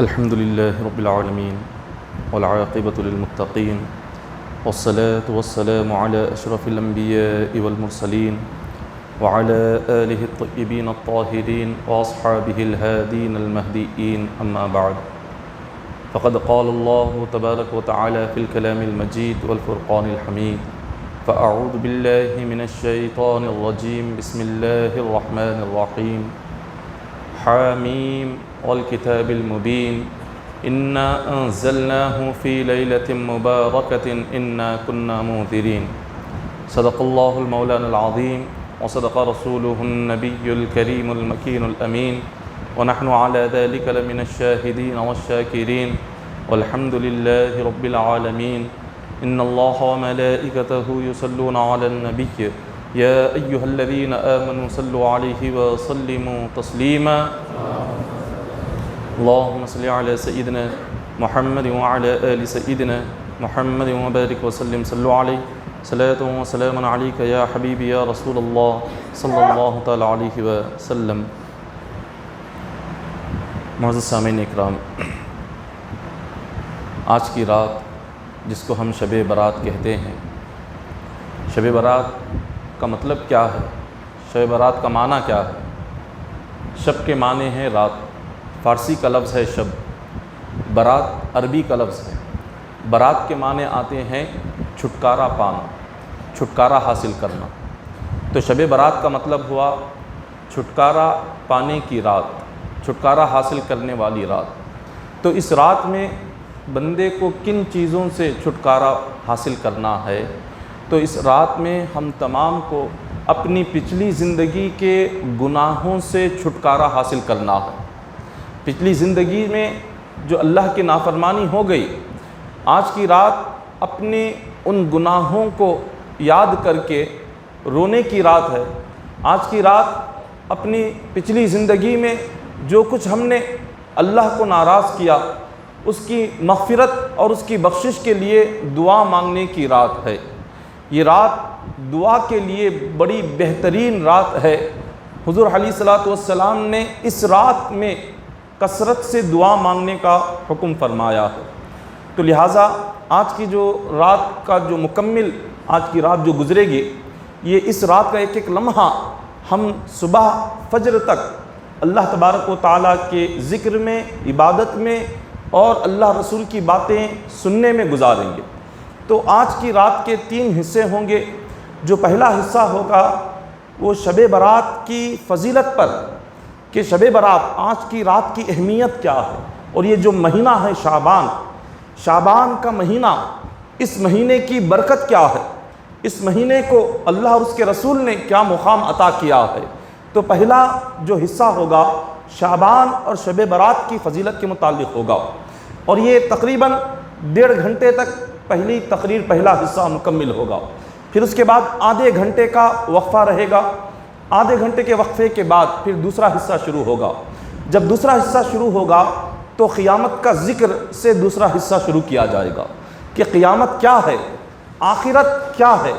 الحمد لله رب العالمين والعاقبة للمتقين والصلاة والسلام على أشرف الأنبياء والمرسلين وعلى آله الطيبين الطاهرين وأصحابه الهادين المهديين أما بعد فقد قال الله تبارك وتعالى في الكلام المجيد والفرقان الحميد فأعوذ بالله من الشيطان الرجيم بسم الله الرحمن الرحيم حاميم والكتاب المبين إنا أنزلناه في ليلة مباركة إنا كنا منذرين صدق الله المولانا العظيم وصدق رسوله النبي الكريم المكين الأمين ونحن على ذلك لمن الشاهدين والشاكرين والحمد لله رب العالمين إن الله وملائكته يصلون على النبي يا أيها الذين آمنوا صلوا عليه وسلموا تسليما اللهم صل على سيدنا محمد وعلى آل سيدنا محمد وبارك وسلم صلوا عليه صلاة وسلام عليك يا حبيبي يا رسول الله صلی اللہ تعالیٰ علیہ وسلم۔ معزز سامعین اکرام، آج کی رات جس کو ہم شب برات کہتے ہیں، شب برات کا مطلب کیا ہے؟ شب برات کا معنی کیا ہے؟ شب کے معنی ہے رات، فارسی کا لفظ ہے شب، برات عربی کا لفظ ہے۔ برات کے معنی آتے ہیں چھٹکارا پانا، چھٹکارا حاصل کرنا۔ تو شب برات کا مطلب ہوا چھٹکارا پانے کی رات، چھٹکارا حاصل کرنے والی رات۔ تو اس رات میں بندے کو کن چیزوں سے چھٹکارا حاصل کرنا ہے؟ تو اس رات میں ہم تمام کو اپنی پچھلی زندگی کے گناہوں سے چھٹکارا حاصل کرنا ہے۔ پچھلی زندگی میں جو اللہ کی نافرمانی ہو گئی، آج کی رات اپنے ان گناہوں کو یاد کر کے رونے کی رات ہے۔ آج کی رات اپنی پچھلی زندگی میں جو کچھ ہم نے اللہ کو ناراض کیا، اس کی مغفرت اور اس کی بخشش کے لیے دعا مانگنے کی رات ہے۔ یہ رات دعا کے لیے بڑی بہترین رات ہے۔ حضور علیہ الصلوۃ والسلام نے اس رات میں کثرت سے دعا مانگنے کا حکم فرمایا ہے۔ تو لہٰذا آج کی جو رات کا جو مکمل آج کی رات جو گزرے گی، یہ اس رات کا ایک ایک لمحہ ہم صبح فجر تک اللہ تبارک و تعالیٰ کے ذکر میں، عبادت میں اور اللہ رسول کی باتیں سننے میں گزاریں گے۔ تو آج کی رات کے 3 حصے ہوں گے۔ جو پہلا حصہ ہوگا وہ شب برات کی فضیلت پر، کہ شب برات آج کی رات کی اہمیت کیا ہے، اور یہ جو مہینہ ہے شعبان کا مہینہ، اس مہینے کی برکت کیا ہے، اس مہینے کو اللہ اور اس کے رسول نے کیا مقام عطا کیا ہے۔ تو پہلا جو حصہ ہوگا شعبان اور شب برات کی فضیلت کے متعلق ہوگا، اور یہ تقریباً 1.5 گھنٹے تک پہلی تقریر پہلا حصہ مکمل ہوگا۔ پھر اس کے بعد آدھے گھنٹے کا وقفہ رہے گا۔ آدھے گھنٹے کے وقفے کے بعد پھر دوسرا حصہ شروع ہوگا۔ جب دوسرا حصہ شروع ہوگا تو قیامت کا ذکر سے دوسرا حصہ شروع کیا جائے گا، کہ قیامت کیا ہے، آخرت کیا ہے۔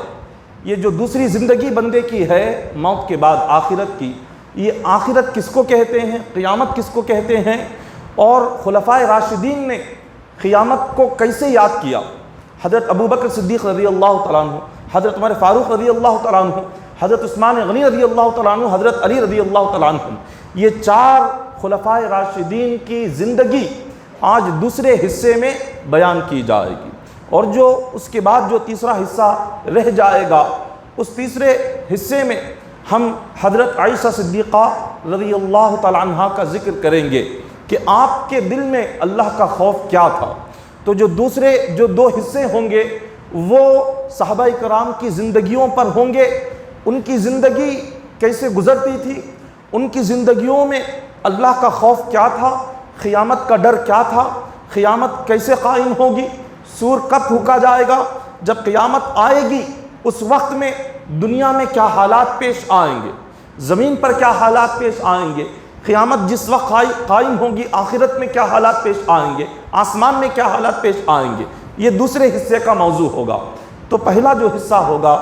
یہ جو دوسری زندگی بندے کی ہے موت کے بعد آخرت کی، یہ آخرت کس کو کہتے ہیں، قیامت کس کو کہتے ہیں، اور خلفائے راشدین نے قیامت کو کیسے یاد کیا۔ حضرت ابوبکر صدیق رضی اللہ تعالیٰ عنہ، حضرت عمر فاروق رضی اللہ تعالیٰ عنہ، حضرت عثمان غنی رضی اللہ تعالیٰ عنہ، حضرت علی رضی اللہ تعالیٰ عنہ، یہ 4 خلفائے راشدین کی زندگی آج دوسرے حصے میں بیان کی جائے گی۔ اور جو اس کے بعد جو تیسرا حصہ رہ جائے گا، اس تیسرے حصے میں ہم حضرت عائشہ صدیقہ رضی اللہ تعالیٰ عنہ کا ذکر کریں گے کہ آپ کے دل میں اللہ کا خوف کیا تھا۔ تو جو دوسرے جو 2 حصے ہوں گے وہ صحابہ کرام کی زندگیوں پر ہوں گے، ان کی زندگی کیسے گزرتی تھی، ان کی زندگیوں میں اللہ کا خوف کیا تھا، قیامت کا ڈر کیا تھا، قیامت کیسے قائم ہوگی، سور کب پھونکا جائے گا، جب قیامت آئے گی اس وقت میں دنیا میں کیا حالات پیش آئیں گے، زمین پر کیا حالات پیش آئیں گے، قیامت جس وقت قائم ہوگی آخرت میں کیا حالات پیش آئیں گے، آسمان میں کیا حالات پیش آئیں گے، یہ دوسرے حصے کا موضوع ہوگا۔ تو پہلا جو حصہ ہوگا،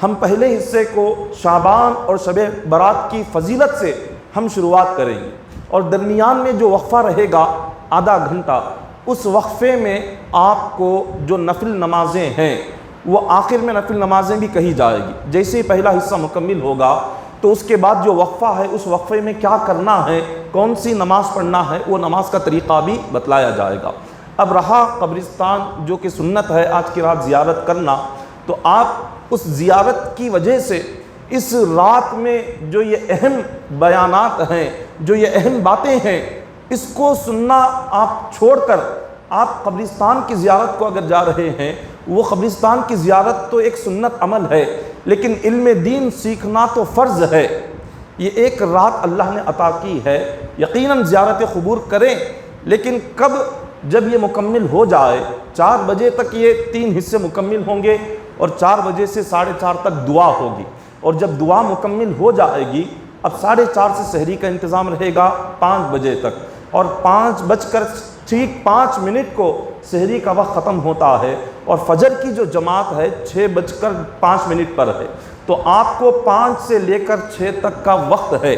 ہم پہلے حصے کو شعبان اور شب برات کی فضیلت سے ہم شروعات کریں گے، اور درمیان میں جو وقفہ رہے گا آدھا گھنٹہ، اس وقفے میں آپ کو جو نفل نمازیں ہیں وہ آخر میں نفل نمازیں بھی کہی جائے گی۔ جیسے ہی پہلا حصہ مکمل ہوگا تو اس کے بعد جو وقفہ ہے اس وقفے میں کیا کرنا ہے، کون سی نماز پڑھنا ہے، وہ نماز کا طریقہ بھی بتلایا جائے گا۔ اب رہا قبرستان جو کہ سنت ہے آج کی رات زیارت کرنا، تو آپ اس زیارت کی وجہ سے اس رات میں جو یہ اہم بیانات ہیں، جو یہ اہم باتیں ہیں، اس کو سننا آپ چھوڑ کر آپ قبرستان کی زیارت کو اگر جا رہے ہیں، وہ قبرستان کی زیارت تو ایک سنت عمل ہے، لیکن علم دین سیکھنا تو فرض ہے۔ یہ ایک رات اللہ نے عطا کی ہے، یقیناً زیارت قبور کریں، لیکن کب؟ جب یہ مکمل ہو جائے۔ 4 بجے تک یہ 3 حصے مکمل ہوں گے اور 4 بجے سے 4:30 تک دعا ہوگی، اور جب دعا مکمل ہو جائے گی اب 4:30 سے سحری کا انتظام رہے گا 5 بجے تک، اور 5:05 کو سحری کا وقت ختم ہوتا ہے، اور فجر کی جو جماعت ہے 6:05 پر ہے۔ تو آپ کو 5 سے لے کر 6 تک کا وقت ہے،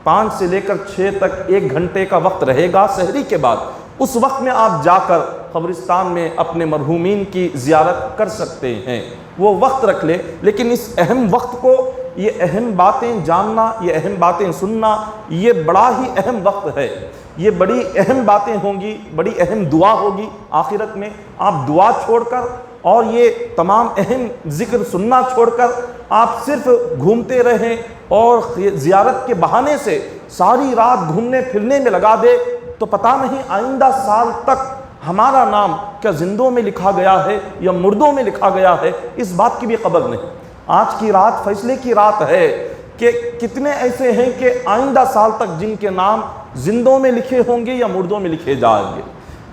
5 سے لے کر 6 تک 1 گھنٹے کا وقت رہے گا سحری کے بعد۔ اس وقت میں آپ جا کر قبرستان میں اپنے مرحومین کی زیارت کر سکتے ہیں، وہ وقت رکھ لے۔ لیکن اس اہم وقت کو، یہ اہم باتیں جاننا، یہ اہم باتیں سننا، یہ بڑا ہی اہم وقت ہے، یہ بڑی اہم باتیں ہوں گی، بڑی اہم دعا ہوگی آخرت میں۔ آپ دعا چھوڑ کر اور یہ تمام اہم ذکر سننا چھوڑ کر آپ صرف گھومتے رہیں اور زیارت کے بہانے سے ساری رات گھومنے پھرنے میں لگا دے، تو پتہ نہیں آئندہ سال تک ہمارا نام کیا زندوں میں لکھا گیا ہے یا مردوں میں لکھا گیا ہے، اس بات کی بھی خبر نہیں۔ آج کی رات فیصلے کی رات ہے کہ کتنے ایسے ہیں کہ آئندہ سال تک جن کے نام زندوں میں لکھے ہوں گے یا مردوں میں لکھے جائیں گے۔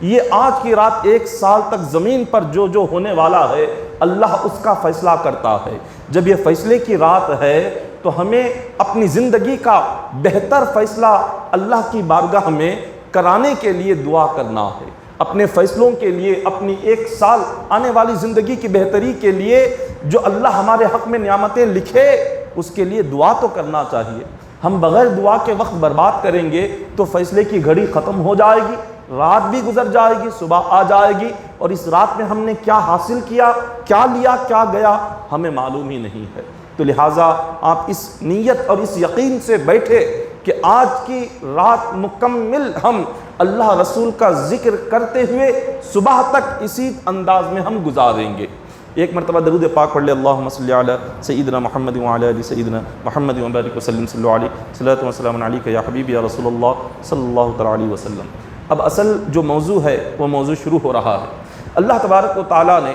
یہ آج کی رات 1 سال تک زمین پر جو ہونے والا ہے اللہ اس کا فیصلہ کرتا ہے۔ جب یہ فیصلے کی رات ہے تو ہمیں اپنی زندگی کا بہتر فیصلہ اللہ کی بارگاہ میں کرانے کے لیے دعا کرنا ہے، اپنے فیصلوں کے لیے، اپنی 1 سال آنے والی زندگی کی بہتری کے لیے جو اللہ ہمارے حق میں نعمتیں لکھے اس کے لیے دعا تو کرنا چاہیے۔ ہم بغیر دعا کے وقت برباد کریں گے تو فیصلے کی گھڑی ختم ہو جائے گی، رات بھی گزر جائے گی، صبح آ جائے گی، اور اس رات میں ہم نے کیا حاصل کیا، کیا لیا، کیا گیا، ہمیں معلوم ہی نہیں ہے۔ تو لہٰذا آپ اس نیت اور اس یقین سے بیٹھے کہ آج کی رات مکمل ہم اللہ رسول کا ذکر کرتے ہوئے صبح تک اسی انداز میں ہم گزاریں گے۔ ایک مرتبہ درود پاک پڑھ لے، اللہم صلی علی سیدنا محمد وعلی آل سیدنا محمد وبارک وسلم، صلی علیہ صلاۃ وسلام علیک یا حبیبی یا رسول اللہ صلی اللہ تعالیٰ علیہ وسلم۔ اب اصل جو موضوع ہے وہ موضوع شروع ہو رہا ہے۔ اللہ تبارک و تعالیٰ نے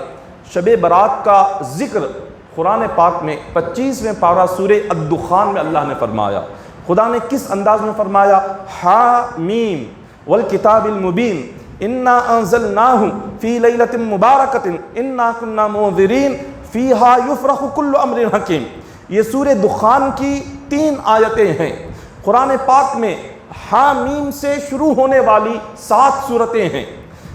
شب برات کا ذکر قرآن پاک میں 25ویں پارہ سورہ الدخان میں اللہ نے فرمایا۔ خدا نے کس انداز میں فرمایا؟ حامیم والکتاب المبین انا انزلناہ فی لیلۃ مبارکۃ انا کنا منذرین فیہا یفرق کل امر حکیم۔ یہ سورہ دخان کی 3 آیتیں ہیں۔ قرآن پاک میں حامیم سے شروع ہونے والی 7 صورتیں ہیں۔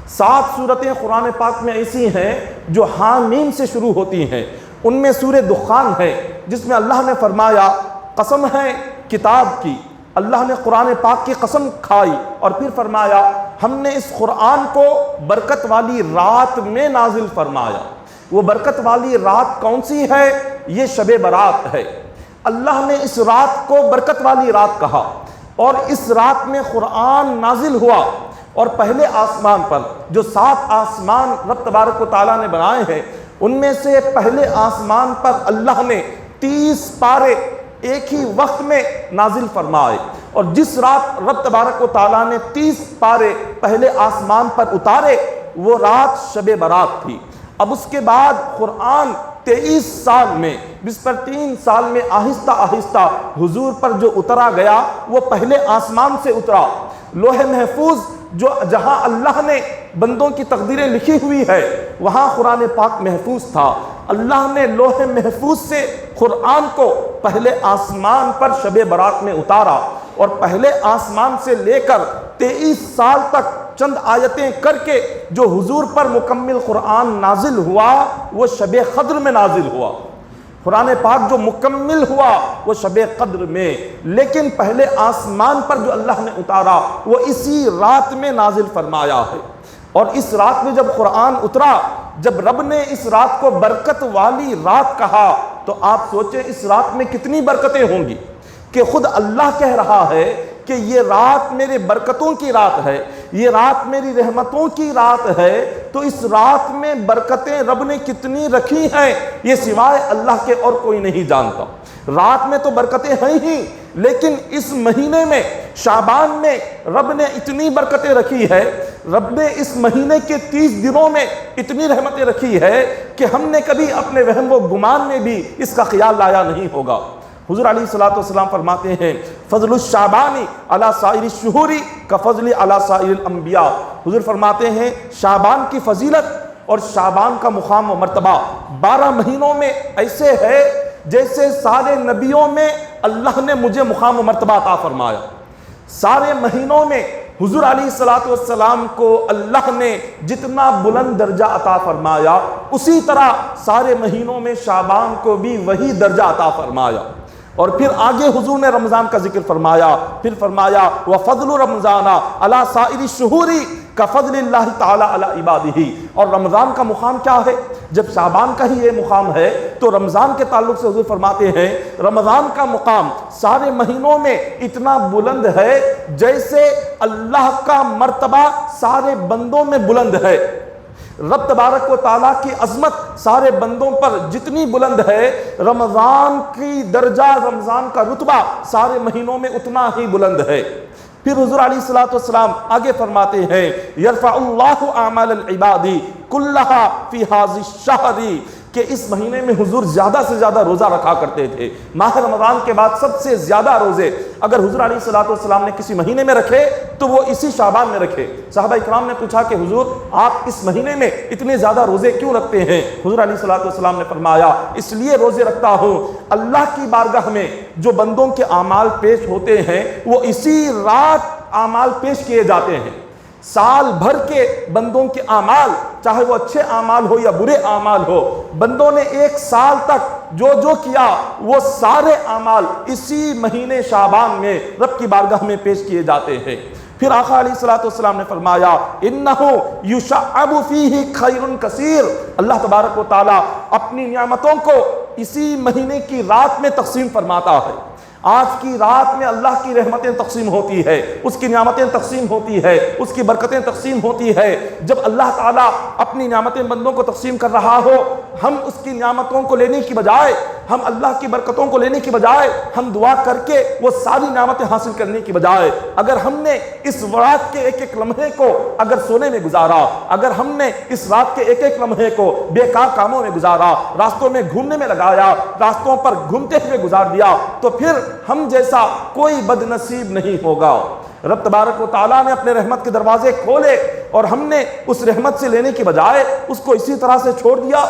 7 صورتیں قرآن پاک میں ایسی ہیں جو حامیم سے شروع ہوتی ہیں۔ ان میں سورہ دخان ہے جس میں اللہ نے فرمایا قسم ہے کتاب کی، اللہ نے قرآن پاک کی قسم کھائی اور پھر فرمایا ہم نے اس قرآن کو برکت والی رات میں نازل فرمایا۔ وہ برکت والی رات کون سی ہے؟ یہ شب برات ہے۔ اللہ نے اس رات کو برکت والی رات کہا، اور اس رات میں قرآن نازل ہوا، اور پہلے آسمان پر جو 7 آسمان رب تبارک و تعالیٰ نے بنائے ہیں ان میں سے پہلے آسمان پر اللہ نے 30 پارے ایک ہی وقت میں نازل فرمائے، اور جس رات رب تبارک و تعالیٰ نے 30 پارے پہلے آسمان پر اتارے وہ رات شب برات تھی۔ اب اس کے بعد قرآن 23 سال میں، جس پر 3 سال میں آہستہ آہستہ حضور پر جو اترا گیا وہ پہلے آسمان سے اترا۔ لوح محفوظ جو جہاں اللہ نے بندوں کی تقدیریں لکھی ہوئی ہے وہاں قرآن پاک محفوظ تھا۔ اللہ نے لوح محفوظ سے قرآن کو پہلے آسمان پر شب برات میں اتارا، اور پہلے آسمان سے لے کر 23 سال تک چند آیتیں کر کے جو حضور پر مکمل قرآن نازل ہوا وہ شب قدر میں نازل ہوا۔ قرآن پاک جو مکمل ہوا وہ شب قدر میں، لیکن پہلے آسمان پر جو اللہ نے اتارا وہ اسی رات میں نازل فرمایا ہے۔ اور اس رات میں جب قرآن اترا، جب رب نے اس رات کو برکت والی رات کہا تو آپ سوچیں اس رات میں کتنی برکتیں ہوں گی، کہ خود اللہ کہہ رہا ہے کہ یہ رات میرے برکتوں کی رات ہے، یہ رات میری رحمتوں کی رات ہے۔ تو اس رات میں برکتیں رب نے کتنی رکھی ہیں یہ سوائے اللہ کے اور کوئی نہیں جانتا۔ رات میں تو برکتیں ہیں ہی، لیکن اس مہینے میں شعبان میں رب نے اتنی برکتیں رکھی ہے، رب نے اس مہینے کے 30 دنوں میں اتنی رحمتیں رکھی ہے کہ ہم نے کبھی اپنے وہم و گمان میں بھی اس کا خیال لایا نہیں ہوگا۔ حضور علیہ الصلوۃ فرماتے ہیں فضل الشعبانی علی سائر الشہور کفضل علی سائر الانبیاء۔ حضور فرماتے ہیں شعبان کی فضیلت اور شعبان کا مقام و مرتبہ 12 مہینوں میں ایسے ہے جیسے سارے نبیوں میں اللہ نے مجھے مقام و مرتبہ عطا فرمایا۔ سارے مہینوں میں حضور علیہ السلام کو اللہ نے جتنا بلند درجہ عطا فرمایا، اسی طرح سارے مہینوں میں شعبان کو بھی وہی درجہ عطا فرمایا۔ اور پھر آگے حضور نے رمضان کا ذکر فرمایا، پھر فرمایا وَفَضْلُ رَمْضَانَ عَلَى سَائِرِ الشُّهُورِ كَفَضْلِ اللَّهِ تَعَالَى عَلَى عِبَادِهِ۔ اور رمضان کا مقام کیا ہے؟ جب شعبان کا ہی یہ مقام ہے تو رمضان کے تعلق سے حضور فرماتے ہیں رمضان کا مقام سارے مہینوں میں اتنا بلند ہے جیسے اللہ کا مرتبہ سارے بندوں میں بلند ہے۔ رب تبارک و تعالیٰ کی عظمت سارے بندوں پر جتنی بلند ہے، رمضان کی درجہ، رمضان کا رتبہ سارے مہینوں میں اتنا ہی بلند ہے۔ پھر حضور علیہ السلام آگے فرماتے ہیں یرفع اللہ اعمال العباد کلھا فی ھذا الشہر، کہ اس مہینے میں حضور زیادہ سے زیادہ روزہ رکھا کرتے تھے۔ ماہ رمضان کے بعد سب سے زیادہ روزے اگر حضور علیہ السلام نے کسی مہینے میں رکھے تو وہ اسی شعبان میں رکھے۔ صحابہ اکرام نے پوچھا کہ حضور آپ اس مہینے میں اتنے زیادہ روزے کیوں رکھتے ہیں؟ حضور علیہ السلام نے فرمایا اس لیے روزے رکھتا ہوں، اللہ کی بارگاہ میں جو بندوں کے اعمال پیش ہوتے ہیں وہ اسی رات اعمال پیش کیے جاتے ہیں۔ سال بھر کے بندوں کے اعمال، چاہے وہ اچھے اعمال ہو یا برے اعمال ہو، بندوں نے ایک سال تک جو کیا وہ سارے اعمال اسی مہینے شعبان میں رب کی بارگاہ میں پیش کیے جاتے ہیں۔ پھر آقا علیہ السلام نے فرمایا انہو یشعب فیہ خیر کثیر، اللہ تبارک و تعالیٰ اپنی نعمتوں کو اسی مہینے کی رات میں تقسیم فرماتا ہے۔ آج کی رات میں اللہ کی رحمتیں تقسیم ہوتی ہے، اس کی نعمتیں تقسیم ہوتی ہے، اس کی برکتیں تقسیم ہوتی ہے۔ جب اللہ تعالیٰ اپنی نعمتیں بندوں کو تقسیم کر رہا ہو، ہم اس کی نعمتوں کو لینے کی بجائے، ہم اللہ کی برکتوں کو لینے کی بجائے، ہم دعا کر کے وہ ساری نعمتیں حاصل کرنے کی بجائے، اگر ہم نے اس رات کے ایک ایک لمحے کو اگر سونے میں گزارا، اگر ہم نے اس رات کے ایک ایک لمحے کو بیکار کاموں میں گزارا، راستوں میں گھومنے میں لگایا، راستوں پر گھومتے ہوئے گزار دیا، تو پھر ہم جیسا کوئی بد نصیب نہیں ہوگا۔ رب تبارک و تعالیٰ نے اپنے رحمت کے دروازے کھولے اور ہم نے اس رحمت سے لینے کی بجائے اس کو اسی طرح سے چھوڑ دیا۔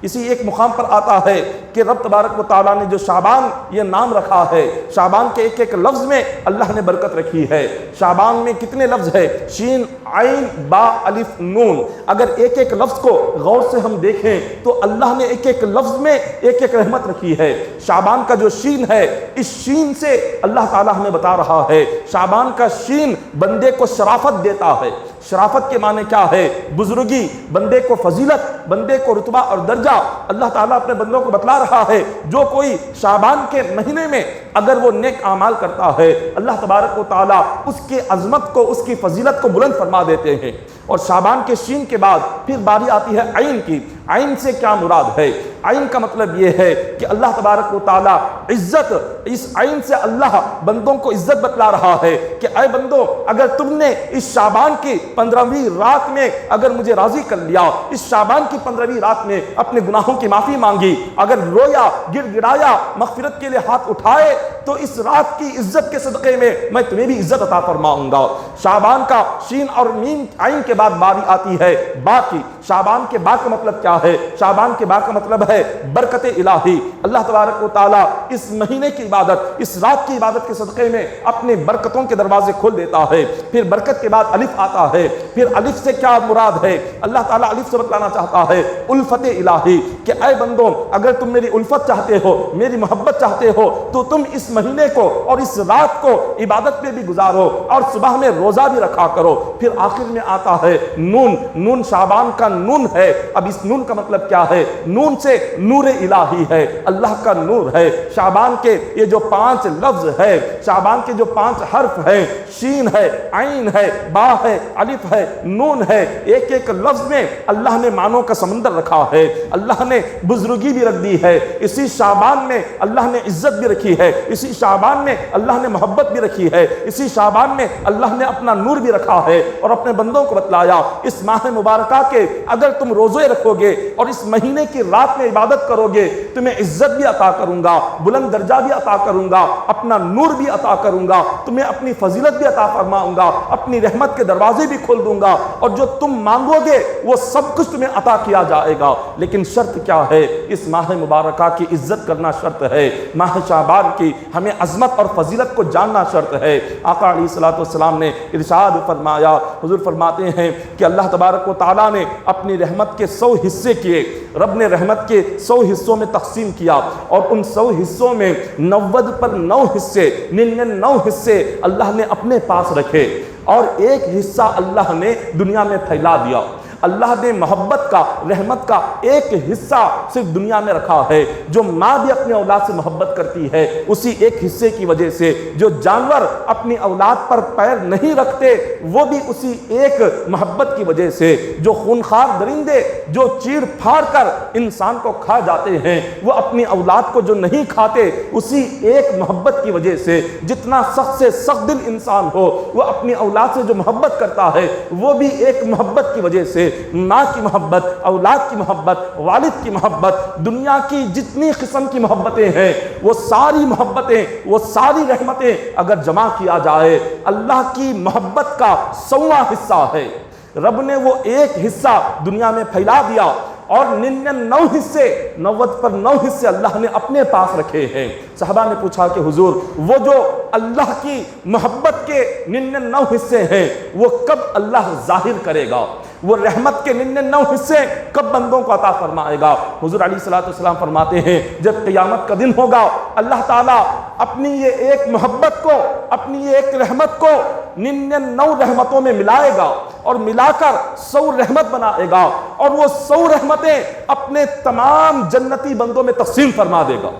اسی ایک مقام پر آتا ہے کہ رب تبارک و تعالیٰ نے جو شعبان یہ نام رکھا ہے، شعبان کے ایک ایک لفظ میں اللہ نے برکت رکھی ہے۔ شعبان میں کتنے لفظ ہے؟ شین، عین، با، الف، نون۔ اگر ایک ایک لفظ کو غور سے ہم دیکھیں تو اللہ نے ایک ایک لفظ میں ایک ایک رحمت رکھی ہے۔ شعبان کا جو شین ہے، اس شین سے اللہ تعالیٰ ہمیں بتا رہا ہے شعبان کا شین بندے کو شرافت دیتا ہے۔ شرافت کے معنی کیا ہے؟ بزرگی، بندے کو فضیلت، بندے کو رتبہ اور درجہ اللہ تعالیٰ اپنے بندوں کو بتلا رہا ہے۔ جو کوئی شعبان کے مہینے میں اگر وہ نیک اعمال کرتا ہے، اللہ تبارک و تعالیٰ اس کے عظمت کو، اس کی فضیلت کو بلند فرما دیتے ہیں۔ اور شعبان کے شین کے بعد پھر باری آتی ہے عین کی۔ عین سے کیا مراد ہے؟ عین کا مطلب یہ ہے کہ اللہ تبارک و تعالیٰ عزت، اس عین سے اللہ بندوں کو عزت بتلا رہا ہے کہ اے بندو، اگر تم نے اس شعبان کی 15ویں رات میں اگر مجھے راضی کر لیا، اس شعبان کی 15ویں رات میں اپنے گناہوں کی معافی مانگی، اگر رویا، گڑ گڑایا، مغفرت کے لیے ہاتھ اٹھائے، تو اس رات کی عزت کے صدقے میں تمہیں بھی عزت عطا فرماؤں گا۔ شعبان کا شین اور میم عین کے بعد باری آتی ہے با کی۔ شعبان کے با کا مطلب کیا ہے شعبان کے با کا مطلب ہے برکت الہی۔ اللہ تبارک و تعالیٰ اس مہینے کی عبادت، اس رات کی عبادت کے صدقے میں اپنے برکتوں کے دروازے کھول دیتا ہے۔ پھر برکت کے بعد الف آتا ہے، پھر الف سے کیا مراد ہے؟ اللہ تعالیٰ الف سے بتلانا چاہتا ہے الفت الہی، کہ اے بندوں اگر تم میری الفت چاہتے ہو، میری محبت چاہتے ہو تو تم اس مہینے کو اور اس رات کو عبادت میں بھی گزارو اور صبح میں روزہ بھی رکھا کرو۔ پھر آخر میں آتا ہے نون، نون شعبان کا نون ہے۔ اب اس نون کا مطلب کیا ہے؟ نون سے نور الہی ہے، اللہ کا نور ہے۔ شعبان کے یہ جو 5 لفظ ہے، شعبان کے جو 5 حرف ہیں، شین ہے، عین ہے، با ہے، الف ہے، نون ہے، ایک ایک لفظ میں اللہ نے معنوں کا سمندر رکھا ہے۔ اللہ نے بزرگی بھی رکھ دی ہے، اسی شعبان میں اللہ نے عزت بھی رکھی ہے، اسی شعبان میں اللہ نے محبت بھی رکھی ہے، اسی شعبان میں اللہ نے اپنا نور بھی رکھا ہے اور اپنے بندوں کو بتلایا اس ماہ مبارکہ کے اگر تم روزے رکھو گے اور اس مہینے کی رات میں عبادت کرو گے تمہیں عزت بھی عطا کروں گا، بلند درجہ بھی عطا کروں گا، اپنا نور بھی عطا کروں گا، تمہیں اپنی فضیلت بھی عطا فرماؤں گا، اپنی رحمت کے دروازے بھی کھول دوں گا، اور جو تم مانگو گے وہ سب کچھ تمہیں عطا کیا جائے گا۔ لیکن شرط کیا ہے؟ اس ماہ مبارکہ کی عزت کرنا شرط ہے، ماہ شعبان کی ہمیں عظمت اور فضیلت کو جاننا شرط ہے۔ آقا علیہ الصلوۃ والسلام نے ارشاد فرمایا، حضور فرماتے ہیں کہ اللہ تبارک و تعالیٰ نے اپنی رحمت کے 100 حصے کیے، رب نے رحمت کے 100 حصوں میں تقسیم کیا اور ان 100 حصوں میں 90 پر 9 حصے، 99 حصے اللہ نے اپنے پاس رکھے اور ایک حصہ اللہ نے دنیا میں پھیلا دیا۔ اللہ نے محبت کا، رحمت کا ایک حصہ صرف دنیا میں رکھا ہے۔ جو ماں بھی اپنے اولاد سے محبت کرتی ہے اسی ایک حصے کی وجہ سے، جو جانور اپنی اولاد پر پیر نہیں رکھتے وہ بھی اسی ایک محبت کی وجہ سے، جو خونخوار درندے جو چیر پھاڑ کر انسان کو کھا جاتے ہیں وہ اپنی اولاد کو جو نہیں کھاتے اسی ایک محبت کی وجہ سے، جتنا سخت سے سخت دل انسان ہو وہ اپنی اولاد سے جو محبت کرتا ہے وہ بھی ایک محبت کی وجہ سے، ماں کی محبت، اولاد کی محبت، والد کی محبت، دنیا کی جتنی قسم کی محبتیں ہیں وہ ساری محبتیں، وہ ساری رحمتیں اگر جمع کیا جائے اللہ کی محبت کا 100واں حصہ ہے۔ رب نے وہ ایک حصہ دنیا میں پھیلا دیا اور 99 حصے، 90 پر 9 حصے اللہ نے اپنے پاس رکھے ہیں۔ صحابہ نے پوچھا کہ حضور وہ جو اللہ کی محبت کے 99 حصے ہیں وہ کب اللہ ظاہر کرے گا؟ وہ رحمت کے 99 حصے کب بندوں کو عطا فرمائے گا؟ حضور علیہ الصلوۃ والسلام فرماتے ہیں جب قیامت کا دن ہوگا اللہ تعالیٰ اپنی یہ ایک محبت کو، اپنی یہ ایک رحمت کو 99 رحمتوں میں ملائے گا اور ملا کر 100 رحمت بنائے گا اور وہ 100 رحمتیں اپنے تمام جنتی بندوں میں تقسیم فرما دے گا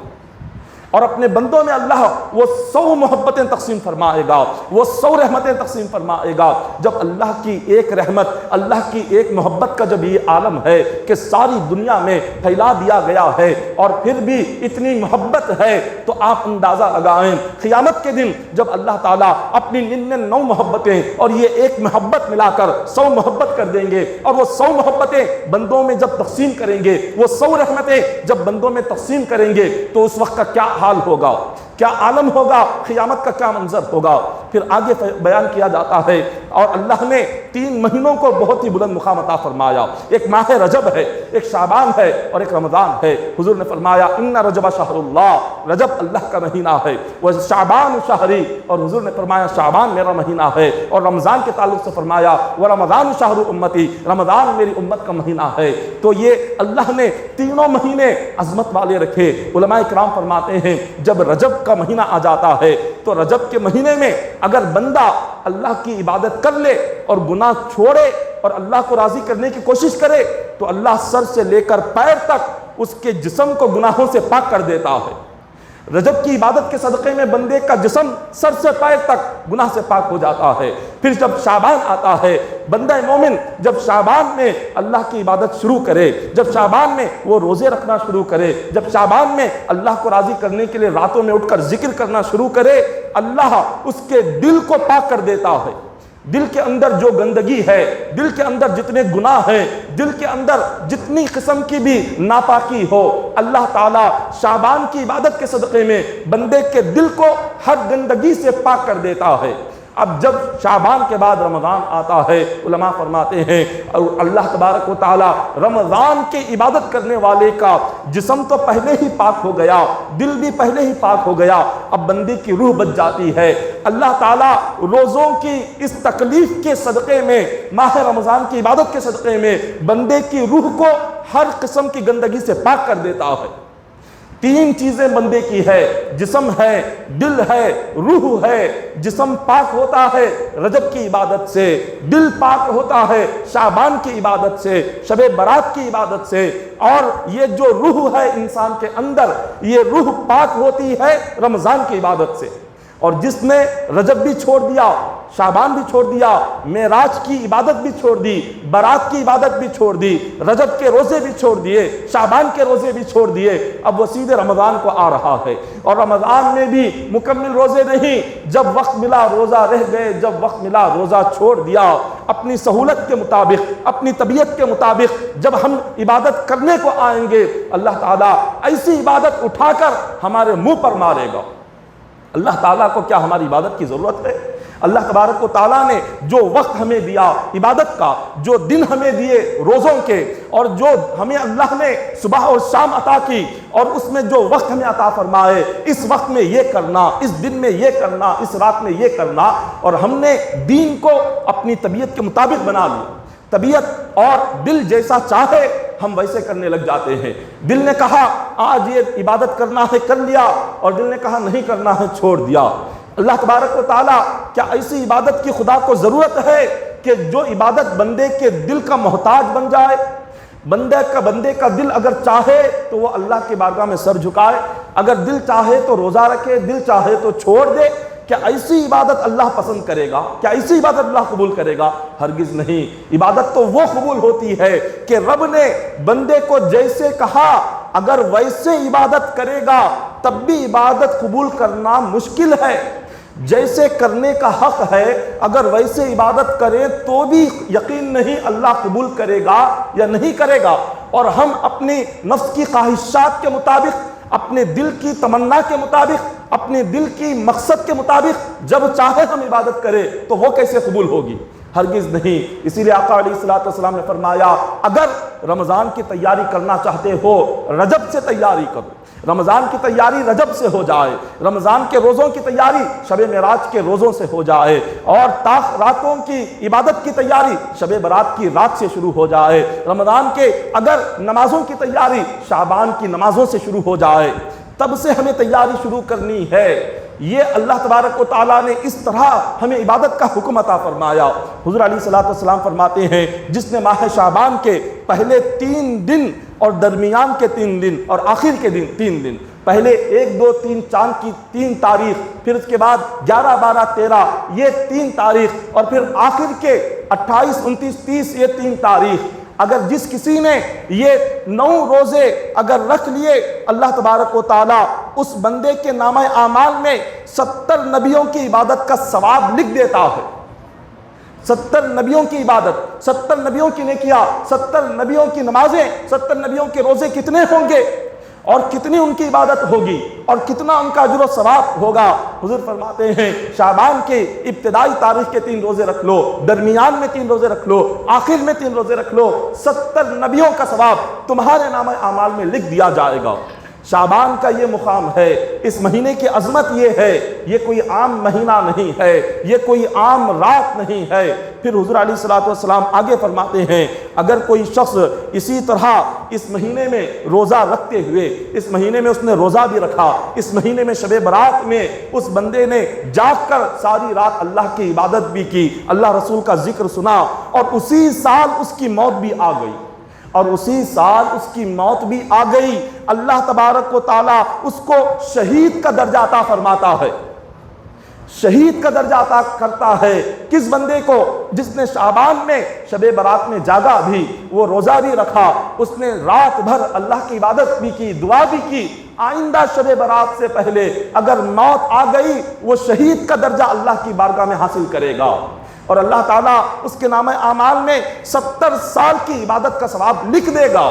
اور اپنے بندوں میں اللہ وہ 100 محبتیں تقسیم فرمائے گا، وہ 100 رحمتیں تقسیم فرمائے گا۔ جب اللہ کی ایک رحمت، اللہ کی ایک محبت کا جب یہ عالم ہے کہ ساری دنیا میں پھیلا دیا گیا ہے اور پھر بھی اتنی محبت ہے تو آپ اندازہ لگائیں قیامت کے دن جب اللہ تعالیٰ اپنی 99 محبتیں اور یہ ایک محبت ملا کر 100 محبت کر دیں گے اور وہ 100 محبتیں بندوں میں جب تقسیم کریں گے، وہ 100 رحمتیں جب بندوں میں تقسیم کریں گے تو اس وقت کا کیا حال ہوگا، کیا عالم ہوگا، قیامت کا کیا منظر ہوگا۔ پھر آگے بیان کیا جاتا ہے اور اللہ نے 3 مہینوں کو بہت ہی بلند مقام عطا فرمایا۔ ایک ماہ رجب ہے، ایک شعبان ہے اور ایک رمضان ہے۔ حضور نے فرمایا ان رجب شہر اللہ، رجب اللہ کا مہینہ ہے، وہ شعبان شہری، اور حضور نے فرمایا شعبان میرا مہینہ ہے، اور رمضان کے تعلق سے فرمایا وہ رمضان شہر امتی، رمضان میری امت کا مہینہ ہے۔ تو یہ اللہ نے تینوں مہینے عظمت والے رکھے۔ علماء کرام فرماتے ہیں جب رجب کا مہینہ آ جاتا ہے تو رجب کے مہینے میں اگر بندہ اللہ کی عبادت کر لے اور گناہ چھوڑے اور اللہ کو راضی کرنے کی کوشش کرے تو اللہ سر سے لے کر پیر تک اس کے جسم کو گناہوں سے پاک کر دیتا ہے۔ رجب کی عبادت کے صدقے میں بندے کا جسم سر سے پیر تک گناہ سے پاک ہو جاتا ہے۔ پھر جب شعبان آتا ہے، بندہ مومن جب شعبان میں اللہ کی عبادت شروع کرے، جب شعبان میں وہ روزے رکھنا شروع کرے، جب شعبان میں اللہ کو راضی کرنے کے لیے راتوں میں اٹھ کر ذکر کرنا شروع کرے، اللہ اس کے دل کو پاک کر دیتا ہے۔ دل کے اندر جو گندگی ہے، دل کے اندر جتنے گناہ ہیں، دل کے اندر جتنی قسم کی بھی ناپاکی ہو، اللہ تعالیٰ شعبان کی عبادت کے صدقے میں بندے کے دل کو ہر گندگی سے پاک کر دیتا ہے۔ اب جب شعبان کے بعد رمضان آتا ہے، علماء فرماتے ہیں اور اللہ تبارک و تعالی رمضان کی عبادت کرنے والے کا جسم تو پہلے ہی پاک ہو گیا، دل بھی پہلے ہی پاک ہو گیا، اب بندے کی روح بچ جاتی ہے۔ اللہ تعالیٰ روزوں کی اس تکلیف کے صدقے میں، ماہ رمضان کی عبادت کے صدقے میں بندے کی روح کو ہر قسم کی گندگی سے پاک کر دیتا ہے۔ تین چیزیں بندے کی ہے، جسم ہے، دل ہے، روح ہے۔ جسم پاک ہوتا ہے رجب کی عبادت سے، دل پاک ہوتا ہے شعبان کی عبادت سے، شب برات کی عبادت سے، اور یہ جو روح ہے انسان کے اندر، یہ روح پاک ہوتی ہے رمضان کی عبادت سے۔ اور جس نے رجب بھی چھوڑ دیا، شعبان بھی چھوڑ دیا، معراج کی عبادت بھی چھوڑ دی، برات کی عبادت بھی چھوڑ دی، رجب کے روزے بھی چھوڑ دیے، شعبان کے روزے بھی چھوڑ دیے، اب وہ سیدھے رمضان کو آ رہا ہے۔ اور رمضان میں بھی مکمل روزے نہیں، جب وقت ملا روزہ رہ گئے، جب وقت ملا روزہ چھوڑ دیا۔ اپنی سہولت کے مطابق، اپنی طبیعت کے مطابق جب ہم عبادت کرنے کو آئیں گے، اللہ تعالیٰ ایسی عبادت اٹھا کر ہمارے منہ پر مارے گا۔ اللہ تعالیٰ کو کیا ہماری عبادت کی ضرورت ہے؟ اللہ تبارک و تعالیٰ نے جو وقت ہمیں دیا عبادت کا، جو دن ہمیں دیے روزوں کے، اور جو ہمیں اللہ نے صبح اور شام عطا کی، اور اس میں جو وقت ہمیں عطا فرمائے، اس وقت میں یہ کرنا، اس دن میں یہ کرنا، اس رات میں یہ کرنا، اور ہم نے دین کو اپنی طبیعت کے مطابق بنا لیا۔ طبیعت اور دل جیسا چاہے ہم ویسے کرنے لگ جاتے ہیں۔ دل نے کہا آج یہ عبادت کرنا ہے، کر لیا، اور دل نے کہا نہیں کرنا ہے، چھوڑ دیا۔ اللہ تبارک و تعالیٰ کیا ایسی عبادت کی خدا کو ضرورت ہے کہ جو عبادت بندے کے دل کا محتاج بن جائے؟ بندے کا دل اگر چاہے تو وہ اللہ کی بارگاہ میں سر جھکائے، اگر دل چاہے تو روزہ رکھے، دل چاہے تو چھوڑ دے۔ کیا ایسی عبادت اللہ پسند کرے گا؟ کیا ایسی عبادت اللہ قبول کرے گا؟ ہرگز نہیں۔ عبادت تو وہ قبول ہوتی ہے کہ رب نے بندے کو جیسے کہا اگر ویسے عبادت کرے گا تب بھی عبادت قبول کرنا مشکل ہے۔ جیسے کرنے کا حق ہے اگر ویسے عبادت کریں تو بھی یقین نہیں اللہ قبول کرے گا یا نہیں کرے گا۔ اور ہم اپنی نفس کی خواہشات کے مطابق، اپنے دل کی تمنا کے مطابق، اپنے دل کی مقصد کے مطابق جب چاہے ہم عبادت کریں تو وہ کیسے قبول ہوگی؟ ہرگز نہیں۔ اسی لیے آقا علیہ السلام نے فرمایا اگر رمضان کی تیاری کرنا چاہتے ہو رجب سے تیاری کرو۔ رمضان کی تیاری رجب سے ہو جائے، رمضان کے روزوں کی تیاری شب معراج کے روزوں سے ہو جائے، اور راتوں کی عبادت کی تیاری شب برات کی رات سے شروع ہو جائے، رمضان کے اگر نمازوں کی تیاری شعبان کی نمازوں سے شروع ہو جائے، تب سے ہمیں تیاری شروع کرنی ہے۔ یہ اللہ تبارک و تعالیٰ نے اس طرح ہمیں عبادت کا حکم عطا فرمایا۔ حضور علیہ السلام فرماتے ہیں جس نے ماہ شعبان کے پہلے 3 دن اور درمیان کے 3 دن اور آخر کے دن 3 دن، پہلے 1 2 3 چاند کی 3 تاریخ، پھر اس کے بعد 11 12 13 یہ 3 تاریخ، اور پھر آخر کے 28 29 30 یہ 3 تاریخ، اگر جس کسی نے یہ 9 روزے اگر رکھ لیے اللہ تبارک و تعالیٰ اس بندے کے نامہ اعمال میں 70 نبیوں کی عبادت کا ثواب لکھ دیتا ہے۔ 70 نبیوں کی عبادت، 70 نبیوں کی نیکیاں، 70 نبیوں کی نمازیں، 70 نبیوں کے روزے کتنے ہوں گے اور کتنی ان کی عبادت ہوگی اور کتنا ان کا اجر و ثواب ہوگا۔ حضور فرماتے ہیں شعبان کے ابتدائی تاریخ کے 3 روزے رکھ لو، درمیان میں 3 روزے رکھ لو، آخر میں 3 روزے رکھ لو، 70 نبیوں کا ثواب تمہارے نامہ اعمال میں لکھ دیا جائے گا۔ شعبان کا یہ مقام ہے، اس مہینے کی عظمت یہ ہے، یہ کوئی عام مہینہ نہیں ہے، یہ کوئی عام رات نہیں ہے۔ پھر حضور علیہ السلام آگے فرماتے ہیں اگر کوئی شخص اسی طرح اس مہینے میں روزہ رکھتے ہوئے، اس مہینے میں اس نے روزہ بھی رکھا، اس مہینے میں شب برات میں اس بندے نے جاگ کر ساری رات اللہ کی عبادت بھی کی، اللہ رسول کا ذکر سنا، اور اسی سال اس کی موت بھی آ گئی، اور اسی سال اس کی موت بھی آ گئی، اللہ تبارک و تعالیٰ اس کو شہید کا درجہ عطا فرماتا ہے، شہید کا درجہ عطا کرتا ہے۔ کس بندے کو؟ جس نے شعبان میں شب برات میں جاگا بھی، وہ روزہ بھی رکھا، اس نے رات بھر اللہ کی عبادت بھی کی، دعا بھی کی، آئندہ شب برات سے پہلے اگر موت آ گئی وہ شہید کا درجہ اللہ کی بارگاہ میں حاصل کرے گا، اور اللہ تعالیٰ اس کے نامہ اعمال میں 70 سال کی عبادت کا ثواب لکھ دے گا۔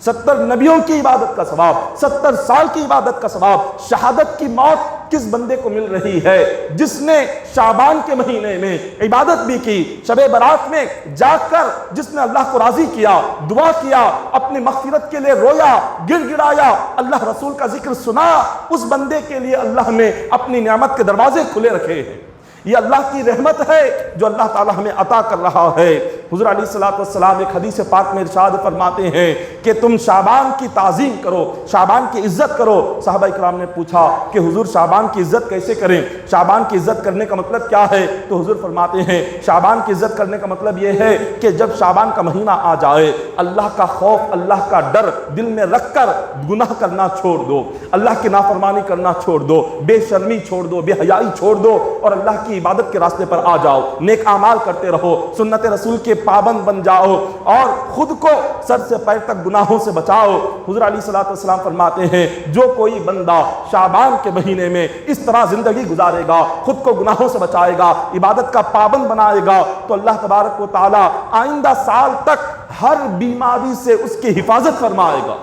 70 نبیوں کی عبادت کا ثواب، 70 سال کی عبادت کا ثواب، شہادت کی موت کس بندے کو مل رہی ہے جس نے شعبان کے مہینے میں عبادت بھی کی، شب برات میں جاگ کر جس نے اللہ کو راضی کیا، دعا کیا، اپنی مغفرت کے لیے رویا، گر گڑایا، اللہ رسول کا ذکر سنا، اس بندے کے لیے اللہ نے اپنی نعمت کے دروازے کھلے رکھے ہیں۔ یہ اللہ کی رحمت ہے جو اللہ تعالی ہمیں عطا کر رہا ہے۔ حضور علیہ الصلوۃ والسلام ایک حدیث پاک میں ارشاد فرماتے ہیں کہ تم شعبان کی تعظیم کرو، شعبان کی عزت کرو۔ صحابہ اکرام نے پوچھا کہ حضور شعبان کی عزت کیسے کریں، شعبان کی عزت کرنے کا مطلب کیا ہے؟ تو حضور فرماتے ہیں شعبان کی عزت کرنے کا مطلب یہ ہے کہ جب شعبان کا مہینہ آ جائے، اللہ کا خوف، اللہ کا ڈر دل میں رکھ کر گناہ کرنا چھوڑ دو، اللہ کی نافرمانی کرنا چھوڑ دو، بے شرمی چھوڑ دو، بے حیائی چھوڑ دو، اور اللہ کی عبادت کے راستے پر آ جاؤ، نیک اعمال کرتے رہو، سنت رسول کے پابند بن جاؤ، اور خود کو سر سے پیر تک گناہوں سے بچاؤ۔ حضور علیہ الصلوۃ والسلام فرماتے ہیں جو کوئی بندہ شعبان کے مہینے میں اس طرح زندگی گزارے گا، خود کو گناہوں سے بچائے گا، عبادت کا پابند بنائے گا، تو اللہ تبارک و تعالی آئندہ سال تک ہر بیماری سے اس کی حفاظت فرمائے گا،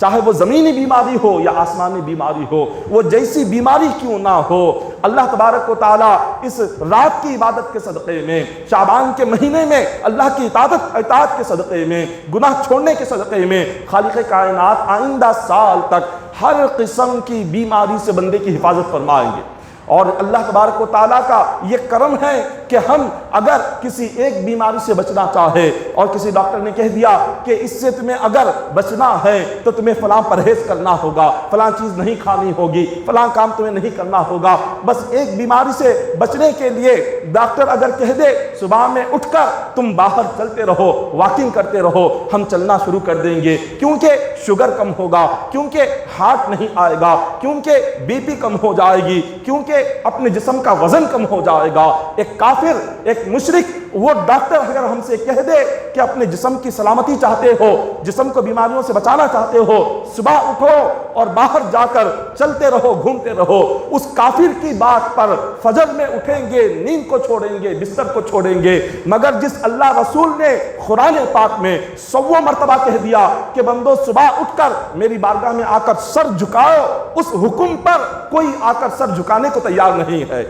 چاہے وہ زمینی بیماری ہو یا آسمانی بیماری ہو، وہ جیسی بیماری کیوں نہ ہو، اللہ تبارک و تعالی اس رات کی عبادت کے صدقے میں، شعبان کے مہینے میں اللہ کی اطاعت کے صدقے میں، گناہ چھوڑنے کے صدقے میں، خالق کائنات آئندہ سال تک ہر قسم کی بیماری سے بندے کی حفاظت فرمائیں گے۔ اور اللہ تبارک و تعالیٰ کا یہ کرم ہے کہ ہم اگر کسی ایک بیماری سے بچنا چاہے اور کسی ڈاکٹر نے کہہ دیا کہ اس سے تمہیں اگر بچنا ہے تو تمہیں فلاں پرہیز کرنا ہوگا، فلاں چیز نہیں کھانی ہوگی، فلاں کام تمہیں نہیں کرنا ہوگا، بس ایک بیماری سے بچنے کے لیے ڈاکٹر اگر کہہ دے صبح میں اٹھ کر تم باہر چلتے رہو، واکنگ کرتے رہو، ہم چلنا شروع کر دیں گے، کیونکہ شوگر کم ہوگا، کیونکہ ہارٹ نہیں آئے گا، کیونکہ بی پی کم ہو جائے گی، کیونکہ اپنے جسم کا وزن کم ہو جائے گا۔ ایک کافر، ایک مشرک، وہ ڈاکٹر اگر ہم سے کہہ دے کہ اپنے جسم کی سلامتی چاہتے ہو، جسم کو بیماریوں سے بچانا چاہتے ہو، صبح اٹھو اور باہر جا کر چلتے رہو، گھومتے رہو، اس کافر کی بات پر فجر میں اٹھیں گے، نیند کو چھوڑیں گے، بستر کو چھوڑیں گے۔ مگر جس اللہ رسول نے قرآن پاک میں 100 مرتبہ کہہ دیا کہ بندو صبح اٹھ کر میری بارگاہ میں آ کر سر جھکاؤ، اس حکم پر کوئی آ کر سر جھکانے کو تیار نہیں ہے،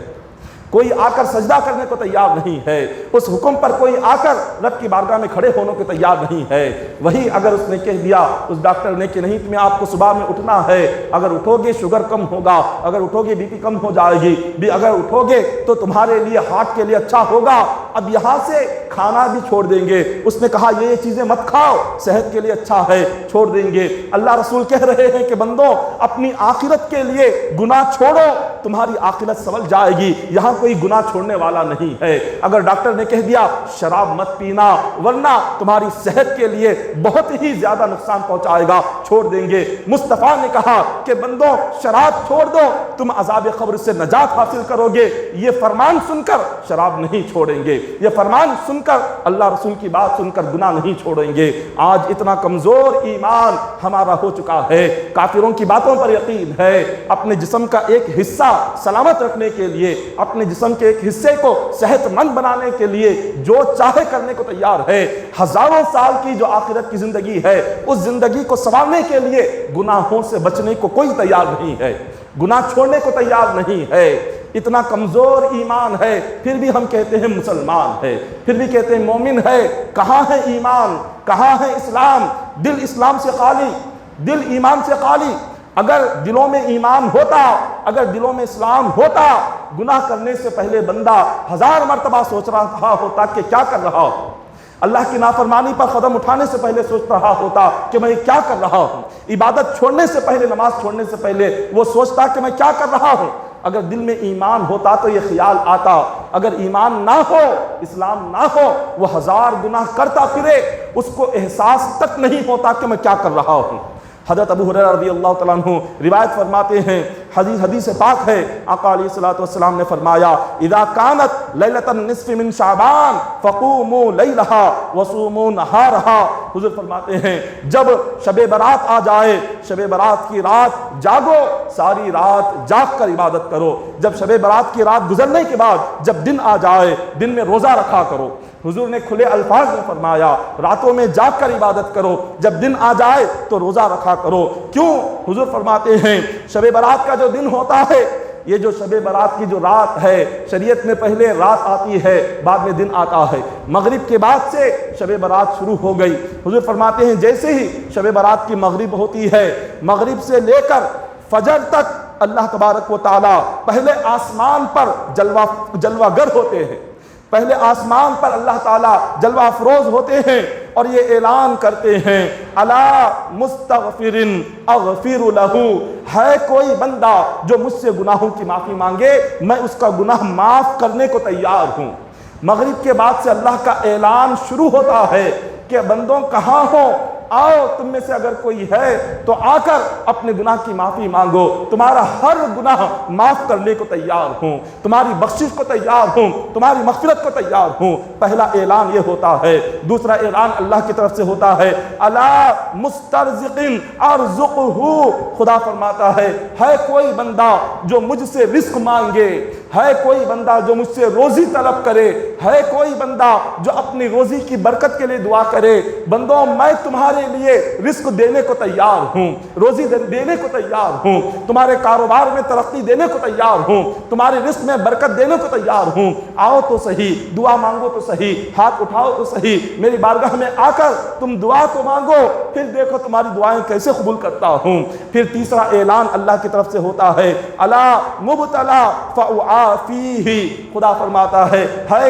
کوئی آ کر سجدہ کرنے کو تیار نہیں ہے، اس حکم پر کوئی آ کر رب کی بارگاہ میں کھڑے ہونے کو تیار نہیں ہے۔ وہی اگر اس نے کہہ دیا، اس ڈاکٹر نے، کہ نہیں تمہیں آپ کو صبح میں اٹھنا ہے، اگر اٹھو گے شوگر کم ہوگا، اگر اٹھو گے بی پی کم ہو جائے گی، بھی اگر اٹھو گے تو تمہارے لیے ہارٹ کے لیے اچھا ہوگا، اب یہاں سے کھانا بھی چھوڑ دیں گے، اس نے کہا یہ چیزیں مت کھاؤ، صحت کے لیے اچھا ہے، چھوڑ دیں گے۔ اللہ رسول کہہ رہے ہیں کہ بندو اپنی آخرت کے لیے گناہ چھوڑو، تمہاری آخرت سنور جائے گی، یہاں کوئی گناہ چھوڑنے والا نہیں ہے۔ اگر ڈاکٹر نے کہہ دیا شراب مت پینا ورنہ تمہاری صحت کے لیے بہت ہی زیادہ نقصان پہنچائے گا، چھوڑ دیں گے۔ مصطفیٰ نے کہا کہ بندو شراب چھوڑ دو، تم عذاب قبر سے نجات حاصل کرو گے، یہ فرمان سن کر شراب نہیں چھوڑیں گے، یہ فرمان سن کر اللہ رسول کی بات سن کر گناہ نہیں چھوڑیں گے۔ آج اتنا کمزور ایمان ہمارا ہو چکا ہے، کافروں کی باتوں پر یقین ہے، اپنے جسم کا ایک حصہ سلامت رکھنے کے لیے، اپنے جسم کے ایک حصے کو صحت مند بنانے کے لیے جو چاہے کرنے کو تیار ہے۔ ہزاروں سال کی جو آخرت کی زندگی ہے، اس زندگی کو سنوارنے کے لیے گناہوں سے بچنے کو کوئی تیار نہیں ہے، گناہ چھوڑنے کو تیار نہیں ہے۔ اتنا کمزور ایمان ہے، پھر بھی ہم کہتے ہیں مسلمان ہے، پھر بھی کہتے ہیں مومن ہے۔ کہاں ہے ایمان، کہاں ہے اسلام؟ دل اسلام سے خالی، دل ایمان سے خالی۔ اگر دلوں میں ایمان ہوتا، اگر دلوں میں اسلام ہوتا، گناہ کرنے سے پہلے بندہ 1000 مرتبہ سوچ رہا ہوتا کہ کیا کر رہا ہوں، اللہ کی نافرمانی پر قدم اٹھانے سے پہلے سوچ رہا ہوتا کہ میں کیا کر رہا ہوں، عبادت چھوڑنے سے پہلے، نماز چھوڑنے سے پہلے وہ سوچتا کہ میں کیا کر رہا ہوں۔ اگر دل میں ایمان ہوتا تو یہ خیال آتا، اگر ایمان نہ ہو، اسلام نہ ہو، وہ 1000 گناہ کرتا پھرے، اس کو احساس تک نہیں ہوتا کہ میں کیا کر رہا ہوں۔ حضرت ابو ہریرہ رضی اللہ تعالیٰ عنہ روایت فرماتے ہیں، حدیث پاک ہے، آقا علیہ الصلوۃ والسلام نے فرمایا اذا كانت لیلۃ النصف من شعبان فقوموا لیلھا وصوموا نہارھا، حضور فرماتے ہیں جب شب برات آ جائے، شب برات کی رات جاگو، ساری رات جاگ کر عبادت کرو۔ جب شب برات کی رات گزرنے کے بعد جب دن آ جائے، دن میں روزہ رکھا کرو۔ حضور نے کھلے الفاظ میں فرمایا راتوں میں جاگ کر عبادت کرو، جب دن آ جائے تو روزہ رکھا کرو۔ کیوں؟ حضور فرماتے ہیں شب برات کا جو دن ہوتا ہے، یہ جو شب برات کی جو رات ہے، شریعت میں پہلے رات آتی ہے، بعد میں دن آتا ہے۔ مغرب کے بعد سے شب برات شروع ہو گئی۔ حضور فرماتے ہیں جیسے ہی شب برات کی مغرب ہوتی ہے، مغرب سے لے کر فجر تک اللہ تبارک و تعالی پہلے آسمان پر جلوہ گر ہوتے ہیں، پہلے آسمان پر اللہ تعالیٰ جلوہ افروز ہوتے ہیں اور یہ اعلان کرتے ہیں الا مستغفر اغفر لہ، ہے کوئی بندہ جو مجھ سے گناہوں کی معافی مانگے میں اس کا گناہ معاف کرنے کو تیار ہوں۔ مغرب کے بعد سے اللہ کا اعلان شروع ہوتا ہے کہ بندوں کہاں ہو، آؤ تم میں سے اگر کوئی ہے تو آ کر اپنے گناہ کی معافی مانگو، تمہارا ہر گناہ معاف کرنے کو تیار ہوں، تمہاری بخشش کو تیار ہوں، تمہاری مغفرت کو تیار ہوں۔ پہلا اعلان یہ ہوتا ہے۔ دوسرا اعلان اللہ کی طرف سے ہوتا ہے الا مسترزق ارزقہ، خدا فرماتا ہے کوئی بندہ جو مجھ سے رزق مانگے، ہے کوئی بندہ جو مجھ سے روزی طلب کرے، ہے کوئی بندہ جو اپنی روزی کی برکت کے لیے دعا کرے، بندوں میں تمہارے لیے رزق دینے کو تیار ہوں، روزی دینے کو تیار ہوں، تمہارے کاروبار میں ترقی دینے کو تیار ہوں، تمہارے رزق میں برکت دینے کو تیار ہوں۔ آؤ تو صحیح، دعا مانگو تو صحیح، ہاتھ اٹھاؤ تو صحیح، میری بارگاہ میں آ کر تم دعا تو مانگو، پھر دیکھو تمہاری دعائیں کیسے قبول کرتا ہوں۔ پھر تیسرا اعلان اللہ کی طرف سے ہوتا ہے الا مبتلا فاعافیہ، خدا فرماتا ہے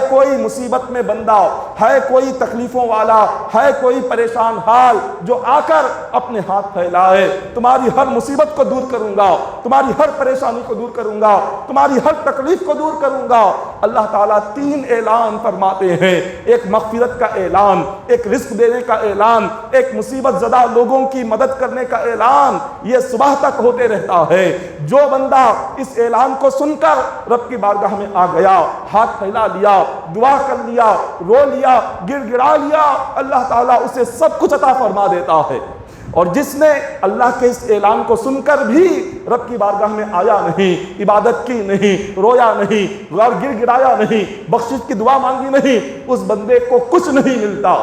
کوئی مصیبت میں بندہ، ہے کوئی تکلیفوں والا، ہے کوئی پریشان حال جو آ کر اپنے ہاتھ پھیلائے، تمہاری ہر مصیبت کو دور کروں گا، تمہاری ہر پریشانی کو دور کروں گا، تمہاری ہر تکلیف کو دور کروں گا۔ اللہ تعالیٰ تین اعلان فرماتے ہیں، ایک مغفرت کا اعلان، ایک رزق دینے کا اعلان، ایک مصیبت زدہ لوگوں کی مدد کرنے کا اعلان۔ یہ صبح تک ہوتے رہتا ہے۔ جو بندہ اس اعلان کو سن کر رب کی بارگاہ میں آ گیا، ہاتھ پھیلا لیا، دعا کر لیا، رو لیا، گر گڑا لیا، اللہ تعالیٰ اسے سب کچھ عطا فرما دیتا ہے۔ اور جس نے اللہ کے اس اعلان کو سن کر بھی رب کی بارگاہ میں آیا نہیں، عبادت کی نہیں، رویا نہیں، اور گر گڑایا نہیں، بخشش کی دعا مانگی نہیں، اس بندے کو کچھ نہیں ملتا۔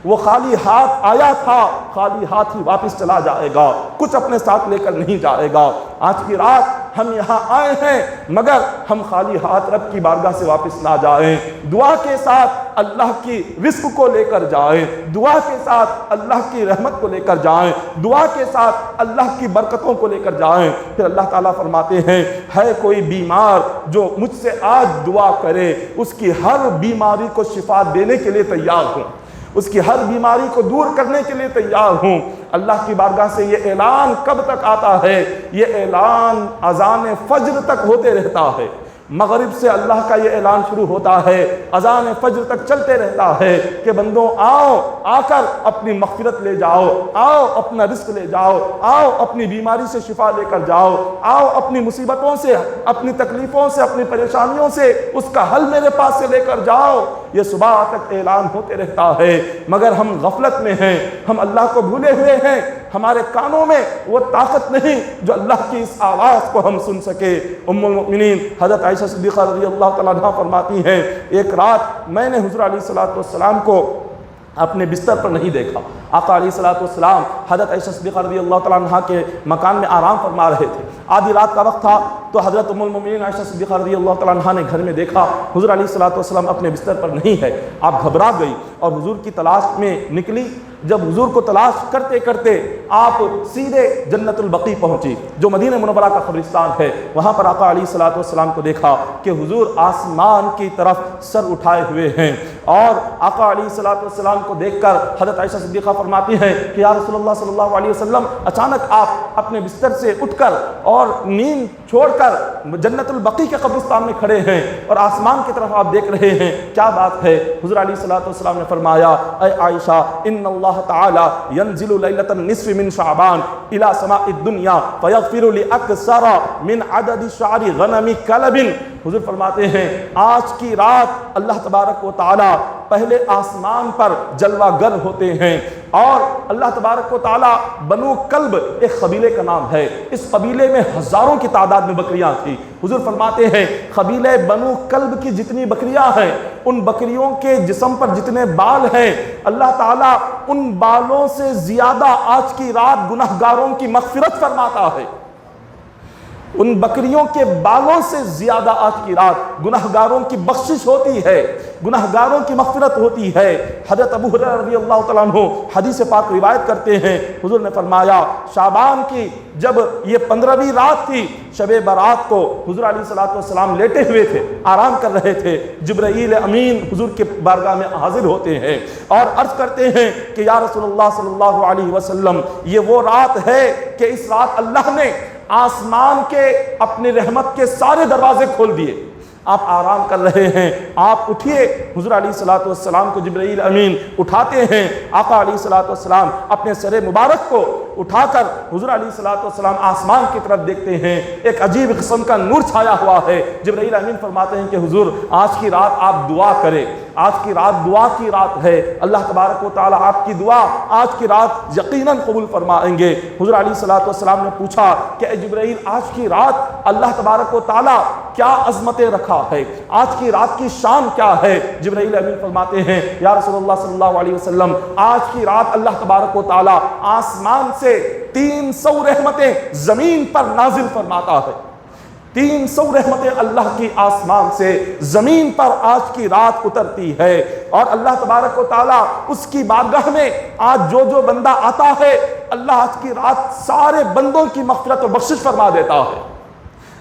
وہ خالی ہاتھ آیا تھا، خالی ہاتھ ہی واپس چلا جائے گا، کچھ اپنے ساتھ لے کر نہیں جائے گا۔ آج کی رات ہم یہاں آئے ہیں مگر ہم خالی ہاتھ رب کی بارگاہ سے واپس نہ جائیں، دعا کے ساتھ اللہ کی رزق کو لے کر جائیں، دعا کے ساتھ اللہ کی رحمت کو لے کر جائیں، دعا کے ساتھ اللہ کی برکتوں کو لے کر جائیں۔ پھر اللہ تعالیٰ فرماتے ہیں ہے کوئی بیمار جو مجھ سے آج دعا کرے، اس کی ہر بیماری کو شفا دینے کے لیے تیار ہوں، اس کی ہر بیماری کو دور کرنے کے لیے تیار ہوں۔ اللہ کی بارگاہ سے یہ اعلان کب تک آتا ہے؟ یہ اعلان اذان فجر تک ہوتے رہتا ہے۔ مغرب سے اللہ کا یہ اعلان شروع ہوتا ہے، اذان فجر تک چلتے رہتا ہے کہ بندوں آؤ، آ کر اپنی مغفرت لے جاؤ، آؤ اپنا رزق لے جاؤ، آؤ اپنی بیماری سے شفا لے کر جاؤ، آؤ اپنی مصیبتوں سے، اپنی تکلیفوں سے، اپنی پریشانیوں سے اس کا حل میرے پاس سے لے کر جاؤ۔ یہ صبح تک اعلان ہوتے رہتا ہے مگر ہم غفلت میں ہیں، ہم اللہ کو بھولے ہوئے ہیں، ہمارے کانوں میں وہ طاقت نہیں جو اللہ کی اس آواز کو ہم سن سکے۔ ام المؤمنین حضرت عائشہ صدیقہ رضی اللہ تعالیٰ عنہ فرماتی ہیں ایک رات میں نے حضور علیہ السلام کو اپنے بستر پر نہیں دیکھا۔ آقا علیہ السلام حضرت عائشہ صدیقہ رضی اللہ تعالیٰ عنہ کے مکان میں آرام فرما رہے تھے۔ آدھی رات کا وقت تھا تو حضرت ام المؤمنین عائشہ صدیقہ رضی اللہ تعالیٰ عنہ نے گھر میں دیکھا حضور علیہ السلام اپنے بستر پر نہیں ہے۔ آپ گھبرا گئی اور حضور کی تلاش میں نکلی۔ جب حضور کو تلاش کرتے کرتے آپ سیدھے جنت البقیع پہنچی جو مدینہ منورہ کا قبرستان ہے، وہاں پر آقا علیہ السلام کو دیکھا کہ حضور آسمان کی طرف سر اٹھائے ہوئے ہیں، اور آقا علیہ السلام کو دیکھ کر حضرت عائشہ صدیقہ فرماتی ہیں کہ یا رسول اللہ صلی اللہ علیہ وسلم، اچانک آپ اپنے بستر سے اٹھ کر اور نیند چھوڑ کر جنت البقیع کے قبرستان میں کھڑے ہیں اور آسمان کی طرف آپ دیکھ رہے ہیں، کیا بات ہے؟ حضور علیہ السلام نے فرمایا اے عائشہ، ان اللہ تعالی ينزل ليلة النصف من شعبان الى سماء الدنيا فيغفر لاكثر من عدد شعر غنم كلب۔ حضور فرماتے ہیں آج کی رات اللہ تبارک و تعالی پہلے آسمان پر جلوہ گر ہوتے ہیں، اور اللہ تبارک و تعالیٰ بنو کلب ایک قبیلے کا نام ہے، اس قبیلے میں ہزاروں کی تعداد میں بکریاں تھیں۔ حضور فرماتے ہیں قبیلے بنو کلب کی جتنی بکریاں ہیں، ان بکریوں کے جسم پر جتنے بال ہیں، اللہ تعالیٰ ان بالوں سے زیادہ آج کی رات گناہگاروں کی مغفرت فرماتا ہے۔ ان بکریوں کے بالوں سے زیادہ آج کی رات گناہگاروں کی بخشش ہوتی ہے، گناہگاروں کی مغفرت ہوتی ہے۔ حضرت ابو ہریرہ رضی اللہ تعالیٰ عنہ حدیث پاک روایت کرتے ہیں، حضور نے فرمایا شعبان کی جب یہ 15ویں رات تھی، شب برات کو حضور علیہ الصلوۃ والسلام لیٹے ہوئے تھے، آرام کر رہے تھے، جبرائیل امین حضور کے بارگاہ میں حاضر ہوتے ہیں اور عرض کرتے ہیں کہ یا رسول اللہ صلی اللہ علیہ وسلم، یہ وہ رات ہے کہ اس رات اللہ نے آسمان کے اپنی رحمت کے سارے دروازے کھول دیے۔ آپ آرام کر رہے ہیں، آپ اٹھیے، حضور علیہ الصلوۃ والسلام کو جبرائیل امین اٹھاتے ہیں، آقا علیہ الصلوۃ والسلام اپنے سر مبارک کو اٹھا کر حضور علیہ الصلوۃ والسلام آسمان کی طرف دیکھتے ہیں، ایک عجیب قسم کا نور چھایا ہوا ہے۔ جبرائیل امین فرماتے ہیں کہ حضور آج کی رات آپ دعا کریں، آج کی رات دعا کی رات ہے، اللہ تبارک و تعالیٰ آپ کی دعا آج کی رات یقیناً قبول فرمائیں گے۔ حضور علیہ الصلوۃ والسلام نے پوچھا کہ اے جبرائیل آج کی رات اللہ تبارک و تعالیٰ کیا عظمتیں رکھا ہے، آج کی رات کی شان کیا ہے؟ جبرائیل امین فرماتے ہیں یا رسول اللہ صلی اللہ علیہ وسلم، آج کی رات اللہ تبارک و تعالیٰ آسمان سے 300 رحمتیں زمین پر نازل فرماتا ہے۔ 300 رحمتیں اللہ کی آسمان سے زمین پر آج کی رات اترتی ہے، اور اللہ تبارک و تعالیٰ اس کی بارگاہ میں آج جو بندہ آتا ہے، اللہ آج کی رات سارے بندوں کی مغفرت و بخشش فرما دیتا ہے۔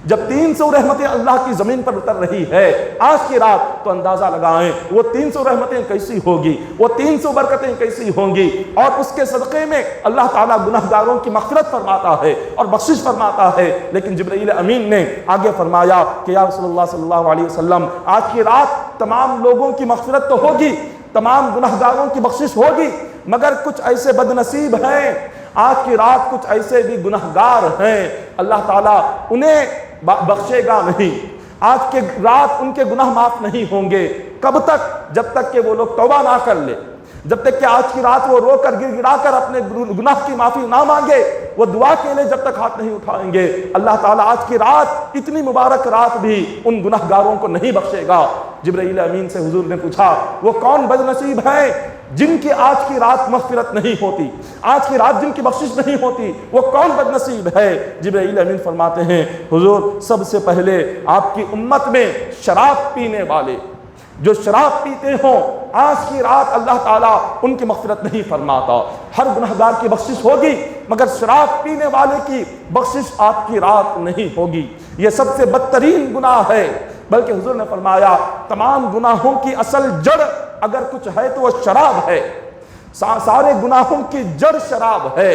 جب 300 رحمتیں اللہ کی زمین پر اتر رہی ہے آج کی رات، تو اندازہ لگائیں وہ 300 رحمتیں کیسی ہوگی، وہ 300 برکتیں کیسی ہوں گی، اور اس کے صدقے میں اللہ تعالیٰ گناہگاروں کی مغفرت فرماتا ہے اور بخشش فرماتا ہے۔ لیکن جبرائیل امین نے آگے فرمایا کہ یا رسول اللہ صلی اللہ علیہ وسلم، آج کی رات تمام لوگوں کی مغفرت تو ہوگی، تمام گناہگاروں کی بخشش ہوگی، مگر کچھ ایسے بد نصیب ہیں، آج کی رات کچھ ایسے بھی گناہگار ہیں، اللہ تعالیٰ انہیں بخشے گا نہیں، آج کے رات ان کے گناہ معاف نہیں ہوں گے۔ کب تک؟ جب تک کہ وہ لوگ توبہ نہ کر لے، جب تک کہ آج کی رات وہ رو کر گر گڑا کر اپنے گناہ کی معافی نہ مانگے، وہ دعا کے لیے جب تک ہاتھ نہیں اٹھائیں گے، اللہ تعالیٰ آج کی رات، اتنی مبارک رات بھی ان گناہگاروں کو نہیں بخشے گا۔ جبرائیل امین سے حضور نے پوچھا وہ کون بد نصیب ہیں جن کی آج کی رات مغفرت نہیں ہوتی، آج کی رات جن کی بخشش نہیں ہوتی، وہ کون بد نصیب ہے؟ جبرائیل امین فرماتے ہیں حضور سب سے پہلے آپ کی امت میں شراب پینے والے، جو شراب پیتے ہوں، آج کی رات اللہ تعالیٰ ان کی مغفرت نہیں فرماتا۔ ہر گناہگار کی بخشش ہوگی، مگر شراب پینے والے کی بخشش آپ کی رات نہیں ہوگی۔ یہ سب سے بدترین گناہ ہے، بلکہ حضور نے فرمایا تمام گناہوں کی اصل جڑ اگر کچھ ہے تو وہ شراب ہے، سارے گناہوں کی جڑ شراب ہے۔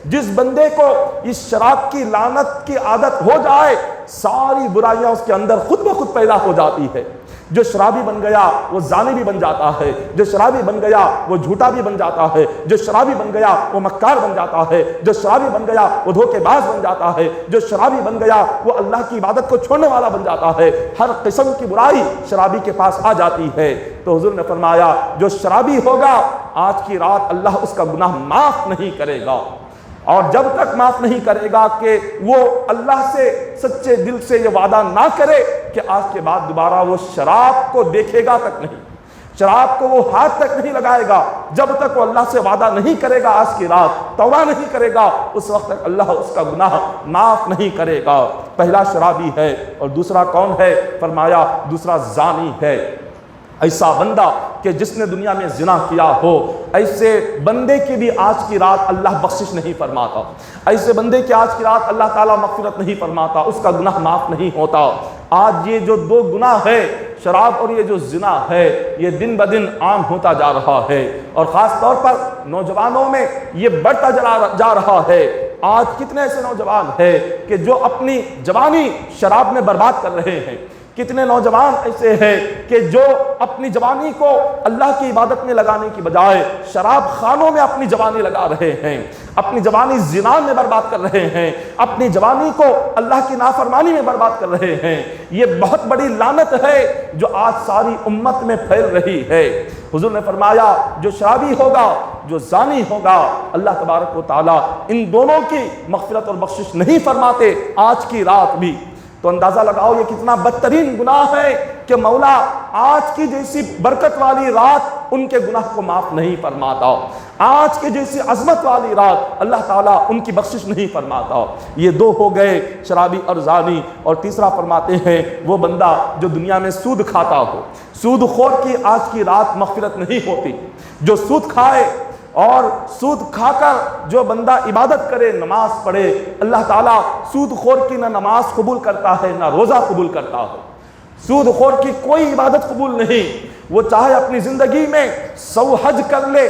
جس بندے کو اس شراب کی لعنت کی عادت ہو جائے، ساری برائیاں اس کے اندر خود بخود پیدا ہو جاتی ہے۔ جو شرابی بن گیا وہ زانی بھی بن جاتا ہے، جو شرابی بن گیا وہ جھوٹا بھی بن جاتا ہے، جو شرابی بن گیا وہ مکار بن جاتا ہے، جو شرابی بن گیا وہ دھوکے باز بن جاتا ہے، جو شرابی بن گیا وہ اللہ کی عبادت کو چھوڑنے والا بن جاتا ہے۔ ہر قسم کی برائی شرابی کے پاس آ جاتی ہے۔ تو حضور نے فرمایا جو شرابی ہوگا آج کی رات اللہ اس کا گناہ معاف نہیں کرے گا، اور جب تک معاف نہیں کرے گا کہ وہ اللہ سے سچے دل سے یہ وعدہ نہ کرے کہ آج کے بعد دوبارہ وہ شراب کو دیکھے گا تک نہیں، شراب کو وہ ہاتھ تک نہیں لگائے گا، جب تک وہ اللہ سے وعدہ نہیں کرے گا آج کی رات توبہ نہیں کرے گا، اس وقت تک اللہ اس کا گناہ معاف نہیں کرے گا۔ پہلا شرابی ہے، اور دوسرا کون ہے؟ فرمایا دوسرا زانی ہے۔ ایسا بندہ کہ جس نے دنیا میں زنا کیا ہو، ایسے بندے کی بھی آج کی رات اللہ بخشش نہیں فرماتا، ایسے بندے کی آج کی رات اللہ تعالیٰ مغفرت نہیں فرماتا، اس کا گناہ معاف نہیں ہوتا۔ آج یہ جو دو گناہ ہے، شراب اور یہ جو زنا ہے، یہ دن بدن عام ہوتا جا رہا ہے، اور خاص طور پر نوجوانوں میں یہ بڑھتا جا رہا ہے۔ آج کتنے ایسے نوجوان ہیں کہ جو اپنی جوانی شراب میں برباد کر رہے ہیں، کتنے نوجوان ایسے ہیں کہ جو اپنی جوانی کو اللہ کی عبادت میں لگانے کی بجائے شراب خانوں میں اپنی جوانی لگا رہے ہیں، اپنی جوانی زنا میں برباد کر رہے ہیں، اپنی جوانی کو اللہ کی نافرمانی میں برباد کر رہے ہیں۔ یہ بہت بڑی لعنت ہے جو آج ساری امت میں پھیل رہی ہے۔ حضور نے فرمایا جو شرابی ہوگا، جو زانی ہوگا، اللہ تبارک و تعالیٰ ان دونوں کی مغفرت اور بخشش نہیں فرماتے آج کی رات بھی۔ تو اندازہ لگاؤ یہ کتنا بدترین گناہ ہے کہ مولا آج کی جیسی برکت والی رات ان کے گناہ کو معاف نہیں فرماتا، آج کی جیسی عظمت والی رات اللہ تعالیٰ ان کی بخشش نہیں فرماتا۔ یہ دو ہو گئے، شرابی اور زانی۔ اور تیسرا فرماتے ہیں وہ بندہ جو دنیا میں سود کھاتا ہو۔ سود خور کی آج کی رات مغفرت نہیں ہوتی۔ جو سود کھائے اور سود کھا کر جو بندہ عبادت کرے، نماز پڑھے، اللہ تعالیٰ سود خور کی نہ نماز قبول کرتا ہے نہ روزہ قبول کرتا ہے۔ سود خور کی کوئی عبادت قبول نہیں۔ وہ چاہے اپنی زندگی میں 100 حج کر لے،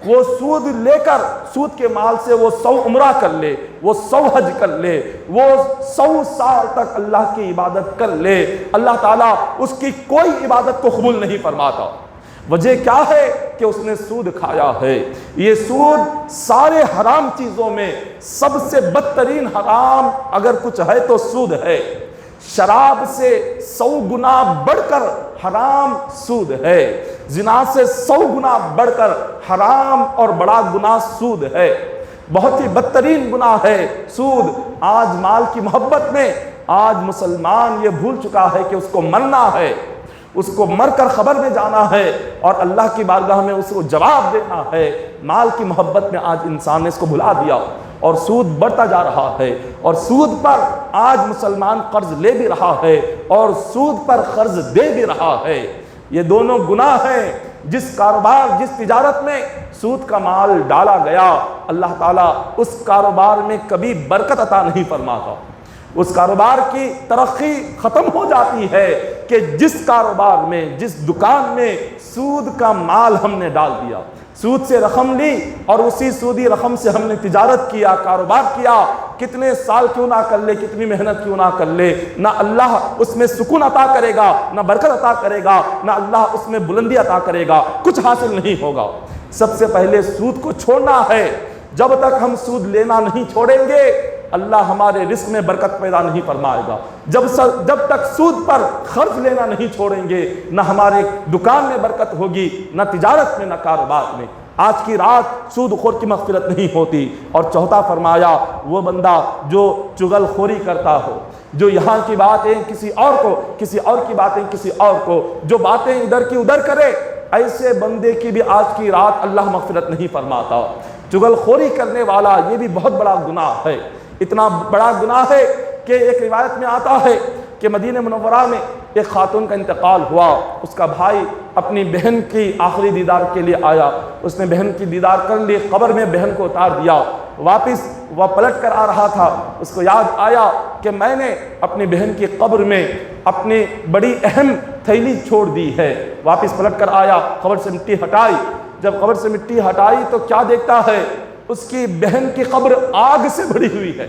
وہ سود لے کر سود کے مال سے وہ 100 عمرہ کر لے، وہ 100 حج کر لے، وہ 100 سال تک اللہ کی عبادت کر لے، اللہ تعالیٰ اس کی کوئی عبادت کو قبول نہیں فرماتا۔ وجہ کیا ہے کہ اس نے سود کھایا ہے۔ یہ سود سارے حرام چیزوں میں سب سے بدترین حرام اگر کچھ ہے تو سود ہے۔ شراب سے 100 گنا بڑھ کر حرام سود ہے، زنا سے 100 گنا بڑھ کر حرام اور بڑا گناہ سود ہے۔ بہت ہی بدترین گناہ ہے سود۔ آج مال کی محبت میں آج مسلمان یہ بھول چکا ہے کہ اس کو مرنا ہے، اس کو مر کر خبر میں جانا ہے اور اللہ کی بارگاہ میں اس کو جواب دینا ہے۔ مال کی محبت میں آج انسان نے اس کو بھلا دیا اور سود بڑھتا جا رہا ہے، اور سود پر آج مسلمان قرض لے بھی رہا ہے اور سود پر قرض دے بھی رہا ہے۔ یہ دونوں گناہ ہیں۔ جس کاروبار، جس تجارت میں سود کا مال ڈالا گیا، اللہ تعالیٰ اس کاروبار میں کبھی برکت عطا نہیں فرماتا۔ اس کاروبار کی ترقی ختم ہو جاتی ہے کہ جس کاروبار میں، جس دکان میں سود کا مال ہم نے ڈال دیا، سود سے رقم لی اور اسی سودی رقم سے ہم نے تجارت کیا، کاروبار کیا، کتنے سال کیوں نہ کر لے، کتنی محنت کیوں نہ کر لے، نہ اللہ اس میں سکون عطا کرے گا، نہ برکت عطا کرے گا، نہ اللہ اس میں بلندی عطا کرے گا، کچھ حاصل نہیں ہوگا۔ سب سے پہلے سود کو چھوڑنا ہے۔ جب تک ہم سود لینا نہیں چھوڑیں گے اللہ ہمارے رزق میں برکت پیدا نہیں فرمائے گا۔ جب تک سود پر خرچ لینا نہیں چھوڑیں گے نہ ہمارے دکان میں برکت ہوگی، نہ تجارت میں، نہ کاروبار میں۔ آج کی رات سود خور کی مغفرت نہیں ہوتی۔ اور چوتھا فرمایا وہ بندہ جو چغل خوری کرتا ہو، جو یہاں کی باتیں کسی اور کو، کسی اور کی باتیں کسی اور کو، جو باتیں ادھر کی ادھر کرے، ایسے بندے کی بھی آج کی رات اللہ مغفرت نہیں فرماتا۔ چغل خوری کرنے والا یہ بھی بہت بڑا گناہ ہے۔ اتنا بڑا گناہ ہے کہ ایک روایت میں آتا ہے کہ مدینہ منورہ میں ایک خاتون کا انتقال ہوا۔ اس کا بھائی اپنی بہن کی آخری دیدار کے لیے آیا، اس نے بہن کی دیدار کر لی، قبر میں بہن کو اتار دیا۔ واپس وہ پلٹ کر آ رہا تھا، اس کو یاد آیا کہ میں نے اپنی بہن کی قبر میں اپنی بڑی اہم تھیلی چھوڑ دی ہے۔ واپس پلٹ کر آیا، قبر سے مٹی ہٹائی۔ جب قبر سے مٹی ہٹائی تو کیا دیکھتا ہے؟ اس کی بہن کی قبر آگ سے بھری ہوئی ہے،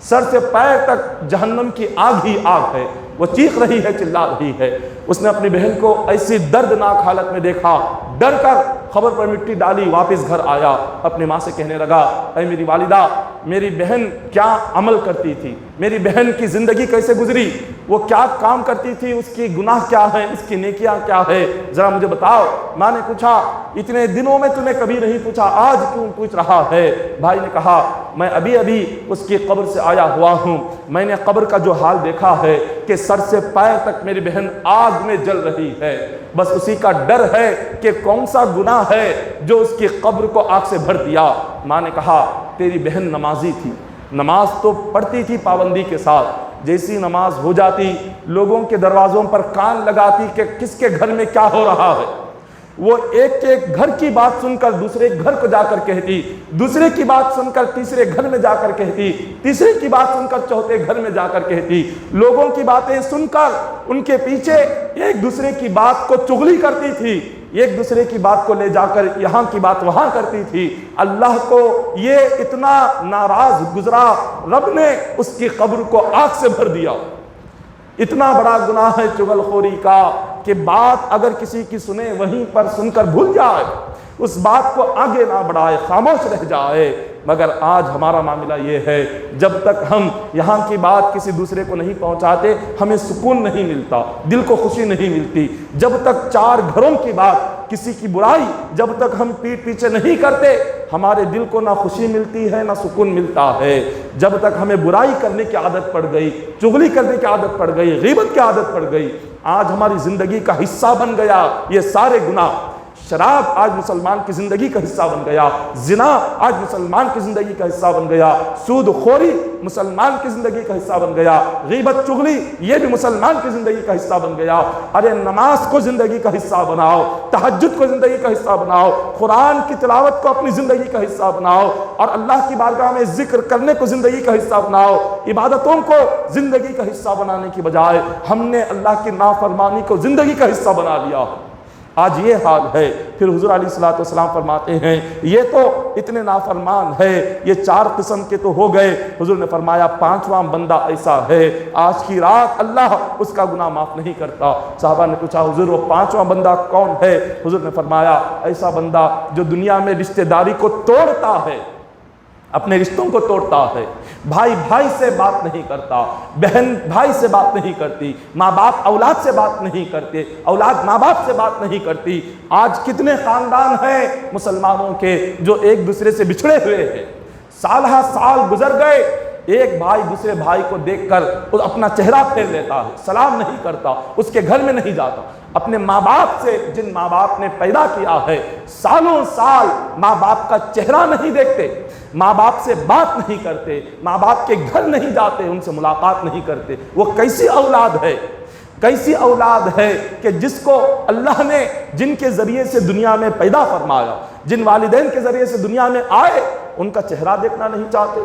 سر سے پیر تک جہنم کی آگ ہی آگ ہے۔ وہ چیخ رہی ہے، چلا رہی ہے۔ اس نے اپنی بہن کو ایسی دردناک حالت میں دیکھا، ڈر کر قبر پر مٹی ڈالی، واپس گھر آیا، اپنی ماں سے کہنے لگا، اے میری والدہ، میری بہن کیا عمل کرتی تھی، میری بہن کی زندگی کیسے گزری، وہ کیا کام کرتی تھی، اس کی گناہ کیا ہیں، اس کی نیکیاں کیا ہے، ذرا مجھے بتاؤ۔ ماں نے پوچھا، اتنے دنوں میں تمہیں کبھی نہیں پوچھا، آج کیوں پوچھ رہا ہے؟ بھائی نے کہا، میں ابھی اس کی قبر سے آیا ہوا ہوں، میں نے قبر کا جو حال دیکھا ہے کہ سر سے پیر تک میری بہن آگ میں جل رہی ہے، بس اسی کا ڈر ہے کہ کون سا گناہ ہے جو اس کی قبر کو آگ سے بھر دیا۔ ماں نے کہا، تیری بہن نمازی تھی، نماز تو پڑھتی تھی پابندی کے ساتھ، جیسی نماز ہو جاتی لوگوں کے دروازوں پر کان لگاتی کہ کس کے گھر میں کیا ہو رہا ہے۔ وہ ایک گھر کی بات سن کر دوسرے گھر کو جا کر کہتی، دوسرے کی بات سن کر تیسرے گھر میں جا کر کہتی، تیسرے کی بات سن کر چوتھے گھر میں جا کر کہتی، لوگوں کی باتیں سن کر ان کے پیچھے ایک دوسرے کی بات کو چغلی کرتی تھی، ایک دوسرے کی بات کو لے جا کر یہاں کی بات وہاں کرتی تھی۔ اللہ کو یہ اتنا ناراض گزرا، رب نے اس کی قبر کو آگ سے بھر دیا۔ اتنا بڑا گناہ ہے چغل خوری کا کہ بات اگر کسی کی سنے وہیں پر سن کر بھول جائے، اس بات کو آگے نہ بڑھائے، خاموش رہ جائے۔ مگر آج ہمارا معاملہ یہ ہے، جب تک ہم یہاں کی بات کسی دوسرے کو نہیں پہنچاتے ہمیں سکون نہیں ملتا، دل کو خوشی نہیں ملتی۔ جب تک چار گھروں کی بات، کسی کی برائی جب تک ہم پیٹھ پیچھے نہیں کرتے ہمارے دل کو نہ خوشی ملتی ہے نہ سکون ملتا ہے۔ جب تک ہمیں برائی کرنے کی عادت پڑ گئی، چغلی کرنے کی عادت پڑ گئی، غیبت کی عادت پڑ گئی، آج ہماری زندگی کا حصہ بن گیا یہ سارے گناہ۔ شراب آج مسلمان کی زندگی کا حصہ بن گیا، زنا آج مسلمان کی زندگی کا حصہ بن گیا، سود خوری مسلمان کی زندگی کا حصہ بن گیا، غیبت چغلی یہ بھی مسلمان کی زندگی کا حصہ بن گیا۔ ارے نماز کو زندگی کا حصہ بناؤ، تہجد کو زندگی کا حصہ بناؤ، قرآن کی تلاوت کو اپنی زندگی کا حصہ بناؤ، اور اللہ کی بارگاہ میں ذکر کرنے کو زندگی کا حصہ بناؤ۔ عبادتوں کو زندگی کا حصہ بنانے کی بجائے ہم نے اللہ کی نافرمانی کو زندگی کا حصہ بنا لیا۔ آج یہ حال ہے۔ پھر حضور علیہ الصلوۃ والسلام فرماتے ہیں یہ تو اتنے نافرمان ہے، یہ چار قسم کے تو ہو گئے، حضور نے فرمایا پانچواں بندہ ایسا ہے آج کی رات اللہ اس کا گناہ معاف نہیں کرتا۔ صحابہ نے پوچھا حضور وہ پانچواں بندہ کون ہے؟ حضور نے فرمایا ایسا بندہ جو دنیا میں رشتہ داری کو توڑتا ہے، اپنے رشتوں کو توڑتا ہے، بھائی بھائی سے بات نہیں کرتا، بہن بھائی سے بات نہیں کرتی، ماں باپ اولاد سے بات نہیں کرتے، اولاد ماں باپ سے بات نہیں کرتی۔ آج کتنے خاندان ہیں مسلمانوں کے جو ایک دوسرے سے بچھڑے ہوئے ہیں، سالہ سال گزر گئے، ایک بھائی دوسرے بھائی کو دیکھ کر اپنا چہرہ پھیر لیتا ہے، سلام نہیں کرتا، اس کے گھر میں نہیں جاتا۔ اپنے ماں باپ سے، جن ماں باپ نے پیدا کیا ہے، سالوں سال ماں باپ کا چہرہ نہیں دیکھتے، ماں باپ سے بات نہیں کرتے، ماں باپ کے گھر نہیں جاتے، ان سے ملاقات نہیں کرتے۔ وہ کیسی اولاد ہے، کیسی اولاد ہے کہ جس کو اللہ نے جن کے ذریعے سے دنیا میں پیدا فرمایا، جن والدین کے ذریعے سے دنیا میں آئے، ان کا چہرہ دیکھنا نہیں چاہتے۔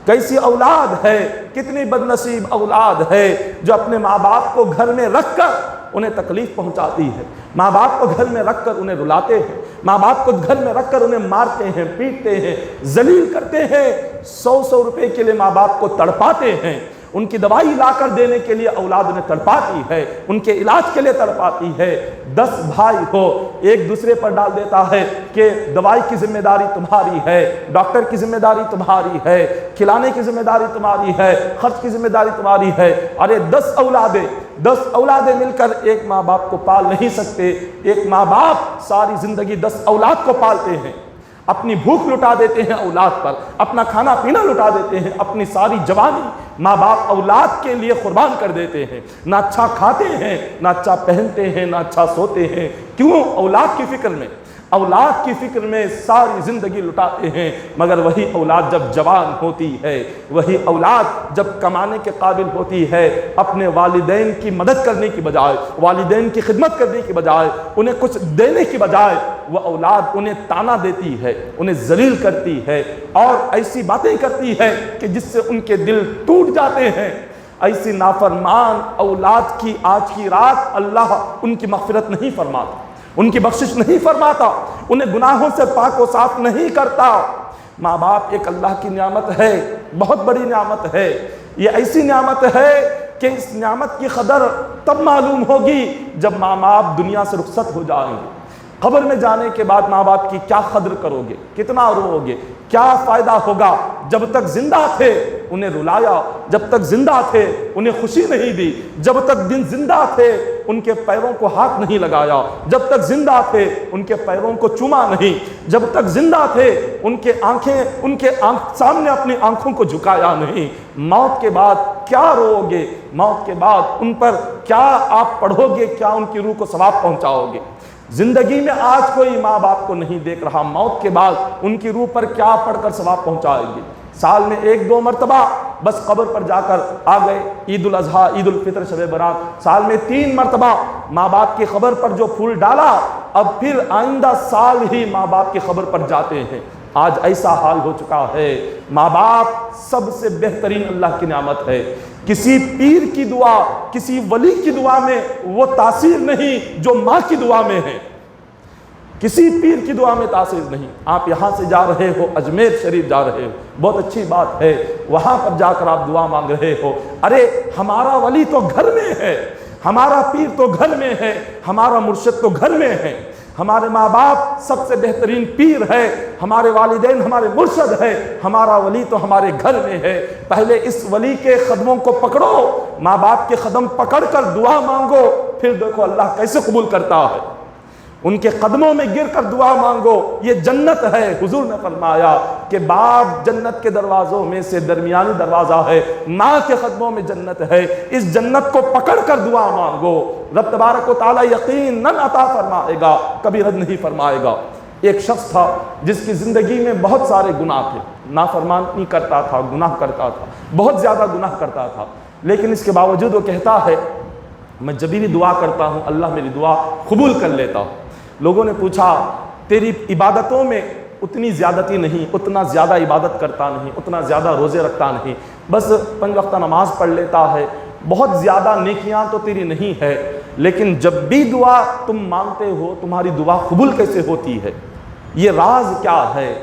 کیسی اولاد ہے، کتنی بد نصیب اولاد ہے جو اپنے ماں باپ کو گھر میں رکھ کر انہیں تکلیف پہنچاتی ہے، ماں باپ کو گھر میں رکھ کر انہیں رلاتے ہیں، ماں باپ کو گھر میں رکھ کر انہیں مارتے ہیں، پیٹتے ہیں، ذلیل کرتے ہیں، 100 روپے کے لیے ماں باپ کو تڑپاتے ہیں، ان کی دوائی لا کر دینے کے لیے اولاد انہیں تڑپاتی ہے، ان کے علاج کے لیے تڑپاتی ہے۔ 10 بھائی ہو، ایک دوسرے پر ڈال دیتا ہے کہ دوائی کی ذمہ داری تمہاری ہے، ڈاکٹر کی ذمہ داری تمہاری ہے، کھلانے کی ذمہ داری تمہاری ہے، خرچ کی ذمہ داری تمہاری ہے۔ ارے 10 اولادیں مل کر ایک ماں باپ کو پال نہیں سکتے۔ ایک ماں باپ ساری زندگی 10 اولاد کو پالتے ہیں، اپنی بھوک لٹا دیتے ہیں اولاد پر، اپنا کھانا پینا لٹا دیتے ہیں، اپنی ساری جوانی ماں باپ اولاد کے لیے قربان کر دیتے ہیں، نہ اچھا کھاتے ہیں، نہ اچھا پہنتے ہیں، نہ اچھا سوتے ہیں۔ کیوں؟ اولاد کی فکر میں، اولاد کی فکر میں ساری زندگی لٹاتے ہیں۔ مگر وہی اولاد جب جوان ہوتی ہے، وہی اولاد جب کمانے کے قابل ہوتی ہے، اپنے والدین کی مدد کرنے کی بجائے، والدین کی خدمت کرنے کی بجائے، انہیں کچھ دینے کی بجائے، وہ اولاد انہیں تانا دیتی ہے، انہیں ذلیل کرتی ہے، اور ایسی باتیں کرتی ہے کہ جس سے ان کے دل ٹوٹ جاتے ہیں۔ ایسی نافرمان اولاد کی آج کی رات اللہ ان کی مغفرت نہیں فرماتا، ان کی بخشش نہیں فرماتا، انہیں گناہوں سے پاک و صاف نہیں کرتا۔ ماں باپ ایک اللہ کی نعمت ہے، بہت بڑی نعمت ہے۔ یہ ایسی نعمت ہے کہ اس نعمت کی قدر تب معلوم ہوگی جب ماں باپ دنیا سے رخصت ہو جائیں گے۔ قبر میں جانے کے بعد ماں باپ کی کیا قدر کرو گے، کتنا رو گے، کیا فائدہ ہوگا؟ جب تک زندہ تھے انہیں رلایا، جب تک زندہ تھے انہیں خوشی نہیں دی، جب تک دن زندہ تھے ان کے پیروں کو ہاتھ نہیں لگایا، جب تک زندہ تھے ان کے پیروں کو چوما نہیں، جب تک زندہ تھے ان کے سامنے اپنی آنکھوں کو جھکایا نہیں۔ موت کے بعد کیا رو گے؟ موت کے بعد ان پر کیا آپ پڑھو گے؟ کیا ان کی روح کو ثواب پہنچاؤ گے؟ زندگی میں آج کوئی ماں باپ کو نہیں دیکھ رہا، موت کے بعد ان کی روح پر کیا پڑھ کر ثواب پہنچائے گی؟ سال میں 1-2 مرتبہ بس قبر پر جا کر آ گئے، عید الاضحیٰ، عید الفطر، شب برات۔ سال میں 3 مرتبہ ماں باپ کی قبر پر جو پھول ڈالا، اب پھر آئندہ سال ہی ماں باپ کی قبر پر جاتے ہیں۔ آج ایسا حال ہو چکا ہے۔ ماں باپ سب سے بہترین اللہ کی نعمت ہے۔ کسی پیر کی دعا، کسی ولی کی دعا میں وہ تاثیر نہیں جو ماں کی دعا میں ہے۔ کسی پیر کی دعا میں تاثیر نہیں۔ آپ یہاں سے جا رہے ہو، اجمیر شریف جا رہے ہو، بہت اچھی بات ہے، وہاں پر جا کر آپ دعا مانگ رہے ہو، ارے ہمارا ولی تو گھر میں ہے، ہمارا پیر تو گھر میں ہے، ہمارا مرشد تو گھر میں ہے، ہمارے ماں باپ سب سے بہترین پیر ہے، ہمارے والدین ہمارے مرشد ہے، ہمارا ولی تو ہمارے گھر میں ہے۔ پہلے اس ولی کے قدموں کو پکڑو، ماں باپ کے قدم پکڑ کر دعا مانگو، پھر دیکھو اللہ کیسے قبول کرتا ہے۔ ان کے قدموں میں گر کر دعا مانگو، یہ جنت ہے۔ حضور نے فرمایا کہ باب جنت کے دروازوں میں سے درمیانی دروازہ ہے، ماں کے قدموں میں جنت ہے، اس جنت کو پکڑ کر دعا مانگو، رب تبارک و تعالیٰ یقیناً عطا فرمائے گا، کبھی رد نہیں فرمائے گا۔ ایک شخص تھا جس کی زندگی میں بہت سارے گناہ تھے، نافرمانی کرتا تھا، گناہ کرتا تھا، بہت زیادہ گناہ کرتا تھا، لیکن اس کے باوجود وہ کہتا ہے میں جب بھی دعا کرتا ہوں اللہ میری دعا قبول کر لیتا ہوں۔ لوگوں نے پوچھا تیری عبادتوں میں اتنی زیادتی نہیں، اتنا زیادہ عبادت کرتا نہیں، اتنا زیادہ روزے رکھتا نہیں، بس 5 وقتہ نماز پڑھ لیتا ہے، بہت زیادہ نیکیاں تو تیری نہیں ہے، لیکن جب بھی دعا تم مانگتے ہو تمہاری دعا قبول کیسے ہوتی ہے؟ یہ راز کیا ہے؟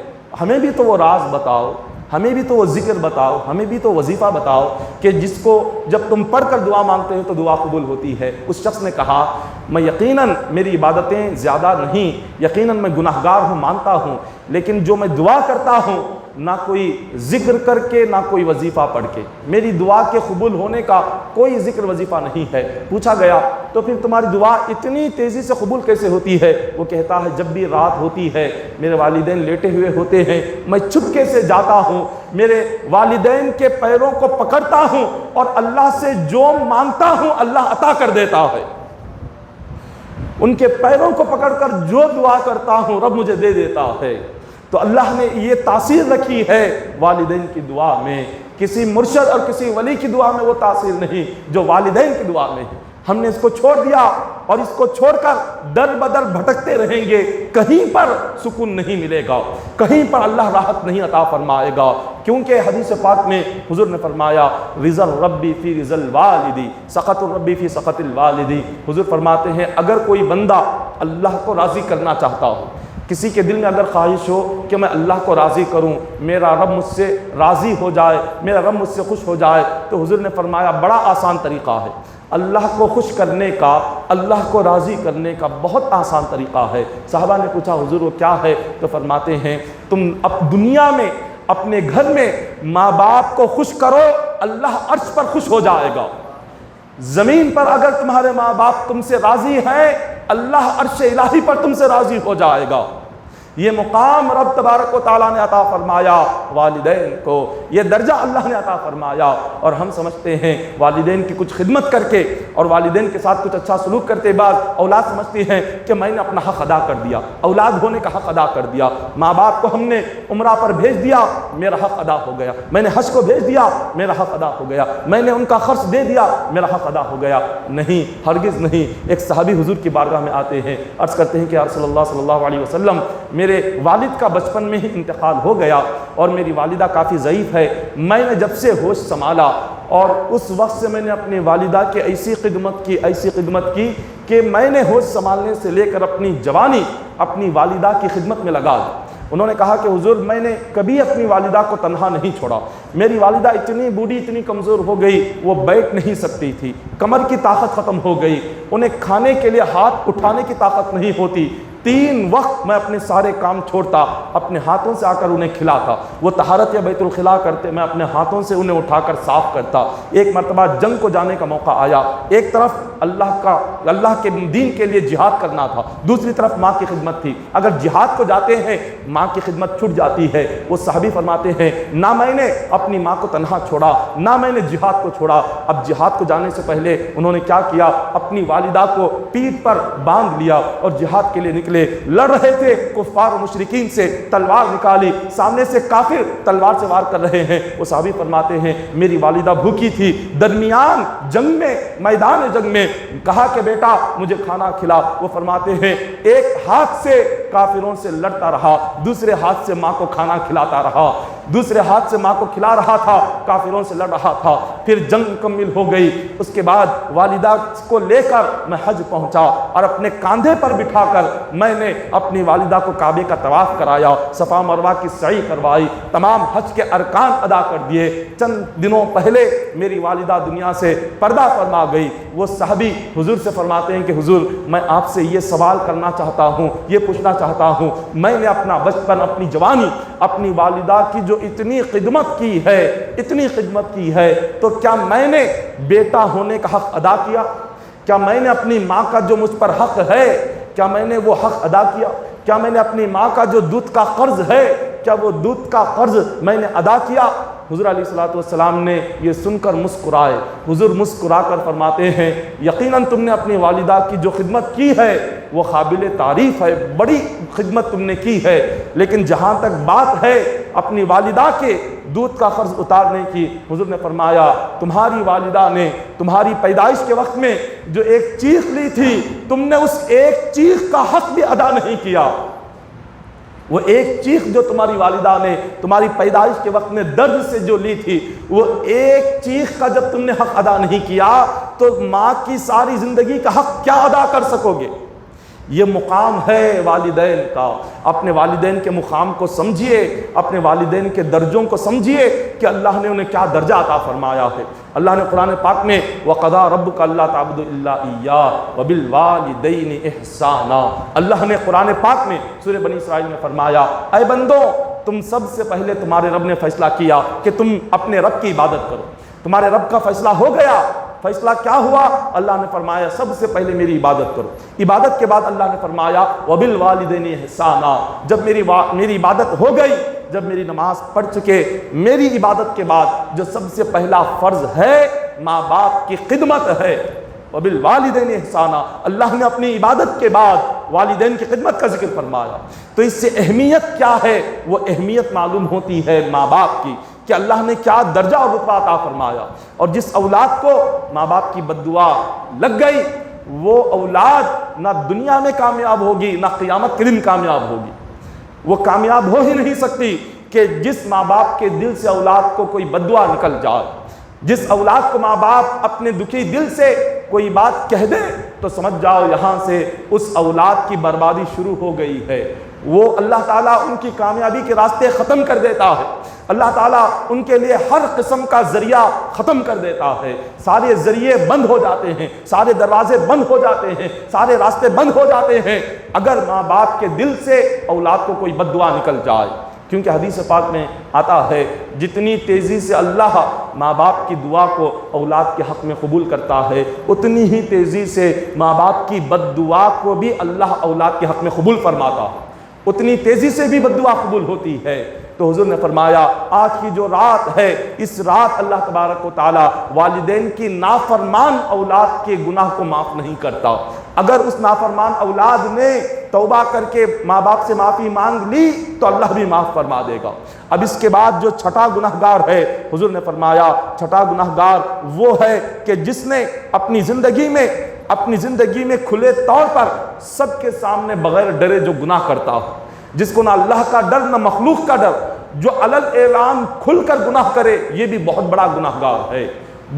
ہمیں بھی تو وہ راز بتاؤ، ہمیں بھی تو وہ ذکر بتاؤ، ہمیں بھی تو وظیفہ بتاؤ کہ جس کو جب تم پڑھ کر دعا مانگتے ہو تو دعا قبول ہوتی ہے۔ اس شخص نے کہا میں یقیناً میری عبادتیں زیادہ نہیں، یقیناً میں گناہگار ہوں، مانتا ہوں، لیکن جو میں دعا کرتا ہوں نہ کوئی ذکر کر کے نہ کوئی وظیفہ پڑھ کے، میری دعا کے قبول ہونے کا کوئی ذکر وظیفہ نہیں ہے۔ پوچھا گیا تو پھر تمہاری دعا اتنی تیزی سے قبول کیسے ہوتی ہے؟ وہ کہتا ہے جب بھی رات ہوتی ہے میرے والدین لیٹے ہوئے ہوتے ہیں، میں چپکے سے جاتا ہوں، میرے والدین کے پیروں کو پکڑتا ہوں اور اللہ سے جو مانگتا ہوں اللہ عطا کر دیتا ہے۔ ان کے پیروں کو پکڑ کر جو دعا کرتا ہوں رب مجھے دے دیتا ہے۔ تو اللہ نے یہ تاثیر رکھی ہے والدین کی دعا میں، کسی مرشد اور کسی ولی کی دعا میں وہ تاثیر نہیں جو والدین کی دعا میں ہے۔ ہم نے اس کو چھوڑ دیا اور اس کو چھوڑ کر در بدر بھٹکتے رہیں گے، کہیں پر سکون نہیں ملے گا، کہیں پر اللہ راحت نہیں عطا فرمائے گا، کیونکہ حدیث پاک میں حضور نے فرمایا رضا الربی فی رضا الوالدی سخط الربی فی سخط الوالدی۔ حضور فرماتے ہیں اگر کوئی بندہ اللہ کو راضی کرنا چاہتا ہو، کسی کے دل میں اگر خواہش ہو کہ میں اللہ کو راضی کروں، میرا رب مجھ سے راضی ہو جائے، میرا رب مجھ سے خوش ہو جائے، تو حضور نے فرمایا بڑا آسان طریقہ ہے اللہ کو خوش کرنے کا، اللہ کو راضی کرنے کا بہت آسان طریقہ ہے۔ صحابہ نے پوچھا حضور وہ کیا ہے؟ تو فرماتے ہیں تم اب دنیا میں اپنے گھر میں ماں باپ کو خوش کرو، اللہ عرش پر خوش ہو جائے گا۔ زمین پر اگر تمہارے ماں باپ تم سے راضی ہیں، اللہ عرش الہی پر تم سے راضی ہو جائے گا۔ یہ مقام رب تبارک و تعالیٰ نے عطا فرمایا والدین کو، یہ درجہ اللہ نے عطا فرمایا، اور ہم سمجھتے ہیں والدین کی کچھ خدمت کر کے اور والدین کے ساتھ کچھ اچھا سلوک کرتے بعد اولاد سمجھتی ہیں کہ میں نے اپنا حق ادا کر دیا، اولاد ہونے کا حق ادا کر دیا، ماں باپ کو ہم نے عمرہ پر بھیج دیا میرا حق ادا ہو گیا، میں نے حج کو بھیج دیا میرا حق ادا ہو گیا، میں نے ان کا خرچ دے دیا میرا حق ادا ہو گیا۔ نہیں، ہرگز نہیں۔ ایک صحابی حضور کی بارگاہ میں آتے ہیں، عرض کرتے ہیں کہ یا رسول اللہ صلی اللہ علیہ وسلم میرے والد کا بچپن میں ہی انتقال ہو گیا اور میری والدہ کافی ضعیف ہے، میں نے جب سے ہوش سنبھالا اور اس وقت سے میں نے اپنی والدہ کی ایسی خدمت کی کہ میں نے ہوش سنبھالنے سے لے کر اپنی جوانی اپنی والدہ کی خدمت میں لگا دی۔ انہوں نے کہا کہ حضور میں نے کبھی اپنی والدہ کو تنہا نہیں چھوڑا، میری والدہ اتنی بوڑھی اتنی کمزور ہو گئی وہ بیٹھ نہیں سکتی تھی، کمر کی طاقت ختم ہو گئی، انہیں کھانے کے لیے ہاتھ اٹھانے کی طاقت نہیں ہوتی، 3 وقت میں اپنے سارے کام چھوڑتا، اپنے ہاتھوں سے آ کر انہیں کھلاتا، وہ طہارت یا بیت الخلاء کرتے میں اپنے ہاتھوں سے انہیں اٹھا کر صاف کرتا۔ ایک مرتبہ جنگ کو جانے کا موقع آیا، ایک طرف اللہ کے دین کے لیے جہاد کرنا تھا، دوسری طرف ماں کی خدمت تھی، اگر جہاد کو جاتے ہیں ماں کی خدمت چھوٹ جاتی ہے۔ وہ صحابی فرماتے ہیں نہ میں نے اپنی ماں کو تنہا چھوڑا نہ میں نے جہاد کو چھوڑا، اب جہاد کو جانے سے پہلے انہوں نے کیا کیا، اپنی والدہ کو پیٹھ پر باندھ لیا اور جہاد کے لیے نکلے، لڑ رہے تھے کفار و مشرکین سے، تلوار نکالی، سامنے سے کافر تلوار سے وار کر رہے ہیں۔ وہ صحابی فرماتے ہیں میری والدہ بھوکی تھی، درمیان جنگ میں میدان جنگ میں کہا کہ بیٹا مجھے کھانا کھلا، وہ فرماتے ہیں ایک ہاتھ سے کافروں سے لڑتا رہا، دوسرے ہاتھ سے ماں کو کھانا کھلاتا رہا، دوسرے ہاتھ سے ماں کو کھلا رہا تھا، کافروں سے لڑ رہا تھا۔ پھر جنگ مکمل ہو گئی، اس کے بعد والدہ کو لے کر میں حج پہنچا اور اپنے کاندھے پر بٹھا کر میں نے اپنی والدہ کو کعبے کا طواف کرایا، صفا مروہ کی سعی کروائی، تمام حج کے ارکان ادا کر دیے۔ چند دنوں پہلے میری والدہ دنیا سے پردہ فرما گئی۔ وہ صحابی حضور سے فرماتے ہیں کہ حضور میں آپ سے یہ سوال کرنا چاہتا ہوں، یہ پوچھنا چاہتا ہوں، میں نے اپنا بچپن، اپنی جوانی اپنی والدہ کی جو اتنی خدمت کی ہے، اتنی خدمت کی ہے، تو کیا میں نے بیٹا ہونے کا حق ادا کیا؟ کیا میں نے اپنی ماں کا جو مجھ پر حق ہے، کیا میں نے وہ حق ادا کیا؟ کیا میں نے اپنی ماں کا جو دودھ کا قرض ہے، کیا وہ دودھ کا قرض میں نے ادا کیا؟ حضور علیہ الصلوۃ والسلام نے یہ سن کر مسکرائے۔ حضور مسکرا کر فرماتے ہیں یقیناً تم نے اپنی والدہ کی جو خدمت کی ہے وہ قابل تعریف ہے، بڑی خدمت تم نے کی ہے، لیکن جہاں تک بات ہے اپنی والدہ کے دودھ کا قرض اتارنے کی، حضور نے فرمایا تمہاری والدہ نے تمہاری پیدائش کے وقت میں جو ایک چیخ لی تھی، تم نے اس ایک چیخ کا حق بھی ادا نہیں کیا۔ وہ ایک چیخ جو تمہاری والدہ نے تمہاری پیدائش کے وقت میں درد سے جو لی تھی، وہ ایک چیخ کا جب تم نے حق ادا نہیں کیا تو ماں کی ساری زندگی کا حق کیا ادا کر سکو گے؟ یہ مقام ہے والدین کا۔ اپنے والدین کے مقام کو سمجھیے، اپنے والدین کے درجوں کو سمجھیے کہ اللہ نے انہیں کیا درجہ عطا فرمایا ہے۔ اللہ نے قرآن پاک میں وَقَضَىٰ رَبُّكَ أَلَّا تَعْبُدُوا إِلَّا إِيَّاهُ وَبِالْوَالِدَيْنِ إِحْسَانًا، اللہ نے قرآن پاک میں سورہ بنی اسرائیل میں فرمایا اے بندو، تم سب سے پہلے تمہارے رب نے فیصلہ کیا کہ تم اپنے رب کی عبادت کرو، تمہارے رب کا فیصلہ ہو گیا۔ فیصلہ کیا ہوا؟ اللہ نے فرمایا سب سے پہلے میری عبادت کرو۔ عبادت کے بعد اللہ نے فرمایا وَبِالْوَالِدَيْنِ إِحْسَانًا، جب میری عبادت ہو گئی، جب میری نماز پڑھ چکے، میری عبادت کے بعد جو سب سے پہلا فرض ہے ماں باپ کی خدمت ہے۔ وَبِالْوَالِدَيْنِ إِحْسَانًا، اللہ نے اپنی عبادت کے بعد والدین کی خدمت کا ذکر فرمایا۔ تو اس سے اہمیت کیا ہے؟ وہ اہمیت معلوم ہوتی ہے ماں باپ کی کہ اللہ نے کیا درجہ اور رتبہ عطا فرمایا، اور جس اولاد کو ماں باپ کی بد دعا لگ گئی وہ اولاد نہ دنیا میں کامیاب ہوگی نہ قیامت کے دن کامیاب ہوگی۔ وہ کامیاب ہو ہی نہیں سکتی کہ جس ماں باپ کے دل سے اولاد کو کوئی بد دعا نکل جائے۔ جس اولاد کو ماں باپ اپنے دکھی دل سے کوئی بات کہہ دے تو سمجھ جاؤ یہاں سے اس اولاد کی بربادی شروع ہو گئی ہے۔ وہ اللہ تعالیٰ ان کی کامیابی کے راستے ختم کر دیتا ہے، اللہ تعالیٰ ان کے لیے ہر قسم کا ذریعہ ختم کر دیتا ہے، سارے ذریعے بند ہو جاتے ہیں، سارے دروازے بند ہو جاتے ہیں، سارے راستے بند ہو جاتے ہیں اگر ماں باپ کے دل سے اولاد کو کوئی بد دعا نکل جائے۔ کیونکہ حدیث پاک میں آتا ہے جتنی تیزی سے اللہ ماں باپ کی دعا کو اولاد کے حق میں قبول کرتا ہے، اتنی ہی تیزی سے ماں باپ کی بد دعا کو بھی اللہ اولاد کے حق میں قبول فرماتا ہے، اتنی تیزی سے بھی بد دعا قبول ہوتی ہے۔ تو حضور نے فرمایا آج کی جو رات ہے، اس رات اللہ تبارک و تعالی والدین کی نافرمان اولاد کے گناہ کو معاف نہیں کرتا۔ اگر اس نافرمان اولاد نے توبہ کر کے ماں باپ سے معافی مانگ لی تو اللہ بھی معاف فرما دے گا۔ اب اس کے بعد جو چھٹا گناہگار ہے، حضور نے فرمایا چھٹا گناہگار وہ ہے کہ جس نے اپنی زندگی میں کھلے طور پر سب کے سامنے بغیر ڈرے جو گناہ کرتا ہو، جس کو نہ اللہ کا ڈر نہ مخلوق کا ڈر، جو علل اعلان کھل کر گناہ کرے، یہ بھی بہت بڑا گناہگار ہے،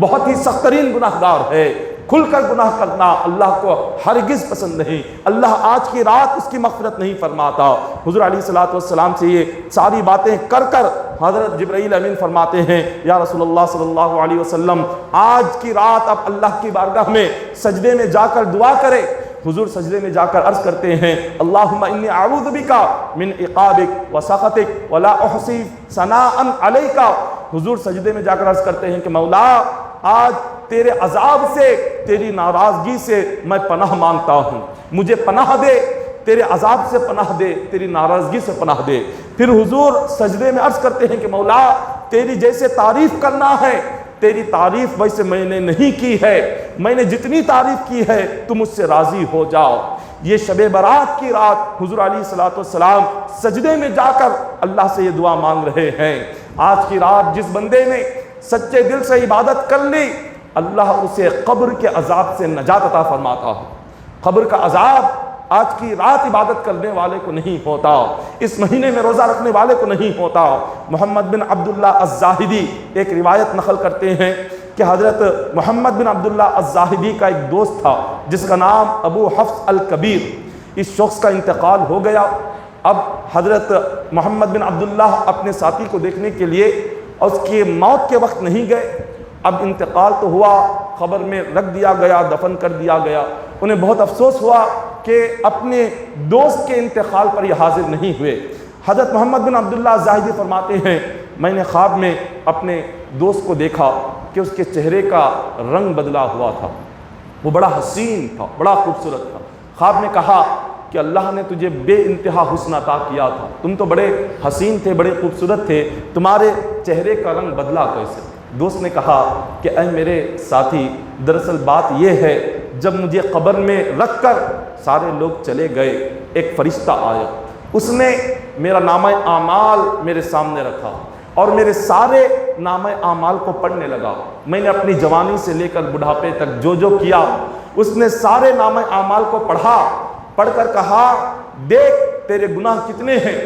بہت ہی سخت ترین گناہگار ہے۔ کھل کر گناہ کرنا اللہ کو ہرگز پسند نہیں، اللہ آج کی رات اس کی مغفرت نہیں فرماتا۔ حضور علیہ الصلوۃ والسلام سے یہ ساری باتیں کر کر حضرت جبرائیل امین فرماتے ہیں یا رسول اللہ صلی اللہ علیہ وسلم آج کی رات آپ اللہ کی بارگاہ میں سجدے میں جا کر دعا کریں۔ حضور سجدے میں جا کر عرض کرتے ہیں اللہم انی اعوذ بکا من عقابک و سخطک ولا احصی ثناء علیک۔ حضور سجدے میں جا کر عرض کرتے ہیں کہ مولا آج تیرے عذاب سے، تیری ناراضگی سے میں پناہ مانگتا ہوں، مجھے پناہ دے، تیرے عذاب سے پناہ دے، تیری ناراضگی سے پناہ دے۔ پھر حضور سجدے میں عرض کرتے ہیں کہ مولا تیری جیسے تعریف کرنا ہے تیری تعریف ویسے میں نے نہیں کی ہے، میں نے جتنی تعریف کی ہے تم مجھ سے راضی ہو جاؤ۔ یہ شب برات کی رات حضور علیہ الصلوۃ والسلام سجدے میں جا کر اللہ سے یہ دعا مانگ رہے ہیں۔ آج کی رات جس بندے نے سچے دل سے عبادت کر لی، اللہ اسے قبر کے عذاب سے نجات عطا فرماتا ہے۔ قبر کا عذاب آج کی رات عبادت کرنے والے کو نہیں ہوتا، اس مہینے میں روزہ رکھنے والے کو نہیں ہوتا۔ محمد بن عبداللہ الزاہدی ایک روایت نقل کرتے ہیں کہ حضرت محمد بن عبداللہ الزاہدی کا ایک دوست تھا جس کا نام ابو حفص الکبیر، اس شخص کا انتقال ہو گیا۔ اب حضرت محمد بن عبداللہ اپنے ساتھی کو دیکھنے کے لیے اور اس کی موت کے وقت نہیں گئے، اب انتقال تو ہوا، قبر میں رکھ دیا گیا، دفن کر دیا گیا۔ انہیں بہت افسوس ہوا کہ اپنے دوست کے انتقال پر یہ حاضر نہیں ہوئے۔ حضرت محمد بن عبداللہ الزاہدی فرماتے ہیں میں نے خواب میں اپنے دوست کو دیکھا کہ اس کے چہرے کا رنگ بدلا ہوا تھا، وہ بڑا حسین تھا، بڑا خوبصورت تھا۔ خواب میں کہا کہ اللہ نے تجھے بے انتہا حسن عطا کیا تھا، تم تو بڑے حسین تھے، بڑے خوبصورت تھے، تمہارے چہرے کا رنگ بدلا کیسے؟ دوست نے کہا کہ اے میرے ساتھی، دراصل بات یہ ہے جب مجھے قبر میں رکھ کر سارے لوگ چلے گئے، ایک فرشتہ آیا، اس نے میرا نامہ اعمال میرے سامنے رکھا اور میرے سارے نامہ اعمال کو پڑھنے لگا۔ میں نے اپنی جوانی سے لے کر بڑھاپے تک جو جو کیا، اس نے سارے نامہ اعمال کو پڑھا، پڑھ کر کہا دیکھ تیرے گناہ کتنے ہیں۔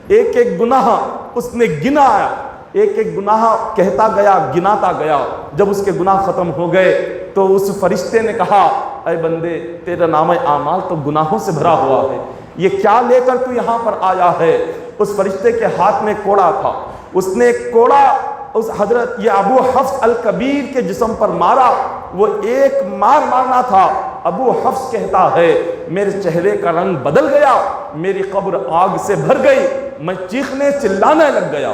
ایک ایک گناہ اس نے گنایا، ایک ایک گناہ کہتا گیا، گناتا گیا۔ جب اس کے گناہ ختم ہو گئے تو اس فرشتے نے کہا اے بندے، تیرا نامہ اعمال تو گناہوں سے بھرا ہوا ہے، یہ کیا لے کر تو یہاں پر آیا ہے؟ اس فرشتے کے ہاتھ میں کوڑا تھا، اس نے ایک کوڑا اس حضرت یہ ابو حفص الکبیر کے جسم پر مارا، وہ ایک مارنا تھا۔ ابو حفص کہتا ہے میرے چہرے کا رنگ بدل گیا، میری قبر آگ سے بھر گئی، میں چیخنے چلانے لگ گیا،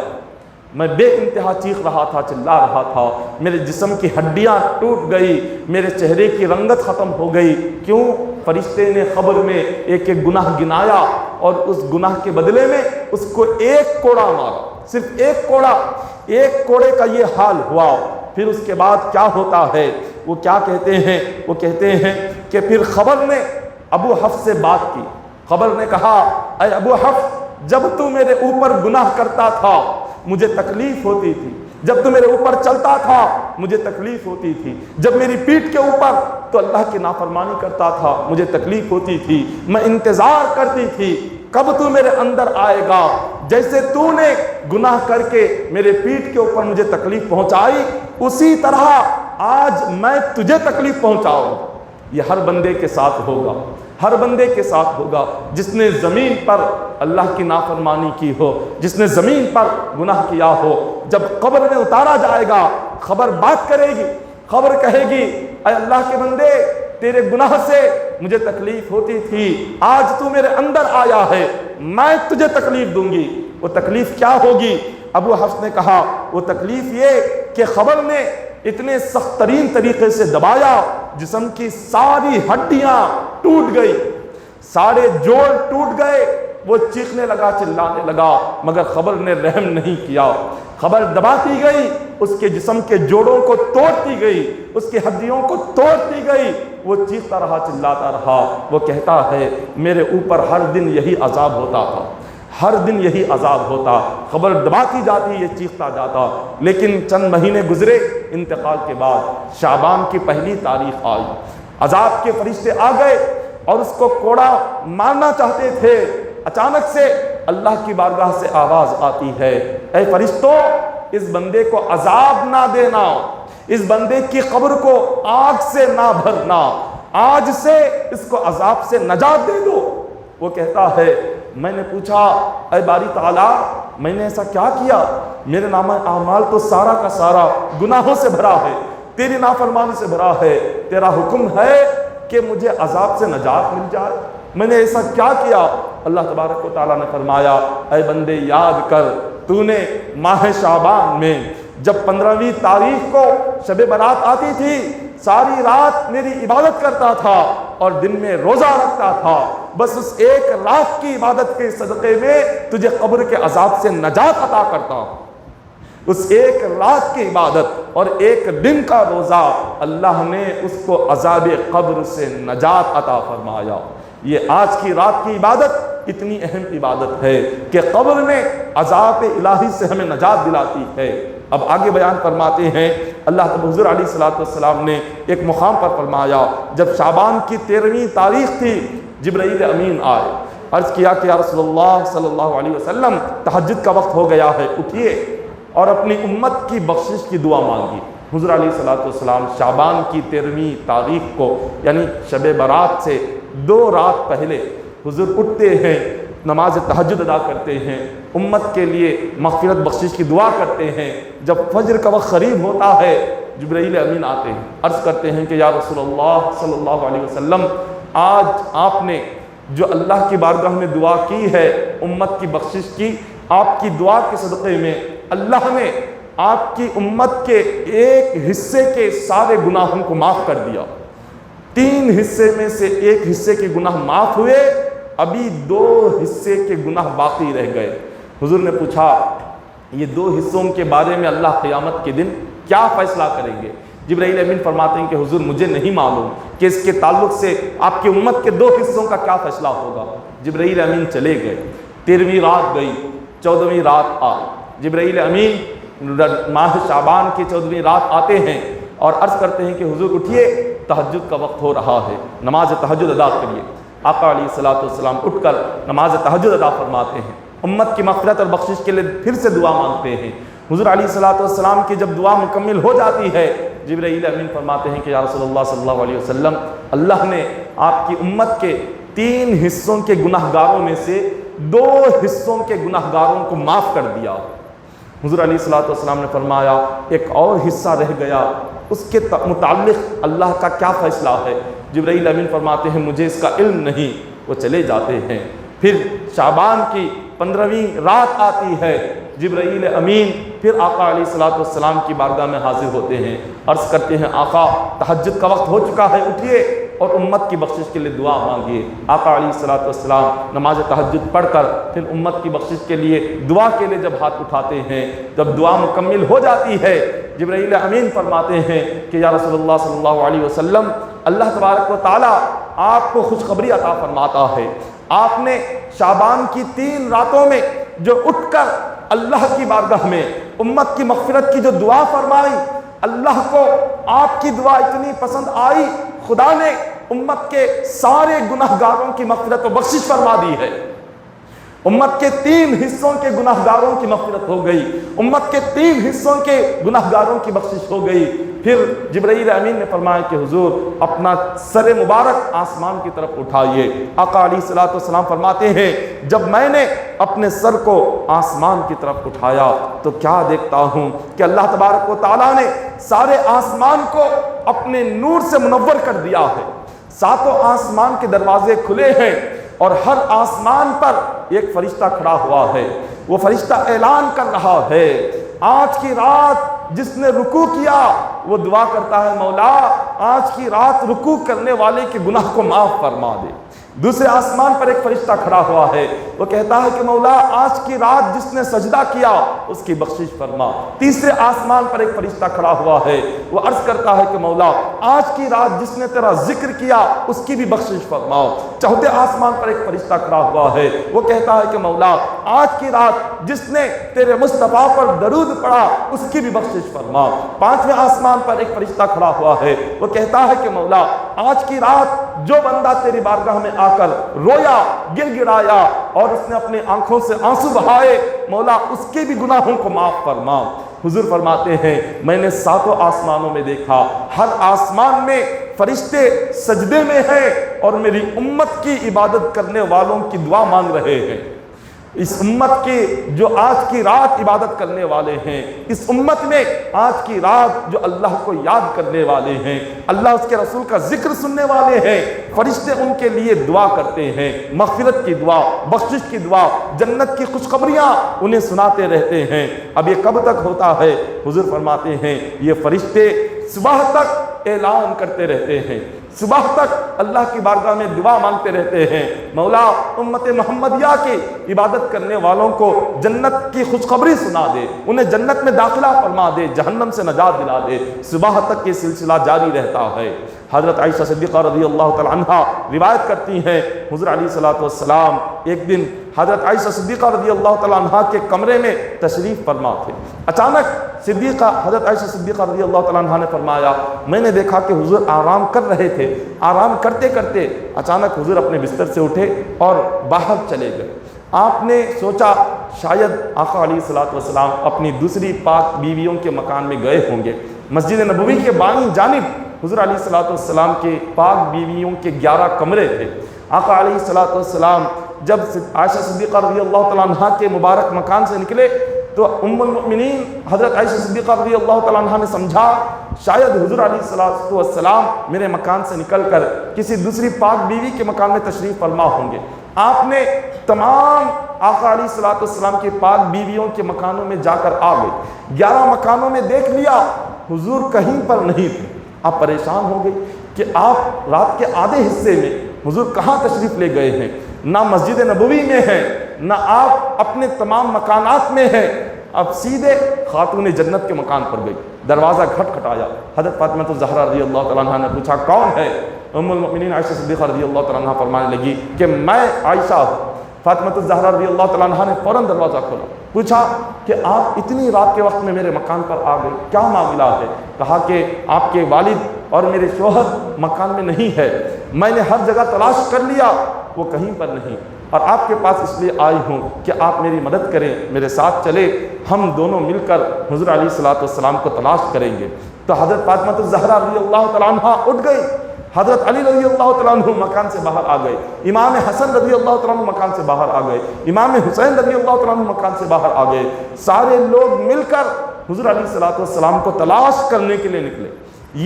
میں بے انتہا چیخ رہا تھا، چلا رہا تھا، میرے جسم کی ہڈیاں ٹوٹ گئی، میرے چہرے کی رنگت ختم ہو گئی۔ کیوں؟ فرشتے نے قبر میں ایک ایک گناہ گنایا اور اس گناہ کے بدلے میں اس کو ایک کوڑا مارا، صرف ایک کوڑا، ایک کوڑے کا یہ حال ہوا۔ پھر اس کے بعد کیا ہوتا ہے؟ وہ کیا کہتے ہیں؟ وہ کہتے ہیں کہ پھر قبر نے ابو حفص سے بات کی، قبر نے کہا اے ابو حفص، جب تو میرے اوپر گناہ کرتا تھا مجھے تکلیف ہوتی تھی، جب تو میرے اوپر چلتا تھا مجھے تکلیف ہوتی تھی، جب میری پیٹھ کے اوپر تو اللہ کی نافرمانی کرتا تھا مجھے تکلیف ہوتی تھی، میں انتظار کرتی تھی کب تو میرے اندر آئے گا، جیسے تو نے گناہ کر کے میرے پیٹھ کے اوپر مجھے تکلیف پہنچائی، اسی طرح آج میں تجھے تکلیف پہنچاؤں۔ یہ ہر بندے کے ساتھ ہوگا، ہر بندے کے ساتھ ہوگا جس نے زمین پر اللہ کی نافرمانی کی ہو، جس نے زمین پر گناہ کیا ہو۔ جب قبر میں اتارا جائے گا، خبر بات کرے گی، خبر کہے گی اے اللہ کے بندے، تیرے گناہ سے مجھے تکلیف ہوتی تھی، آج تو میرے اندر آیا ہے، میں تجھے تکلیف دوں گی۔ وہ تکلیف کیا ہوگی؟ ابو حفص نے کہا وہ تکلیف یہ کہ خبر نے اتنے سخت ترین طریقے سے دبایا، جسم کی ساری ہڈیاں ٹوٹ گئی، سارے جوڑ ٹوٹ گئے، وہ چیخنے لگا، چلانے لگا، مگر خبر نے رحم نہیں کیا۔ خبر دباتی گئی، اس کے جسم کے جوڑوں کو توڑتی گئی، اس کی ہڈیوں کو توڑتی گئی، وہ چیختا رہا، چلاتا رہا۔ وہ کہتا ہے میرے اوپر ہر دن یہی عذاب ہوتا تھا، ہر دن یہی عذاب ہوتا، خبر دباتی جاتی، یہ چیختا جاتا۔ لیکن چند مہینے گزرے انتقال کے بعد، شعبان کی پہلی تاریخ آئی، عذاب کے فرشتے آ گئے اور اس کو کوڑا مارنا چاہتے تھے۔ اچانک سے اللہ کی بارگاہ سے آواز آتی ہے اے فرشتوں، اس بندے کو عذاب نہ دینا، اس بندے کی قبر کو آگ سے نہ بھرنا، آج سے اس کو عذاب سے نجات دے دو۔ وہ کہتا ہے میں نے پوچھا اے باری تعالیٰ، میں نے ایسا کیا کیا؟ میرے نامہ اعمال تو سارا کا سارا گناہوں سے بھرا ہے، تیری نافرمانی سے بھرا ہے، تیرا حکم ہے کہ مجھے عذاب سے نجات مل جائے، میں نے ایسا کیا کیا؟ اللہ تبارک و تعالیٰ نے فرمایا اے بندے یاد کر، تو نے ماہ شعبان میں جب 15ویں تاریخ کو شب برات آتی تھی، ساری رات میری عبادت کرتا تھا اور دن میں روزہ رکھتا تھا، بس اس ایک رات کی عبادت کے صدقے میں تجھے قبر کے عذاب سے نجات عطا کرتا ہوں۔ اس ایک رات کی عبادت اور ایک دن کا روزہ، اللہ نے اس کو عذاب قبر سے نجات عطا فرمایا۔ یہ آج کی رات کی عبادت اتنی اہم عبادت ہے کہ قبر میں عذاب الہی سے ہمیں نجات دلاتی ہے۔ اب آگے بیان فرماتے ہیں اللہ تعالی، حضور علیہ الصلوۃ والسلام نے ایک مقام پر فرمایا، جب شعبان کی 13ویں تاریخ تھی، جبرائیل امین آئے، عرض کیا کہ یا رسول اللہ صلی اللہ علیہ وسلم، تہجد کا وقت ہو گیا ہے، اٹھیے اور اپنی امت کی بخشش کی دعا مانگی۔ حضور علیہ الصلوۃ والسلام شعبان کی 13ویں تاریخ کو یعنی شب برات سے 2 رات پہلے حضور اٹھتے ہیں، نماز تہجد ادا کرتے ہیں، امت کے لیے مغفرت بخشش کی دعا کرتے ہیں۔ جب فجر کا وقت قریب ہوتا ہے جبرائیل امین آتے ہیں، عرض کرتے ہیں کہ یا رسول اللہ صلی اللہ علیہ وسلم، آج آپ نے جو اللہ کی بارگاہ میں دعا کی ہے امت کی بخشش کی، آپ کی دعا کے صدقے میں اللہ نے آپ کی امت کے ایک حصے کے سارے گناہوں کو معاف کر دیا۔ 3 حصے میں سے 1 حصے کے گناہ معاف ہوئے، ابھی 2 حصے کے گناہ باقی رہ گئے۔ حضور نے پوچھا یہ 2 حصوں کے بارے میں اللہ قیامت کے دن کیا فیصلہ کریں گے؟ جبرائیل امین فرماتے ہیں کہ حضور مجھے نہیں معلوم کہ اس کے تعلق سے آپ کی امت کے 2 حصوں کا کیا فیصلہ ہوگا۔ جبرائیل امین چلے گئے، 13ویں رات گئی، 14ویں رات آ جبرائیل امین ماہ شعبان کی 14ویں رات آتے ہیں اور عرض کرتے ہیں کہ حضور اٹھیے، تہجد کا وقت ہو رہا ہے، نماز تہجد ادا کریے۔ آقا علیہ الصلوۃ والسلام اٹھ کر نماز تہجد ادا فرماتے ہیں، امت کی مغفرت اور بخشش کے لیے پھر سے دعا مانگتے ہیں۔ حضور علیہ الصلوۃ والسلام کی جب دعا مکمل ہو جاتی ہے، جبرائیل امین فرماتے ہیں کہ یا رسول اللہ صلی اللہ علیہ وسلم، اللہ نے آپ کی امت کے 3 حصوں کے گناہ گاروں میں سے 2 حصوں کے گناہ گاروں کو معاف کر دیا۔ حضور علیہ الصلوۃ والسلام نے فرمایا ایک اور حصہ رہ گیا، اس کے متعلق اللہ کا کیا فیصلہ ہے؟ جبرائیل امین فرماتے ہیں مجھے اس کا علم نہیں۔ وہ چلے جاتے ہیں۔ پھر شعبان کی 15ویں رات آتی ہے، جبرائیل امین پھر آقا علیہ الصلوۃ والسلام کی بارگاہ میں حاضر ہوتے ہیں، عرض کرتے ہیں آقا تہجد کا وقت ہو چکا ہے، اٹھیے اور امت کی بخشش کے لیے دعا مانگیے۔ آقا علیہ الصلوۃ والسلام نماز تہجد پڑھ کر پھر امت کی بخشش کے لیے دعا کے لیے جب ہاتھ اٹھاتے ہیں، جب دعا مکمل ہو جاتی ہے، جبرائیل امین فرماتے ہیں کہ یا رسول اللہ صلی اللہ علیہ وسلم، اللہ تبارک و تعالی آپ کو خوشخبری عطا فرماتا ہے، آپ نے شعبان کی 3 راتوں میں جو اٹھ کر اللہ کی بارگاہ میں امت کی مغفرت کی جو دعا فرمائی، اللہ کو آپ کی دعا اتنی پسند آئی، خدا نے امت کے سارے گناہ گاروں کی مغفرت و بخشش فرما دی ہے۔ امت کے 3 حصوں کے گناہ گاروں کی مغفرت ہو گئی، امت کے 3 حصوں کے گناہ گاروں کی بخشش ہو گئی۔ پھر جبرائیل امین نے فرمایا کہ حضور اپنا سر مبارک آسمان کی طرف اٹھائیے۔ آقا علیہ الصلوۃ والسلام فرماتے ہیں جب میں نے اپنے سر کو آسمان کی طرف اٹھایا تو کیا دیکھتا ہوں کہ اللہ تبارک و تعالیٰ نے سارے آسمان کو اپنے نور سے منور کر دیا ہے، 7 آسمان کے دروازے کھلے ہیں اور ہر آسمان پر ایک فرشتہ کھڑا ہوا ہے۔ وہ فرشتہ اعلان کر رہا ہے آج کی رات جس نے رکوع کیا وہ دعا کرتا ہے مولا آج کی رات رکوع کرنے والے کے گناہ کو معاف فرما دے۔ دوسرے آسمان پر ایک فرشتہ کھڑا ہوا ہے، وہ کہتا ہے کہ مولا آج کی رات جس نے سجدہ کیا اس کی بخشش فرما۔ تیسرے آسمان پر ایک فرشتہ کھڑا ہوا ہے، وہ عرض کرتا ہے کہ مولا آج کی رات جس نے تیرا ذکر کیا اس کی بھی بخشش فرما۔ چوتھے آسمان پر ایک فرشتہ کھڑا ہوا ہے، وہ کہتا ہے کہ مولا آج کی رات جس نے تیرے مصطفیٰ پر درود پڑھا اس کی بھی بخشش فرما۔ 5ویں آسمان پر ایک فرشتہ کھڑا ہوا ہے، وہ کہتا ہے کہ مولا آج کی رات جو بندہ تیری بارگاہ میں آ کر رویا، گر گرایا اور اس نے اپنے آنکھوں سے آنسو بہائے، مولا اس کے بھی گناہوں کو معاف فرما۔ حضور فرماتے ہیں میں نے 7 آسمانوں میں دیکھا، ہر آسمان میں فرشتے سجدے میں ہیں اور میری امت کی عبادت کرنے والوں کی دعا مانگ رہے ہیں۔ اس امت کے جو آج کی رات عبادت کرنے والے ہیں، اس امت میں آج کی رات جو اللہ کو یاد کرنے والے ہیں، اللہ اس کے رسول کا ذکر سننے والے ہیں، فرشتے ان کے لیے دعا کرتے ہیں، مغفرت کی دعا، بخشش کی دعا، جنت کی خوشخبریاں انہیں سناتے رہتے ہیں۔ اب یہ کب تک ہوتا ہے؟ حضور فرماتے ہیں یہ فرشتے صبح تک اعلان کرتے رہتے ہیں، صبح تک اللہ کی بارگاہ میں دعا مانگتے رہتے ہیں مولا امت محمدیہ کی عبادت کرنے والوں کو جنت کی خوشخبری سنا دے، انہیں جنت میں داخلہ فرما دے، جہنم سے نجات دلا دے۔ صبح تک یہ سلسلہ جاری رہتا ہے۔ حضرت عائشہ صدیقہ رضی اللہ تعالی عنہ روایت کرتی ہیں حضور علیہ الصلوۃ والسلام ایک دن حضرت عائشہ صدیقہ رضی اللہ تعالی عنہ کے کمرے میں تشریف فرما تھے۔ اچانک حضرت عائشہ صدیقہ رضی اللہ تعالی عنہ نے فرمایا میں نے دیکھا کہ حضور آرام کر رہے تھے، آرام کرتے کرتے اچانک حضور اپنے بستر سے اٹھے اور باہر چلے گئے۔ آپ نے سوچا شاید آقا علیہ الصلوۃ والسلام اپنی دوسری پاک بیویوں کے مکان میں گئے ہوں گے۔ مسجد نبوی کے بائیں جانب حضور علیہ الصلوۃ والسلام کے پاک بیویوں کے 11 کمرے تھے۔ آقا علیہ الصلوۃ والسلام جب عائشہ صدیقہ رضی اللہ تعالیٰ عنہ کے مبارک مکان سے نکلے تو ام المؤمنین حضرت عائشہ صدیقہ رضی اللہ تعالیٰ عنہ نے سمجھا شاید حضور علیہ الصلوۃ والسلام میرے مکان سے نکل کر کسی دوسری پاک بیوی کے مکان میں تشریف فرما ہوں گے۔ آپ نے تمام آقا علیہ الصلوۃ والسلام کی پاک بیویوں کے مکانوں میں جا کر آ گئے۔ 11 مکانوں میں دیکھ لیا حضور کہیں پر نہیں تھے۔ آپ پریشان ہو گئے کہ آپ رات کے آدھے حصے میں حضور کہاں تشریف لے گئے ہیں؟ نہ مسجد نبوی میں ہیں، نہ آپ اپنے تمام مکانات میں ہیں۔ اب سیدھے خاتون جنت کے مکان پر گئی، دروازہ کھٹکھٹایا۔ حضرت فاطمہ الزہرا رضی اللہ تعالیٰ عنہ نے پوچھا کون ہے؟ ام المؤمنین عائشہ صدیقہ رضی اللہ تعالیٰ عنہ فرمانے لگی کہ میں عائشہ ہوں۔ فاطمہ الزہرا رضی اللہ تعالیٰ عنہ نے فوراً دروازہ کھولا، پوچھا کہ آپ اتنی رات کے وقت میں میرے مکان پر آ گئے، کیا معاملہ ہے؟ کہا کہ آپ کے والد اور میرے شوہر مکان میں نہیں ہے، میں نے ہر جگہ تلاش کر لیا، وہ کہیں پر نہیں، اور آپ کے پاس اس لیے آئی ہوں کہ آپ میری مدد کریں، میرے ساتھ چلے، ہم دونوں مل کر حضور علیہ الصلوۃ والسلام کو تلاش کریں گے۔ تو حضرت فاطمہ الزہرا رضی اللہ تعالیٰ عنہ اٹھ گئی، حضرت علی رضی اللہ تعالیٰ عنہ مکان سے باہر آ گئے، امام حسن رضی اللہ تعالیٰ عنہ مکان سے باہر آ گئے، امام حسین رضی اللہ تعالیٰ عنہ مکان سے باہر آ گئے۔ سارے لوگ مل کر حضور علیہ الصلوۃ والسلام کو تلاش کرنے کے لیے نکلے۔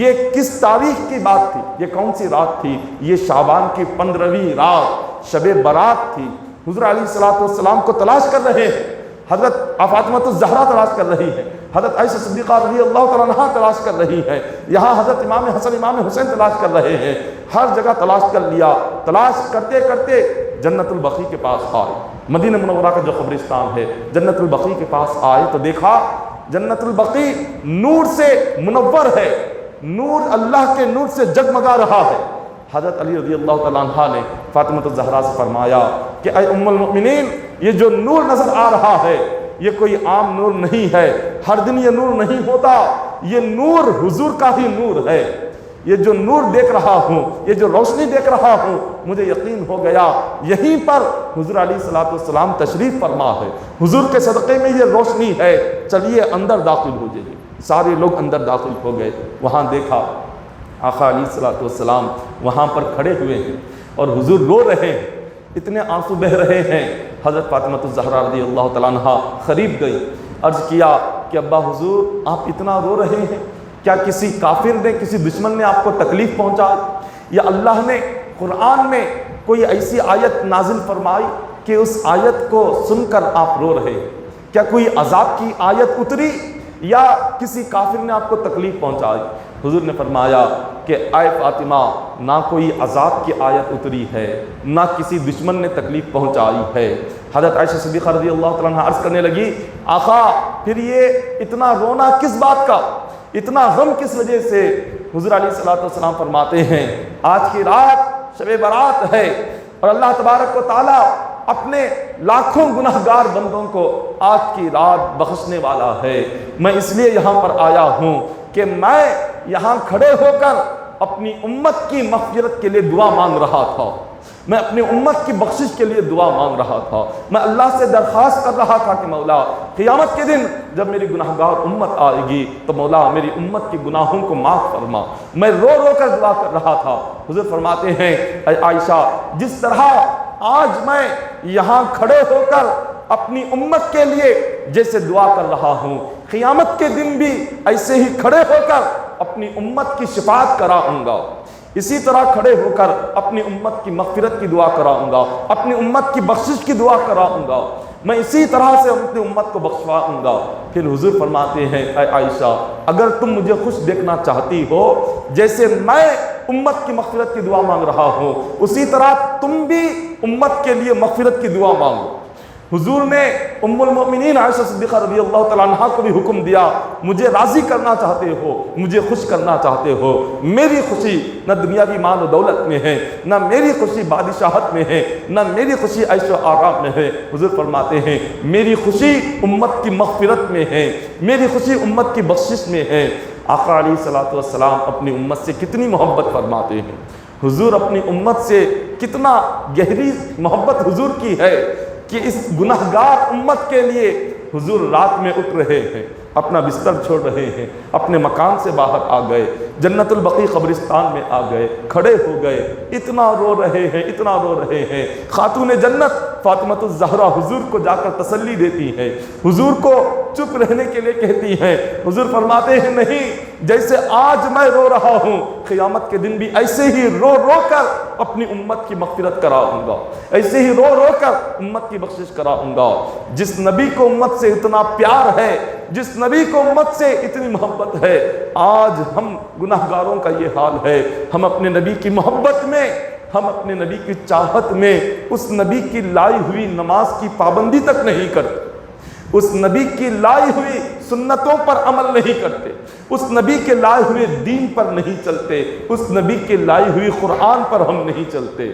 یہ کس تاریخ کی بات تھی؟ یہ کون سی رات تھی؟ یہ شعبان کی 15ویں رات شب برات تھی۔ حضور علیہ الصلوۃ والسلام کو تلاش کر رہے ہیں، حضرت فاطمہ الزہرا تلاش کر رہی ہے، حضرت عائشہ صدیقہ رضی اللہ تعالیٰ عنہ تلاش کر رہی ہے، یہاں حضرت امام حسن امام حسین تلاش کر رہے ہیں، ہر جگہ تلاش کر لیا۔ تلاش کرتے کرتے جنت البقیع کے پاس آئے، مدینہ منورہ کا جو قبرستان ہے، جنت البقیع کے پاس آئے تو دیکھا جنت البقیع نور سے منور ہے، نور اللہ کے نور سے جگمگا رہا ہے۔ حضرت علی رضی اللہ تعالیٰ عنہ نے فاطمہ الزہرا سے فرمایا کہ اے ام المؤمنین، یہ جو نور نظر آ رہا ہے یہ کوئی عام نور نہیں ہے، ہر دن یہ نور نہیں ہوتا، یہ نور حضور کا ہی نور ہے۔ یہ جو نور دیکھ رہا ہوں، یہ جو روشنی دیکھ رہا ہوں، مجھے یقین ہو گیا یہیں پر حضور علیہ الصلوۃ والسلام تشریف فرما ہے، حضور کے صدقے میں یہ روشنی ہے، چلیے اندر داخل ہو جائیے۔ سارے لوگ اندر داخل ہو گئے، وہاں دیکھا آقا علیہ الصلوۃ والسلام وہاں پر کھڑے ہوئے ہیں اور حضور رو رہے ہیں، اتنے آنسو بہہ رہے ہیں۔ حضرت فاطمہ الزہرا رضی اللہ تعالیٰ عنہ قریب گئی، عرض کیا کہ ابا حضور آپ اتنا رو رہے ہیں، کیا کسی کافر نے کسی دشمن نے آپ کو تکلیف پہنچائی، یا اللہ نے قرآن میں کوئی ایسی آیت نازل فرمائی کہ اس آیت کو سن کر آپ رو رہے ہیں؟ کیا کوئی عذاب کی آیت اتری یا کسی کافر نے آپ کو تکلیف پہنچائی؟ حضور نے فرمایا کہ اے فاطمہ، نہ کوئی عذاب کی آیت اتری ہے، نہ کسی دشمن نے تکلیف پہنچائی ہے۔ حضرت عائشہ صدیقہ رضی اللہ تعالیٰ عنہ عرض کرنے لگی آقا پھر یہ اتنا رونا کس بات کا، اتنا غم کس وجہ سے؟ حضور علیہ الصلوۃ والسلام فرماتے ہیں آج کی رات شب برات ہے اور اللہ تبارک و تعالیٰ اپنے لاکھوں گناہگار بندوں کو آج کی رات بخشنے والا ہے۔ میں اس لیے یہاں پر آیا ہوں کہ میں یہاں کھڑے ہو کر اپنی امت کی مغفرت کے لیے دعا مانگ رہا تھا، میں اپنی امت کی بخشش کے لیے دعا مانگ رہا تھا، میں اللہ سے درخواست کر رہا تھا کہ مولا قیامت کے دن جب میری گناہگار امت آئے گی تو مولا میری امت کے گناہوں کو معاف فرما۔ میں رو رو کر دعا کر رہا تھا۔ حضور فرماتے ہیں اے عائشہ، جس طرح آج میں یہاں کھڑے ہو کر اپنی امت کے لیے جیسے دعا کر رہا ہوں، قیامت کے دن بھی ایسے ہی کھڑے ہو کر اپنی امت کی شفاعت کراؤں گا، اسی طرح کھڑے ہو کر اپنی امت کی مغفرت کی دعا کراؤں گا، اپنی امت کی بخشش کی دعا کراؤں گا، میں اسی طرح سے اپنی امت کو بخشواؤں گا۔ پھر حضور فرماتے ہیں اے عائشہ، اگر تم مجھے خوش دیکھنا چاہتی ہو، جیسے میں امت کی مغفرت کی دعا مانگ رہا ہوں، اسی طرح تم بھی امت کے لیے مغفرت کی دعا مانگو۔ حضور نے ام المؤمنین عائشہ صدیقہ رضی اللہ تعالیٰ عنہ کو بھی حکم دیا، مجھے راضی کرنا چاہتے ہو، مجھے خوش کرنا چاہتے ہو، میری خوشی نہ دنیاوی مال و دولت میں ہے، نہ میری خوشی بادشاہت میں ہے، نہ میری خوشی عیش و آرام میں ہے۔ حضور فرماتے ہیں میری خوشی امت کی مغفرت میں ہے، میری خوشی امت کی بخشش میں ہے۔ آقا علیہ الصلوۃ والسلام اپنی امت سے کتنی محبت فرماتے ہیں، حضور اپنی امت سے کتنا گہری محبت حضور کی ہے کہ اس گناہگار امت کے لیے حضور رات میں اٹھ رہے ہیں، اپنا بستر چھوڑ رہے ہیں، اپنے مکان سے باہر آ گئے، جنت البقیع قبرستان میں آ گئے، کھڑے ہو گئے، اتنا رو رہے ہیں، اتنا رو رہے ہیں۔ خاتون جنت فاطمۃ الزہرا حضور کو جا کر تسلی دیتی ہیں، حضور کو چپ رہنے کے لیے کہتی ہیں۔ حضور فرماتے ہیں نہیں، جیسے آج میں رو رہا ہوں قیامت کے دن بھی ایسے ہی رو رو کر اپنی امت کی مغفرت کراؤں گا، ایسے ہی رو رو کر امت کی بخشش کراؤں گا۔ جس نبی کو امت سے اتنا پیار ہے، جس نبی کو امت سے اتنی محبت ہے، آج ہم گناہگاروں کا یہ حال ہے۔ ہم اپنے نبی کی محبت میں، ہم اپنے نبی کی چاہت میں اس نبی کی لائی ہوئی نماز کی پابندی تک نہیں کرتے، اس نبی کی لائی ہوئی سنتوں پر عمل نہیں کرتے، اس نبی کے لائے ہوئے دین پر نہیں چلتے، اس نبی کے لائی ہوئی قرآن پر ہم نہیں چلتے۔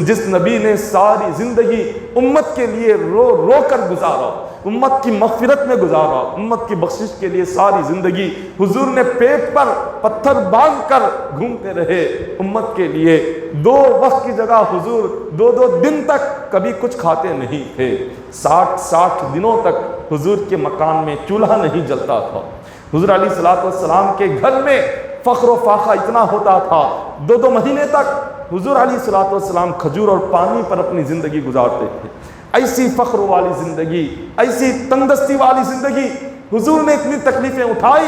جس نبی نے ساری زندگی امت کے لیے رو رو کر گزارا، امت کی مغفرت میں گزارا، امت کی بخشش کے لیے ساری زندگی حضور نے پیٹ پر پتھر باندھ کر گھومتے رہے امت کے لیے۔ 2 وقت کی جگہ حضور 2 دن تک کبھی کچھ کھاتے نہیں تھے، 60 دنوں تک حضور کے مکان میں چولہا نہیں جلتا تھا۔ حضور علیہ السلام کے گھر میں فخر و فاخہ اتنا ہوتا تھا، 2 مہینے تک حضور علیہ السلام کھجور اور پانی پر اپنی زندگی گزارتے تھے۔ ایسی فخر والی زندگی، ایسی تندرستی والی زندگی حضور نے اتنی تکلیفیں اٹھائی،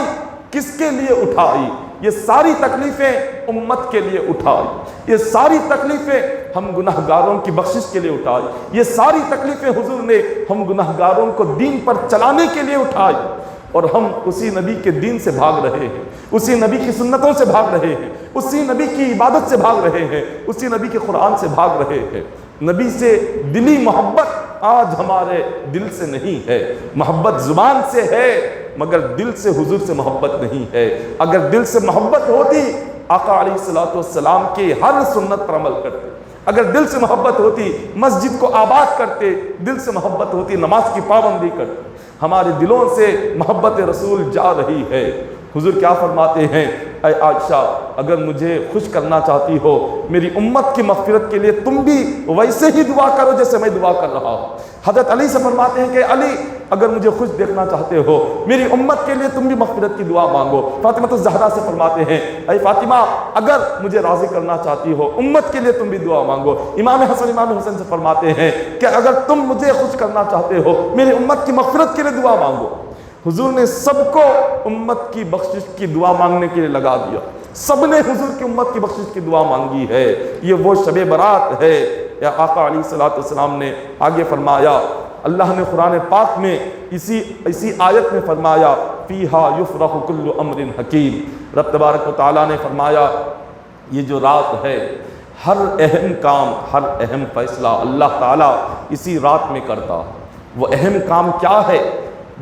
کس کے لیے اٹھائی؟ یہ ساری تکلیفیں امت کے لیے اٹھائی، یہ ساری تکلیفیں ہم گناہگاروں کی بخشش کے لیے اٹھائی، یہ ساری تکلیفیں حضور نے ہم گناہگاروں کو دین پر چلانے کے لیے اٹھائی، اور ہم اسی نبی کے دین سے بھاگ رہے ہیں، اسی نبی کی سنتوں سے بھاگ رہے ہیں، اسی نبی کی عبادت سے بھاگ رہے ہیں، اسی نبی کے قرآن سے بھاگ رہے ہیں۔ نبی سے دلی محبت آج ہمارے دل سے نہیں ہے، محبت زبان سے ہے مگر دل سے حضور سے محبت نہیں ہے۔ اگر دل سے محبت ہوتی آقا علیہ السلام کی ہر سنت پر عمل کرتے، اگر دل سے محبت ہوتی مسجد کو آباد کرتے، دل سے محبت ہوتی نماز کی پابندی کرتے۔ ہمارے دلوں سے محبت رسول جا رہی ہے۔ حضور کیا فرماتے ہیں؟ اے عائشہ، اگر مجھے خوش کرنا چاہتی ہو میری امت کی مغفرت کے لیے، تم بھی ویسے ہی دعا کرو جیسے میں دعا کر رہا ہوں۔ حضرت علی سے فرماتے ہیں کہ علی، اگر مجھے خوش دیکھنا چاہتے ہو میری امت کے لیے، تم بھی مغفرت کی دعا مانگو۔ فاطمہ الزہرا سے فرماتے ہیں اے فاطمہ، اگر مجھے راضی کرنا چاہتی ہو امت کے لیے تم بھی دعا مانگو۔ امام حسن سے فرماتے ہیں کہ اگر تم مجھے خوش کرنا چاہتے ہو میری امت کی مغفرت کے لیے دعا مانگو۔ حضور نے سب کو امت کی بخشش کی دعا مانگنے کے لیے لگا دیا، سب نے حضور کی امت کی بخشش کی دعا مانگی ہے۔ یہ وہ شب برات ہے۔ یا آقا علیہ السلام نے آگے فرمایا، اللہ نے قرآن پاک میں اسی آیت میں فرمایا فیہا یفرح کل امر حکیم۔ رب تبارک و تعالیٰ نے فرمایا یہ جو رات ہے، ہر اہم کام، ہر اہم فیصلہ اللہ تعالیٰ اسی رات میں کرتا۔ وہ اہم کام کیا ہے؟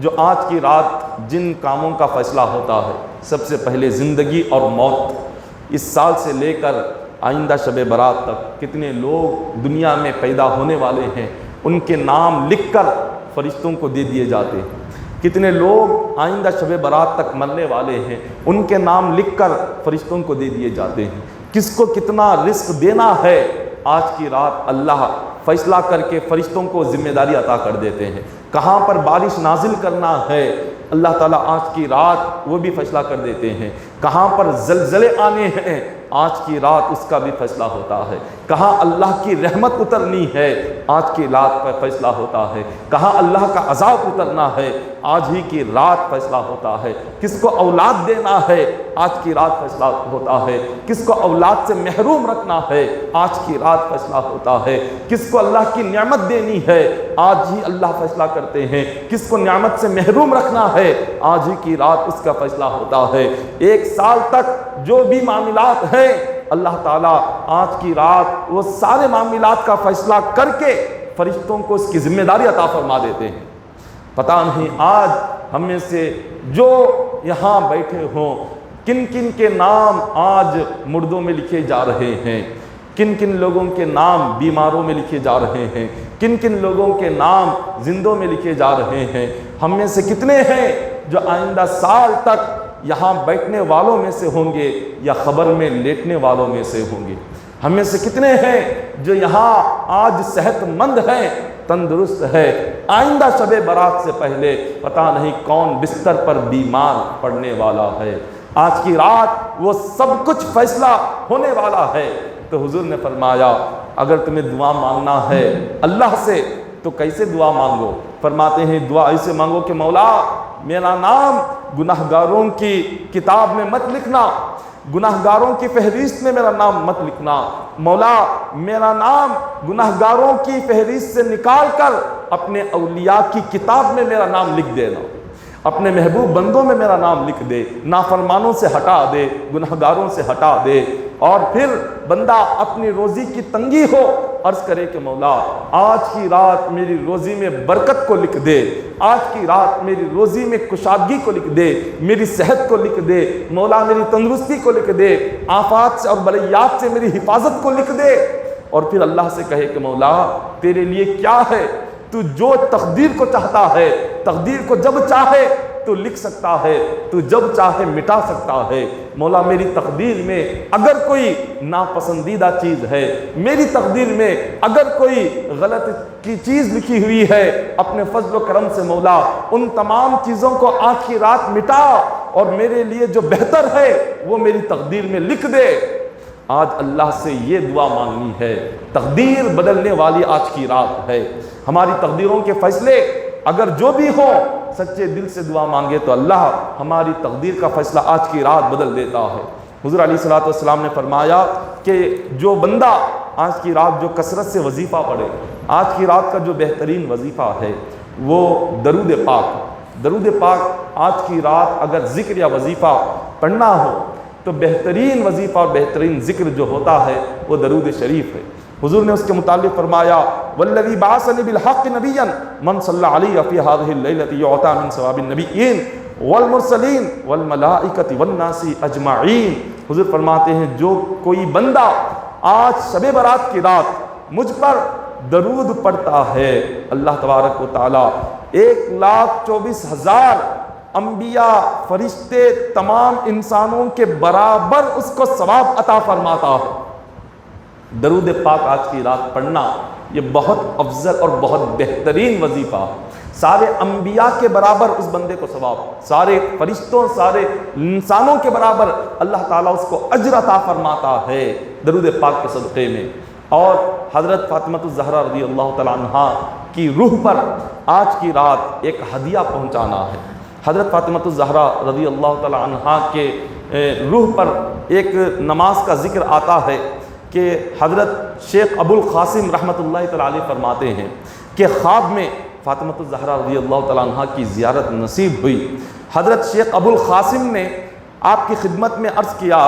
جو آج کی رات جن کاموں کا فیصلہ ہوتا ہے، سب سے پہلے زندگی اور موت۔ اس سال سے لے کر آئندہ شب برات تک کتنے لوگ دنیا میں پیدا ہونے والے ہیں، ان کے نام لکھ کر فرشتوں کو دے دیے جاتے ہیں۔ کتنے لوگ آئندہ شب برات تک مرنے والے ہیں، ان کے نام لکھ کر فرشتوں کو دے دیے جاتے ہیں۔ کس کو کتنا رزق دینا ہے، آج کی رات اللہ فیصلہ کر کے فرشتوں کو ذمہ داری عطا کر دیتے ہیں۔ کہاں پر بارش نازل کرنا ہے، اللہ تعالیٰ آج کی رات وہ بھی فیصلہ کر دیتے ہیں۔ کہاں پر زلزلے آنے ہیں، آج کی رات اس کا بھی فیصلہ ہوتا ہے۔ کہاں اللہ کی رحمت اترنی ہے، آج کی رات پر فیصلہ ہوتا ہے۔ کہاں اللہ کا عذاب اترنا ہے، آج ہی کی رات فیصلہ ہوتا ہے۔ کس کو اولاد دینا ہے، آج کی رات فیصلہ ہوتا ہے۔ کس کو اولاد سے محروم رکھنا ہے، آج کی رات فیصلہ ہوتا ہے۔ کس کو اللہ کی نعمت دینی ہے، آج ہی اللہ فیصلہ کرتے ہیں۔ کس کو نعمت سے محروم رکھنا ہے، آج ہی کی رات اس کا فیصلہ ہوتا ہے۔ 1 سال تک جو بھی معاملات ہیں، اللہ تعالیٰ آج کی رات وہ سارے معاملات کا فیصلہ کر کے فرشتوں کو اس کی ذمہ داری عطا فرما دیتے ہیں۔ پتہ نہیں آج ہم میں سے جو یہاں بیٹھے ہوں، کن کن کے نام آج مردوں میں لکھے جا رہے ہیں، کن کن لوگوں کے نام بیماروں میں لکھے جا رہے ہیں، کن کن لوگوں کے نام زندوں میں لکھے جا رہے ہیں۔ ہم میں سے کتنے ہیں جو آئندہ سال تک یہاں بیٹھنے والوں میں سے ہوں گے یا خبر میں لیٹنے والوں میں سے ہوں گے؟ ہم میں سے کتنے ہیں جو یہاں آج صحت مند ہیں تندرست ہے، آئندہ شب برات سے پہلے پتہ نہیں کون بستر پر بیمار پڑنے والا ہے۔ آج کی رات وہ سب کچھ فیصلہ ہونے والا ہے۔ تو حضور نے فرمایا اگر تمہیں دعا مانگنا ہے اللہ سے تو کیسے دعا مانگو؟ فرماتے ہیں دعا ایسے مانگو کہ مولا میرا نام گناہگاروں کی کتاب میں مت لکھنا، گناہگاروں کی فہرست میں میرا نام مت لکھنا، مولا میرا نام گناہگاروں کی فہرست سے نکال کر اپنے اولیاء کی کتاب میں میرا نام لکھ دینا، اپنے محبوب بندوں میں میرا نام لکھ دے، نافرمانوں سے ہٹا دے، گناہگاروں سے ہٹا دے۔ اور پھر بندہ اپنی روزی کی تنگی ہو عرض کرے کہ مولا آج کی رات میری روزی میں برکت کو لکھ دے، آج کی رات میری روزی میں کشادگی کو لکھ دے، میری صحت کو لکھ دے، مولا میری تندرستی کو لکھ دے، آفات سے اور بلیات سے میری حفاظت کو لکھ دے۔ اور پھر اللہ سے کہے کہ مولا تیرے لیے کیا ہے، تو جو تقدیر کو چاہتا ہے، تقدیر کو جب چاہے تو لکھ سکتا ہے، تو جب چاہے مٹا سکتا ہے۔ مولا میری تقدیر میں اگر کوئی ناپسندیدہ چیز ہے، میری تقدیر میں اگر کوئی غلط کی چیز لکھی ہوئی ہے، اپنے فضل و کرم سے مولا ان تمام چیزوں کو آج کی رات مٹا اور میرے لیے جو بہتر ہے وہ میری تقدیر میں لکھ دے۔ آج اللہ سے یہ دعا مانگنی ہے۔ تقدیر بدلنے والی آج کی رات ہے۔ ہماری تقدیروں کے فیصلے اگر جو بھی ہوں سچے دل سے دعا مانگے تو اللہ ہماری تقدیر کا فیصلہ آج کی رات بدل دیتا ہے۔ حضور علیہ الصلوۃ والسلام نے فرمایا کہ جو بندہ آج کی رات جو کثرت سے وظیفہ پڑھے، آج کی رات کا جو بہترین وظیفہ ہے وہ درود پاک۔ درود پاک آج کی رات اگر ذکر یا وظیفہ پڑھنا ہو تو بہترین وظیفہ اور بہترین ذکر جو ہوتا ہے وہ درود شریف ہے۔ حضور نے اس کے متعلق فرمایا والذی بعثنی بالحق نبیا من صلی علیہ فی ہذہ اللیلۃ یعطی من ثواب النبیین والمرسلین والملائکۃ والناس اجمعین۔ حضور فرماتے ہیں جو کوئی بندہ آج شب برات کی رات مجھ پر درود پڑھتا ہے اللہ تبارک و تعالی 1,24,000 انبیاء فرشتے تمام انسانوں کے برابر اس کو ثواب عطا فرماتا ہے۔ درود پاک آج کی رات پڑھنا یہ بہت افضل اور بہت بہترین وظیفہ ہے۔ سارے انبیاء کے برابر اس بندے کو ثواب، سارے فرشتوں سارے انسانوں کے برابر اللہ تعالیٰ اس کو اجر عطا فرماتا ہے درود پاک کے صدقے میں۔ اور حضرت فاطمہ الزہرا رضی اللہ تعالیٰ عنہا کی روح پر آج کی رات ایک ہدیہ پہنچانا ہے۔ حضرت فاطمہ الزہرا رضی اللہ تعالیٰ عنہا کے روح پر ایک نماز کا ذکر آتا ہے کہ حضرت شیخ ابو القاسم رحمۃ اللہ تعالیٰ علیہ فرماتے ہیں کہ خواب میں فاطمہ الزہرا رضی اللہ تعالیٰ عنہ کی زیارت نصیب ہوئی۔ حضرت شیخ ابو القاسم نے آپ کی خدمت میں عرض کیا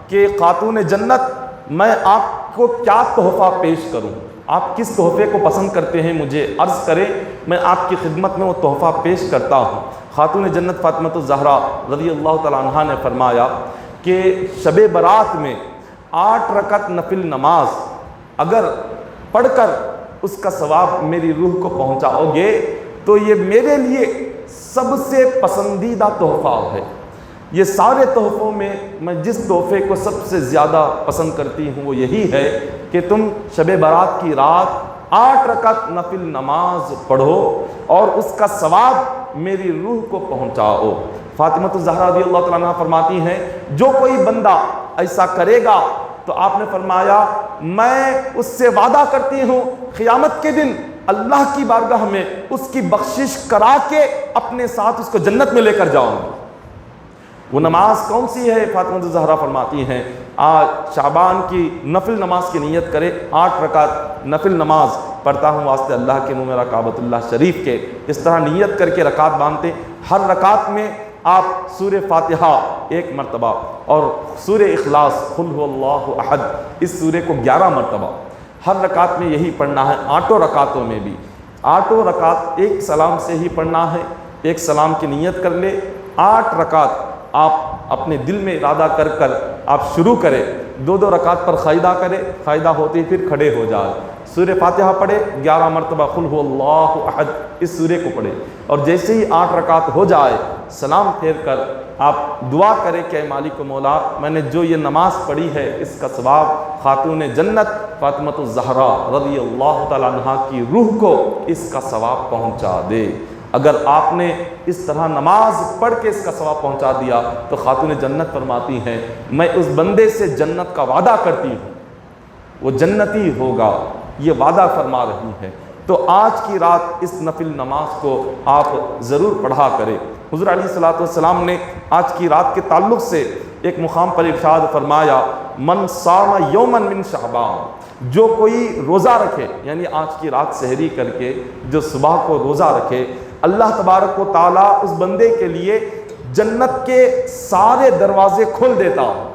کہ خاتون جنت میں آپ کو کیا تحفہ پیش کروں، آپ کس تحفے کو پسند کرتے ہیں مجھے عرض کریں، میں آپ کی خدمت میں وہ تحفہ پیش کرتا ہوں۔ خاتون جنت فاطمہ الزہرا رضی اللہ تعالیٰ عنہ نے فرمایا کہ شب برات میں 8 رکعت نفل نماز اگر پڑھ کر اس کا ثواب میری روح کو پہنچاؤ گے تو یہ میرے لیے سب سے پسندیدہ تحفہ ہے۔ یہ سارے تحفوں میں میں جس تحفے کو سب سے زیادہ پسند کرتی ہوں وہ یہی ہے کہ تم شب برات کی رات 8 رکعت نفل نماز پڑھو اور اس کا ثواب میری روح کو پہنچاؤ۔ فاطمہ الزہرا رضی اللہ تعالیٰ عنہ فرماتی ہیں جو کوئی بندہ ایسا کرے گا تو آپ نے فرمایا میں اس سے وعدہ کرتی ہوں قیامت کے دن اللہ کی بارگاہ میں اس کی بخشش کرا کے اپنے ساتھ اس کو جنت میں لے کر جاؤں گی۔ وہ نماز کون سی ہے؟ فاطمہ الزہرا فرماتی ہیں آج شعبان کی نفل نماز کی نیت کرے، 8 رکعت نفل نماز پڑھتا ہوں واسطے اللہ کے میرا کعبۃ اللہ شریف کے، اس طرح نیت کر کے رکعت باندھتے۔ ہر رکعت میں آپ سورہ فاتحہ 1 مرتبہ اور سورہ اخلاص قل هو اللہ احد اس سورے کو 11 مرتبہ ہر رکعت میں یہی پڑھنا ہے۔ 8 رکعتوں میں بھی 8 رکعت ایک سلام سے ہی پڑھنا ہے، ایک سلام کی نیت کر لے، 8 رکعت آپ اپنے دل میں ارادہ کر کر آپ شروع کریں، 2 رکعت پر قاعدہ کرے، قاعدہ ہوتے ہی پھر کھڑے ہو جائے، سورہ فاتحہ پڑھے، 11 مرتبہ قل هو اللہ احد اس سورے کو پڑھے، اور جیسے ہی 8 رکعت ہو جائے سلام پھیر کر آپ دعا کریں کہ اے مالک و مولا، میں نے جو یہ نماز پڑھی ہے اس کا ثواب خاتون جنت فاطمہ الزہرا رضی اللہ تعالیٰ عنہا کی روح کو اس کا ثواب پہنچا دے۔ اگر آپ نے اس طرح نماز پڑھ کے اس کا ثواب پہنچا دیا تو خاتون جنت فرماتی ہیں میں اس بندے سے جنت کا وعدہ کرتی ہوں، وہ جنتی ہوگا، یہ وعدہ فرما رہی ہے۔ تو آج کی رات اس نفل نماز کو آپ ضرور پڑھا کریں۔ حضور علیہ الصلوۃ والسلام نے آج کی رات کے تعلق سے ایک مقام پر ارشاد فرمایا من صام یوما من شعبان، جو کوئی روزہ رکھے، یعنی آج کی رات سحری کر کے جو صبح کو روزہ رکھے، اللہ تبارک و تعالیٰ اس بندے کے لیے جنت کے سارے دروازے کھول دیتا ہے،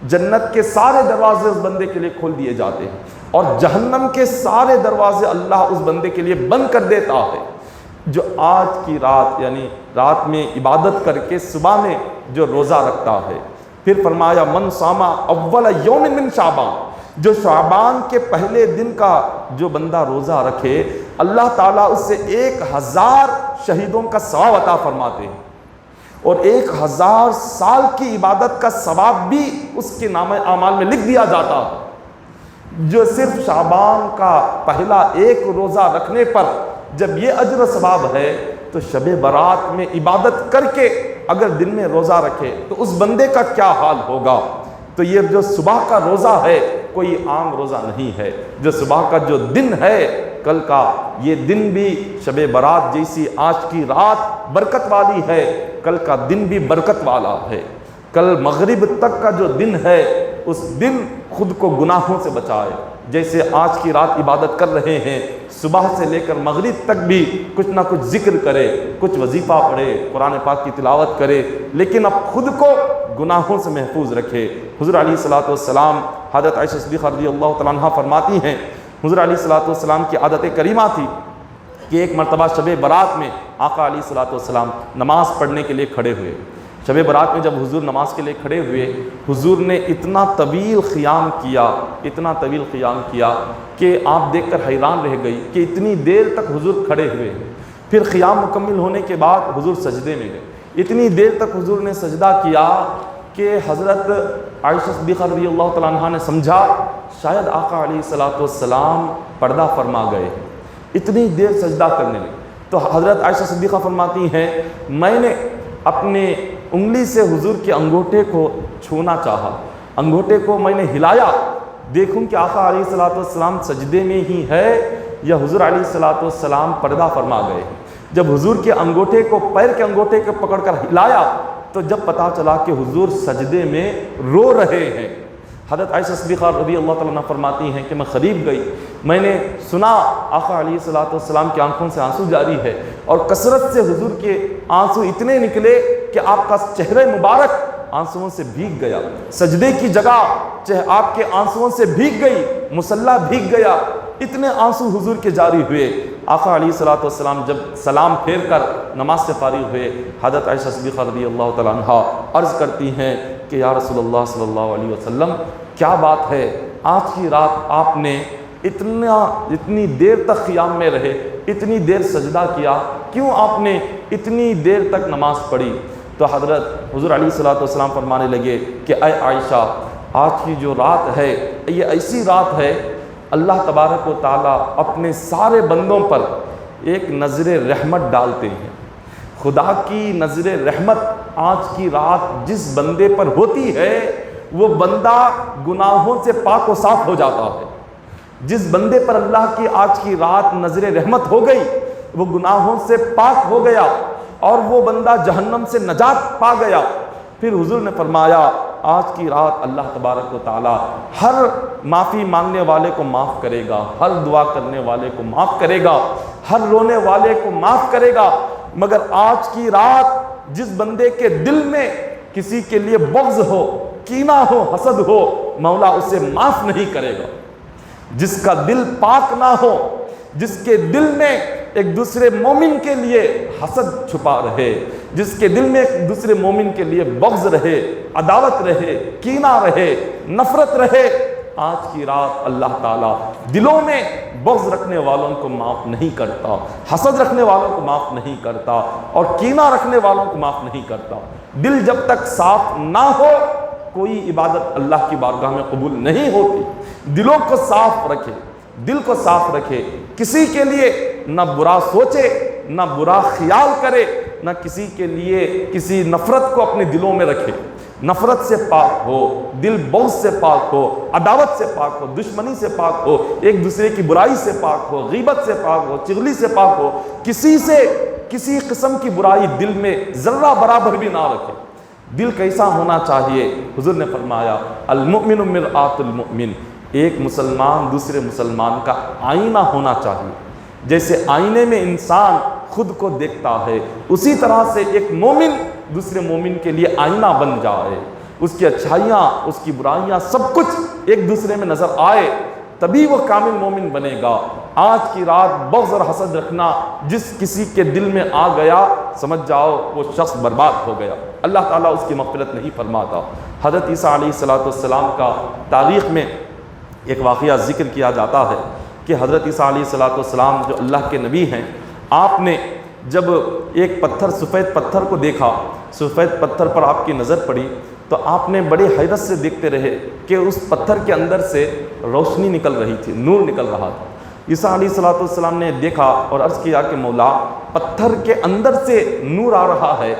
جنت کے سارے دروازے اس بندے کے لیے کھول دیے جاتے ہیں، اور جہنم کے سارے دروازے اللہ اس بندے کے لیے بند کر دیتا ہے۔ جو آج کی رات یعنی رات میں عبادت کر کے صبح میں جو روزہ رکھتا ہے، پھر فرمایا من صام اول یوم من شعبان، جو شعبان کے پہلے دن کا جو بندہ روزہ رکھے اللہ تعالیٰ اس سے 1000 شہیدوں کا ثواب عطا فرماتے ہیں، اور 1000 سال کی عبادت کا ثواب بھی اس کے نامہ اعمال میں لکھ دیا جاتا ہے۔ جو صرف شعبان کا پہلا ایک روزہ رکھنے پر جب یہ اجر و ثواب ہے، تو شب برات میں عبادت کر کے اگر دن میں روزہ رکھے تو اس بندے کا کیا حال ہوگا۔ تو یہ جو صبح کا روزہ ہے کوئی عام روزہ نہیں ہے، جو صبح کا جو دن ہے کل کا، یہ دن بھی شب برات جیسی آج کی رات برکت والی ہے، کل کا دن بھی برکت والا ہے۔ کل مغرب تک کا جو دن ہے اس دن خود کو گناہوں سے بچائے، جیسے آج کی رات عبادت کر رہے ہیں، صبح سے لے کر مغرب تک بھی کچھ نہ کچھ ذکر کرے، کچھ وظیفہ پڑھے، قرآن پاک کی تلاوت کرے، لیکن اب خود کو گناہوں سے محفوظ رکھے۔ حضور علیہ الصلوۃ والسلام حضرت عائشہ صدیقہ رضی اللہ تعالیٰ عنہا فرماتی ہیں حضور علیہ الصلوۃ والسلام کی عادت کریمہ تھی کہ ایک مرتبہ شب برات میں آقا علیہ الصلوۃ والسلام نماز پڑھنے کے لیے کھڑے ہوئے۔ شب برات میں جب حضور نماز کے لیے کھڑے ہوئے، حضور نے اتنا طویل قیام کیا کہ آپ دیکھ کر حیران رہ گئی کہ اتنی دیر تک حضور کھڑے ہوئے۔ پھر قیام مکمل ہونے کے بعد حضور سجدے میں گئے، اتنی دیر تک حضور نے سجدہ کیا کہ حضرت عائشہ صدیقہ رضی اللہ تعالیٰ عنہا نے سمجھا شاید آقا علیہ الصلوۃ والسلام پردہ فرما گئے، اتنی دیر سجدہ کرنے لگے۔ تو حضرت عائشہ صدیقہ فرماتی ہیں میں نے اپنے انگلی سے حضور کے انگوٹھے کو چھونا چاہا، انگوٹھے کو میں نے ہلایا دیکھوں کہ آقا علیہ الصلوۃ والسلام سجدے میں ہی ہے یا حضور علیہ الصلوۃ والسلام پردہ فرما گئے۔ جب حضور کے انگوٹھے کو پیر کے انگوٹھے کو پکڑ کر ہلایا تو جب پتہ چلا کہ حضور سجدے میں رو رہے ہیں۔ حضرت عائشہ صدیقہ رضی اللہ تعالیٰ عنہ فرماتی ہیں کہ میں قریب گئی، میں نے سنا آقا علیہ الصلوۃ والسلام کی آنکھوں سے آنسو جاری ہے، اور کثرت سے حضور کے آنسو اتنے نکلے کہ آپ کا چہرہ مبارک آنسوؤں سے بھیگ گیا، سجدے کی جگہ آپ کے آنسوؤں سے بھیگ گئی، مصلی بھیگ گیا، اتنے آنسو حضور کے جاری ہوئے۔ آقا علیہ الصلوۃ والسلام جب سلام پھیر کر نماز سے فارغ ہوئے، حضرت عائشہ صدیقہ رضی اللہ تعالیٰ عنہا عرض کرتی ہیں کہ یا رسول اللہ صلی اللہ علیہ وسلم کیا بات ہے، آج کی رات آپ نے اتنی دیر تک قیام میں رہے، اتنی دیر سجدہ کیا، کیوں آپ نے اتنی دیر تک نماز پڑھی؟ تو حضرت حضور علیہ الصلوۃ والسلام فرمانے لگے کہ اے عائشہ، آج کی جو رات ہے یہ ایسی رات ہے اللہ تبارک و تعالیٰ اپنے سارے بندوں پر ایک نظر رحمت ڈالتے ہیں۔ خدا کی نظر رحمت آج کی رات جس بندے پر ہوتی ہے وہ بندہ گناہوں سے پاک و صاف ہو جاتا ہے۔ جس بندے پر اللہ کی آج کی رات نظر رحمت ہو گئی وہ گناہوں سے پاک ہو گیا اور وہ بندہ جہنم سے نجات پا گیا۔ پھر حضور نے فرمایا آج کی رات اللہ تبارک و تعالی ہر معافی مانگنے والے کو معاف کرے گا، ہر دعا کرنے والے کو معاف کرے گا، ہر رونے والے کو معاف کرے گا، مگر آج کی رات جس بندے کے دل میں کسی کے لیے بغض ہو، کینہ ہو، حسد ہو، مولا اسے معاف نہیں کرے گا۔ جس کا دل پاک نہ ہو، جس کے دل میں ایک دوسرے مومن کے لیے حسد چھپا رہے، جس کے دل میں ایک دوسرے مومن کے لیے بغض رہے، عداوت رہے، کینہ رہے، نفرت رہے، آج کی رات اللہ تعالیٰ دلوں میں بغض رکھنے والوں کو معاف نہیں کرتا، حسد رکھنے والوں کو معاف نہیں کرتا، اور کینہ رکھنے والوں کو معاف نہیں کرتا۔ دل جب تک صاف نہ ہو کوئی عبادت اللہ کی بارگاہ میں قبول نہیں ہوتی۔ دلوں کو صاف رکھے، دل کو صاف رکھے، کسی کے لیے نہ برا سوچے، نہ برا خیال کرے، نہ کسی کے لیے کسی نفرت کو اپنے دلوں میں رکھے۔ نفرت سے پاک ہو، دل بغض سے پاک ہو، عداوت سے پاک ہو، دشمنی سے پاک ہو، ایک دوسرے کی برائی سے پاک ہو، غیبت سے پاک ہو، چغلی سے پاک ہو، کسی سے کسی قسم کی برائی دل میں ذرہ برابر بھی نہ رکھے۔ دل کیسا ہونا چاہیے؟ حضور نے فرمایا المؤمن مرآۃ المؤمن، ایک مسلمان دوسرے مسلمان کا آئینہ ہونا چاہیے۔ جیسے آئینے میں انسان خود کو دیکھتا ہے، اسی طرح سے ایک مومن دوسرے مومن کے لیے آئینہ بن جائے، اس کی اچھائیاں اس کی برائیاں سب کچھ ایک دوسرے میں نظر آئے، تبھی وہ کامل مومن بنے گا۔ آج کی رات بغض اور حسد رکھنا جس کسی کے دل میں آ گیا، سمجھ جاؤ وہ شخص برباد ہو گیا، اللہ تعالیٰ اس کی مغفرت نہیں فرماتا۔ حضرت عیسیٰ علیہ السلام کا تاریخ میں ایک واقعہ ذکر کیا جاتا ہے کہ حضرت عیسیٰ علیہ السلام جو اللہ کے نبی ہیں، آپ نے جب ایک پتھر سفید پتھر کو دیکھا، سفید پتھر پر آپ کی نظر پڑی، تو آپ نے بڑی حیرت سے دیکھتے رہے کہ اس پتھر کے اندر سے روشنی نکل رہی تھی، نور نکل رہا تھا۔ عیسیٰ علیہ السلام نے دیکھا اور عرض کیا کہ مولا، پتھر کے اندر سے نور آ رہا ہے،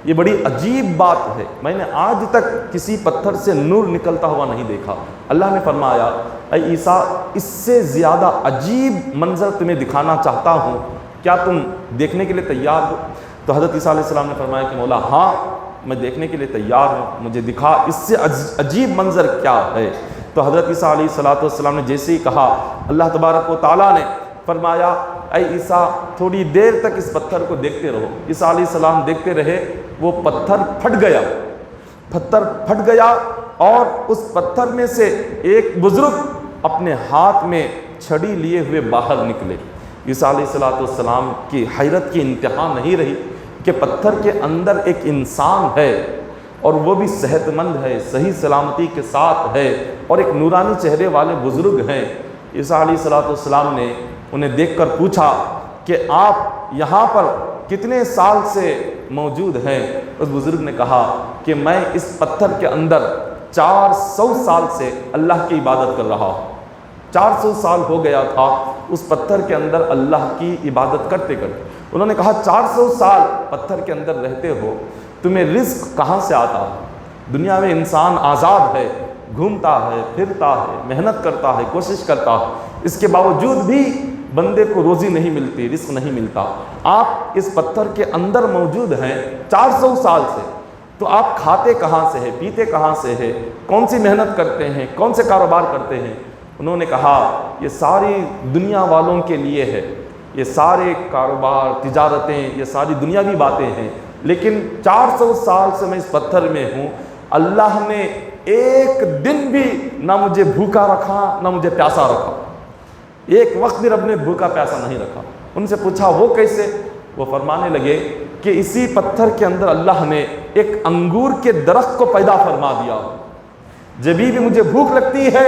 یہ بڑی عجیب بات ہے، میں نے آج تک کسی پتھر سے نور نکلتا ہوا نہیں دیکھا۔ اللہ نے فرمایا اے عیسیٰ، اس سے زیادہ عجیب منظر تمہیں دکھانا چاہتا ہوں، کیا تم دیکھنے کے لیے تیار ہو؟ تو حضرت عیسیٰ علیہ السلام نے فرمایا کہ مولا ہاں، میں دیکھنے کے لیے تیار ہوں، مجھے دکھا اس سے عجیب منظر کیا ہے۔ تو حضرت عیسیٰ علیہ السلام نے جیسے ہی کہا، اللہ تبارک و تعالیٰ نے فرمایا اے عیسیٰ تھوڑی دیر تک اس پتھر کو دیکھتے رہو۔ عیسیٰ علیہ السلام دیکھتے رہے، وہ پتھر پھٹ گیا، پتھر پھٹ گیا، اور اس پتھر میں سے ایک بزرگ اپنے ہاتھ میں چھڑی لیے ہوئے باہر نکلے۔ عیسیٰ علیہ السلام کی حیرت کی انتہا نہیں رہی کہ پتھر کے اندر ایک انسان ہے، اور وہ بھی صحت مند ہے، صحیح سلامتی کے ساتھ ہے، اور ایک نورانی چہرے والے بزرگ ہیں۔ عیسیٰ علیہ السلام نے انہیں دیکھ کر پوچھا کہ آپ یہاں پر کتنے سال سے موجود ہیں؟ اس بزرگ نے کہا کہ میں اس پتھر کے اندر 400 سال سے اللہ کی عبادت کر رہا ہوں۔ 400 سال ہو گیا تھا اس پتھر کے اندر اللہ کی عبادت کرتے کرتے۔ انہوں نے کہا 400 سال پتھر کے اندر رہتے ہو، تمہیں رزق کہاں سے آتا ہے؟ دنیا میں انسان آزاد ہے، گھومتا ہے، پھرتا ہے، محنت کرتا ہے، کوشش کرتا ہے، اس کے باوجود بھی بندے کو روزی نہیں ملتی، رزق نہیں ملتا۔ آپ اس پتھر کے اندر موجود ہیں 400 سال سے، تو آپ کھاتے کہاں سے ہیں، پیتے کہاں سے ہیں، کون سی محنت کرتے ہیں، کون سے کاروبار کرتے ہیں؟ انہوں نے کہا یہ ساری دنیا والوں کے لیے ہے، یہ سارے کاروبار، تجارتیں، یہ ساری دنیاوی باتیں ہیں، لیکن 400 سال سے میں اس پتھر میں ہوں، اللہ نے ایک دن بھی نہ مجھے بھوکا رکھا نہ مجھے پیاسا رکھا، ایک وقت بھی رب نے بھوکا پیاسا نہیں رکھا۔ ان سے پوچھا وہ کیسے؟ وہ فرمانے لگے کہ اسی پتھر کے اندر اللہ نے ایک انگور کے درخت کو پیدا فرما دیا، جب بھی مجھے بھوک لگتی ہے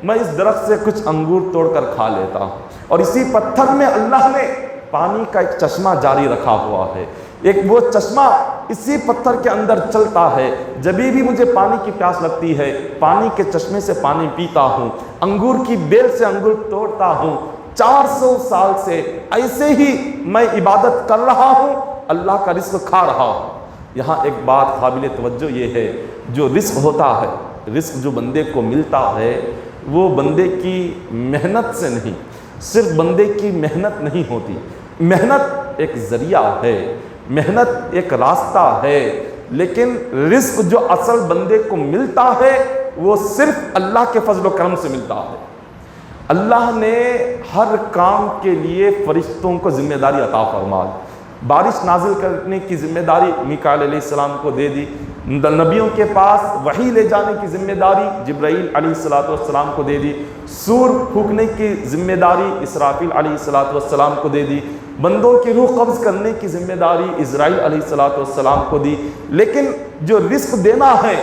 میں اس درخت سے کچھ انگور توڑ کر کھا لیتا ہوں، اور اسی پتھر میں اللہ نے پانی کا ایک چشمہ جاری رکھا ہوا ہے، ایک وہ چشمہ اسی پتھر کے اندر چلتا ہے، جب بھی مجھے پانی کی پیاس لگتی ہے پانی کے چشمے سے پانی پیتا ہوں، انگور کی بیل سے انگور توڑتا ہوں۔ 400 سال سے ایسے ہی میں عبادت کر رہا ہوں، اللہ کا رزق کھا رہا ہوں۔ یہاں ایک بات قابل توجہ یہ ہے، جو رزق ہوتا ہے، رزق جو بندے کو ملتا ہے وہ بندے کی محنت سے نہیں، صرف بندے کی محنت نہیں ہوتی، محنت ایک ذریعہ ہے، محنت ایک راستہ ہے، لیکن رزق جو اصل بندے کو ملتا ہے وہ صرف اللہ کے فضل و کرم سے ملتا ہے۔ اللہ نے ہر کام کے لیے فرشتوں کو ذمہ داری عطا فرما، بارش نازل کرنے کی ذمہ داری میکائیل علیہ السلام کو دے دی، نبیوں کے پاس وحی لے جانے کی ذمہ داری جبرائیل علیہ السلام کو دے دی، سور پھونکنے کی ذمہ داری اسرافیل علیہ السلام کو دے دی، بندوں کی روح قبض کرنے کی ذمہ داری اسرائیل علیہ السلام کو دی، لیکن جو رزق دینا ہے،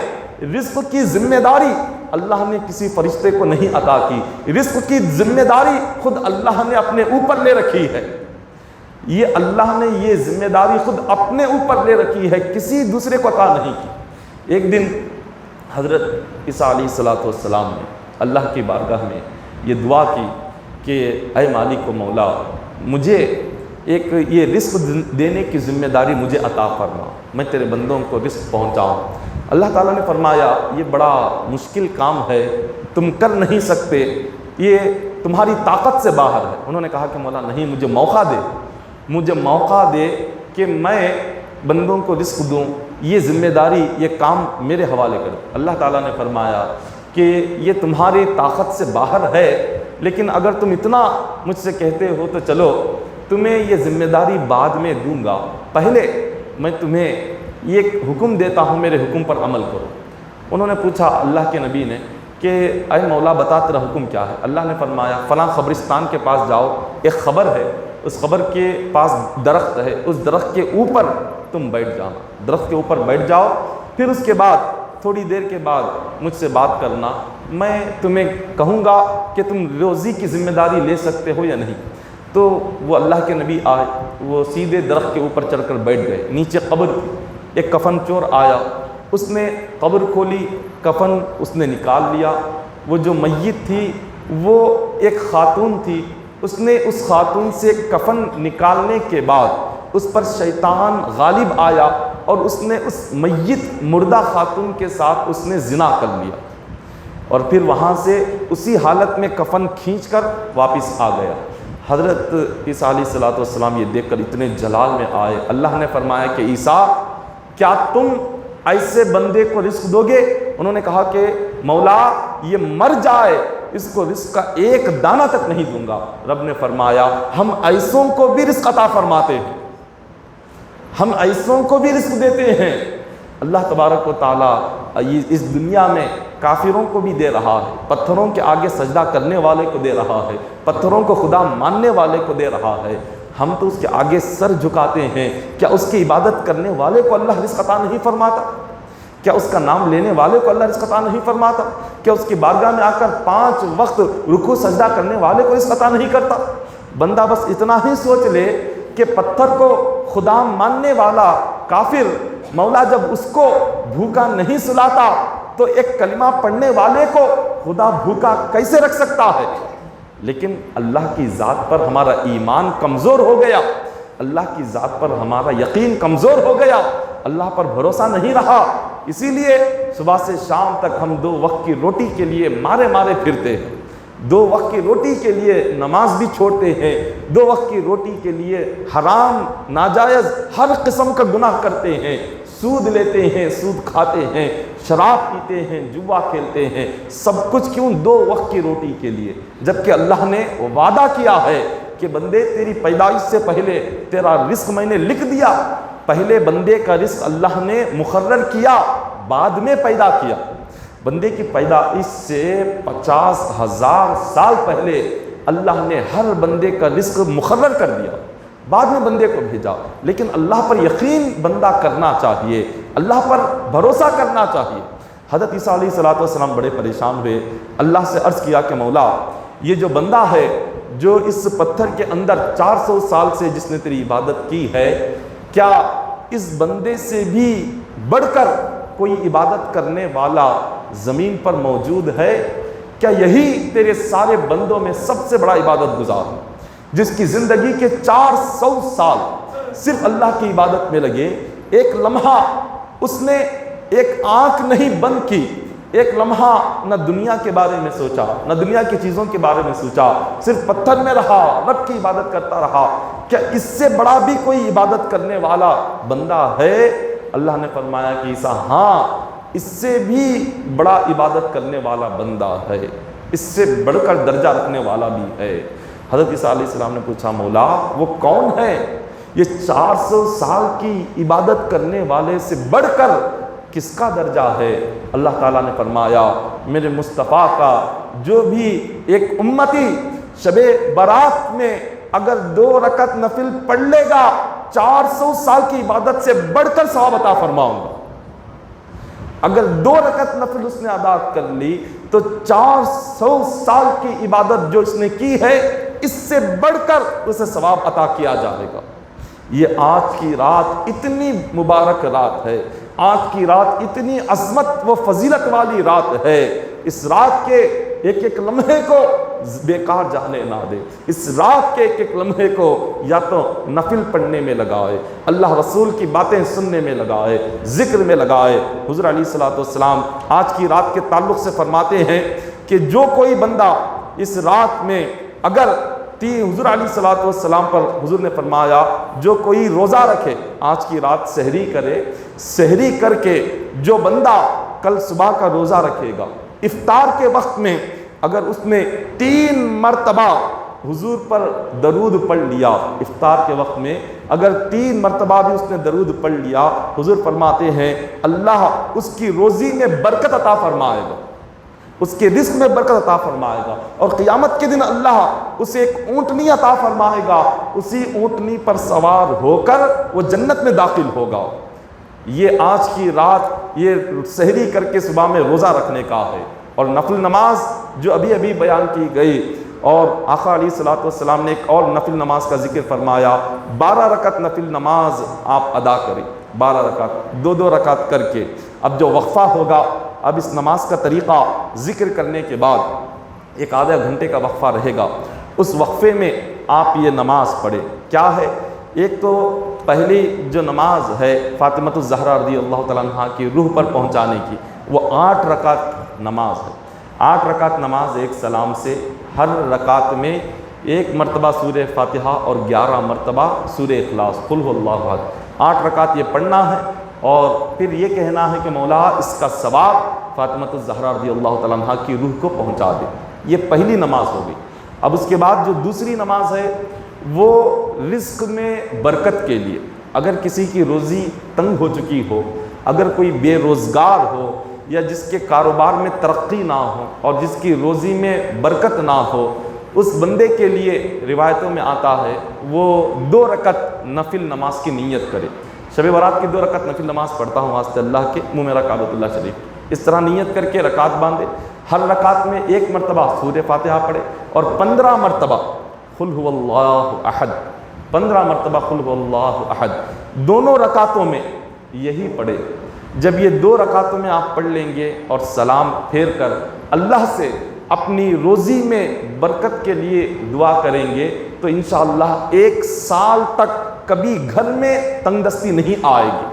رزق کی ذمہ داری اللہ نے کسی فرشتے کو نہیں عطا کی، رزق کی ذمہ داری خود اللہ نے اپنے اوپر لے رکھی ہے، یہ اللہ نے یہ ذمہ داری خود اپنے اوپر لے رکھی ہے، کسی دوسرے کو عطا نہیں کی۔ ایک دن حضرت عیسیٰ علیہ السلام نے اللہ کی بارگاہ میں یہ دعا کی کہ اے مالک و مولا، مجھے ایک یہ رزق دینے کی ذمہ داری مجھے عطا فرما، میں تیرے بندوں کو رزق پہنچاؤں۔ اللہ تعالیٰ نے فرمایا یہ بڑا مشکل کام ہے، تم کر نہیں سکتے، یہ تمہاری طاقت سے باہر ہے۔ انہوں نے کہا کہ مولا نہیں، مجھے موقع دے کہ میں بندوں کو رزق دوں، یہ ذمہ داری، یہ کام میرے حوالے کر۔ اللہ تعالیٰ نے فرمایا کہ یہ تمہاری طاقت سے باہر ہے، لیکن اگر تم اتنا مجھ سے کہتے ہو تو چلو تمہیں یہ ذمہ داری بعد میں دوں گا، پہلے میں تمہیں یہ حکم دیتا ہوں، میرے حکم پر عمل کرو۔ انہوں نے پوچھا اللہ کے نبی نے کہ اے مولا بتا تیرا حکم کیا ہے؟ اللہ نے فرمایا فلاں قبرستان کے پاس جاؤ، ایک قبر ہے، اس قبر کے پاس درخت ہے، اس درخت کے اوپر تم بیٹھ جاؤ، درخت کے اوپر بیٹھ جاؤ، پھر اس کے بعد تھوڑی دیر کے بعد مجھ سے بات کرنا، میں تمہیں کہوں گا کہ تم روزی کی ذمہ داری لے سکتے ہو یا نہیں۔ تو وہ اللہ کے نبی آئے، وہ سیدھے درخت کے اوپر چڑھ کر بیٹھ گئے، نیچے قبر تھی، ایک کفن چور آیا، اس نے قبر کھولی، کفن اس نے نکال لیا، وہ جو میت تھی وہ ایک خاتون تھی، اس نے اس خاتون سے کفن نکالنے کے بعد اس پر شیطان غالب آیا اور اس نے اس میت مردہ خاتون کے ساتھ اس نے زنا کر لیا، اور پھر وہاں سے اسی حالت میں کفن کھینچ کر واپس آ گیا۔ حضرت عیسیٰ علیہ السلام یہ دیکھ کر اتنے جلال میں آئے، اللہ نے فرمایا کہ عیسیٰ کیا تم ایسے بندے کو رزق دو گے؟ انہوں نے کہا کہ مولا یہ مر جائے اس کو رزق کا ایک دانہ تک نہیں دوں گا۔ رب نے فرمایا ہم ایسوں کو بھی رزق عطا فرماتے ہیں، ہم ایسوں کو بھی رزق دیتے ہیں۔ اللہ تبارک و تعالیٰ اس دنیا میں کافروں کو بھی دے رہا ہے، پتھروں کے آگے سجدہ کرنے والے کو دے رہا ہے، پتھروں کو خدا ماننے والے کو دے رہا ہے۔ ہم تو اس کے آگے سر جھکاتے ہیں، کیا اس کی عبادت کرنے والے کو اللہ رزق عطا نہیں فرماتا؟ کیا اس کا نام لینے والے کو اللہ رزق عطا نہیں فرماتا؟ کیا اس کی بارگاہ میں آ کر 5 وقت رکوع سجدہ کرنے والے کو رزق عطا نہیں کرتا؟ بندہ بس اتنا ہی سوچ لے کہ پتھر کو خدا ماننے والا کافر مولا جب اس کو بھوکا نہیں سلاتا تو ایک کلمہ پڑھنے والے کو خدا بھوکا کیسے رکھ سکتا ہے؟ لیکن اللہ کی ذات پر ہمارا ایمان کمزور ہو گیا، اللہ کی ذات پر ہمارا یقین کمزور ہو گیا، اللہ پر بھروسہ نہیں رہا، اسی لیے صبح سے شام تک ہم 2 وقت کی روٹی کے لیے مارے پھرتے ہیں، 2 وقت کی روٹی کے لیے نماز بھی چھوڑتے ہیں، 2 وقت کی روٹی کے لیے حرام ناجائز ہر قسم کا گناہ کرتے ہیں، سود لیتے ہیں، سود کھاتے ہیں، شراب پیتے ہیں، جوا کھیلتے ہیں، سب کچھ کیوں 2 وقت کی روٹی کے لیے، جبکہ اللہ نے وعدہ کیا ہے کہ بندے تیری پیدائش سے پہلے تیرا رزق میں نے لکھ دیا، پہلے بندے کا رزق اللہ نے مقرر کیا، بعد میں پیدا کیا۔ بندے کی پیدائش سے 50,000 سال پہلے اللہ نے ہر بندے کا رزق مقرر کر دیا، بعد میں بندے کو بھیجا، لیکن اللہ پر یقین بندہ کرنا چاہیے، اللہ پر بھروسہ کرنا چاہیے۔ حضرت عیسیٰ علیہ السلام بڑے پریشان ہوئے، اللہ سے عرض کیا کہ مولا یہ جو بندہ ہے جو اس پتھر کے اندر 400 سال سے جس نے تیری عبادت کی ہے، کیا اس بندے سے بھی بڑھ کر کوئی عبادت کرنے والا زمین پر موجود ہے؟ کیا یہی تیرے سارے بندوں میں سب سے بڑا عبادت گزار ہے، جس کی زندگی کے 400 سال صرف اللہ کی عبادت میں لگے، ایک لمحہ اس نے ایک آنکھ نہیں بند کی، ایک لمحہ نہ دنیا کے بارے میں سوچا، نہ دنیا کی چیزوں کے بارے میں سوچا، صرف پتھر میں رہا، رب کی عبادت کرتا رہا، کیا اس سے بڑا بھی کوئی عبادت کرنے والا بندہ ہے؟ اللہ نے فرمایا کہ عیسیٰ ہاں، اس سے بھی بڑا عبادت کرنے والا بندہ ہے، اس سے بڑھ کر درجہ رکھنے والا بھی ہے۔ حضرت عیسیٰ علیہ السلام نے پوچھا مولا وہ کون ہے؟ یہ 400 سال کی عبادت کرنے والے سے بڑھ کر کس کا درجہ ہے؟ اللہ تعالیٰ نے فرمایا میرے مصطفیٰ کا جو بھی ایک امتی شب برات میں اگر 2 رکعت نفل پڑھ لے گا 400 سال کی عبادت سے بڑھ کر ثواب عطا فرماؤں گا۔ اگر 2 رکعت نفل اس نے ادا کر لی تو 400 سال کی عبادت جو اس نے کی ہے اس سے بڑھ کر اسے ثواب عطا کیا جائے گا۔ یہ آج کی رات اتنی مبارک رات ہے، آج کی رات اتنی عظمت و فضیلت والی رات ہے، اس رات کے ایک ایک لمحے کو بیکار جانے نہ دے، اس رات کے ایک ایک لمحے کو یا تو نفل پڑھنے میں لگائے، اللہ رسول کی باتیں سننے میں لگائے، ذکر میں لگائے۔ حضور علیہ الصلوۃ والسلام آج کی رات کے تعلق سے فرماتے ہیں کہ جو کوئی بندہ اس رات میں اگر حضور علیہ الصلوۃ والسلام پر حضور نے فرمایا جو کوئی روزہ رکھے، آج کی رات سحری کرے، سحری کر کے جو بندہ کل صبح کا روزہ رکھے گا، افطار کے وقت میں اگر اس نے 3 مرتبہ حضور پر درود پڑھ لیا، افطار کے وقت میں اگر 3 مرتبہ بھی اس نے درود پڑھ لیا، حضور فرماتے ہیں اللہ اس کی روزی میں برکت عطا فرمائے گا، اس کے رزق میں برکت عطا فرمائے گا، اور قیامت کے دن اللہ اسے ایک اونٹنی عطا فرمائے گا، اسی اونٹنی پر سوار ہو کر وہ جنت میں داخل ہوگا۔ یہ آج کی رات یہ سحری کر کے صبح میں روزہ رکھنے کا ہے، اور نفل نماز جو ابھی ابھی بیان کی گئی، اور آقا علیہ الصلوۃ والسلام نے ایک اور نفل نماز کا ذکر فرمایا، 12 رکعت نفل نماز آپ ادا کریں، 12 رکعت 2 رکعت کر کے۔ اب جو وقفہ ہوگا، اب اس نماز کا طریقہ ذکر کرنے کے بعد ایک آدھا گھنٹے کا وقفہ رہے گا، اس وقفے میں آپ یہ نماز پڑھیں۔ کیا ہے؟ ایک تو پہلی جو نماز ہے فاطمہ الزہرا رضی اللہ تعالیٰ عنہ کی روح پر پہنچانے کی، وہ 8 رکعت نماز ہے۔ 8 رکعت نماز ایک سلام سے، ہر رکعت میں 1 مرتبہ سورہ فاتحہ اور 11 مرتبہ سورہ اخلاص، قل هو اللہ احد۔ 8 رکعت یہ پڑھنا ہے، اور پھر یہ کہنا ہے کہ مولا اس کا ثواب فاطمہ الزہرا رضی اللہ تعالیٰ عنہ کی روح کو پہنچا دے۔ یہ پہلی نماز ہو گئی۔ اب اس کے بعد جو دوسری نماز ہے وہ رزق میں برکت کے لیے، اگر کسی کی روزی تنگ ہو چکی ہو، اگر کوئی بے روزگار ہو، یا جس کے کاروبار میں ترقی نہ ہو اور جس کی روزی میں برکت نہ ہو، اس بندے کے لیے روایتوں میں آتا ہے وہ 2 رکعت نفل نماز کی نیت کرے۔ شب برات کی 2 رکعت نفل نماز پڑھتا ہوں واسطے اللہ کے، منہ میرا کعبۃ اللہ شریف، اس طرح نیت کر کے رکعت باندھے، ہر رکعت میں 1 مرتبہ سورہ فاتحہ پڑھے، اور 15 مرتبہ قل هو اللہ احد، 15 مرتبہ قل هو اللہ احد، دونوں رکعتوں میں یہی پڑھے۔ جب یہ 2 رکعتوں میں آپ پڑھ لیں گے اور سلام پھیر کر اللہ سے اپنی روزی میں برکت کے لیے دعا کریں گے تو انشاءاللہ 1 سال تک کبھی گھر میں تنگ دستی نہیں آئے گی،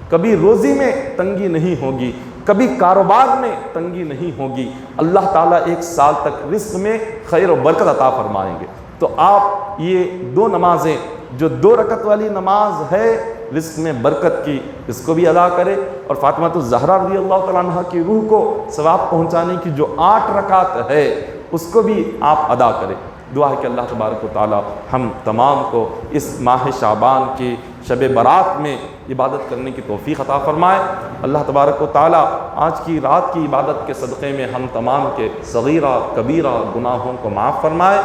کبھی روزی میں تنگی نہیں ہوگی، کبھی کاروبار میں تنگی نہیں ہوگی۔ اللہ تعالیٰ 1 سال تک رزق میں خیر و برکت عطا فرمائیں گے۔ تو آپ یہ 2 نمازیں، جو 2 رکعت والی نماز ہے رزق میں برکت کی، اس کو بھی ادا کرے، اور فاطمہ الزہرا رضی اللہ تعالیٰ عنہ کی روح کو ثواب پہنچانے کی جو 8 رکعت ہے اس کو بھی آپ ادا کریں۔ دعا ہے کہ اللہ تبارک و تعالی ہم تمام کو اس ماہ شعبان کی شب برات میں عبادت کرنے کی توفیق عطا فرمائے۔ اللہ تبارک و تعالی آج کی رات کی عبادت کے صدقے میں ہم تمام کے صغیرہ کبیرہ گناہوں کو معاف فرمائے۔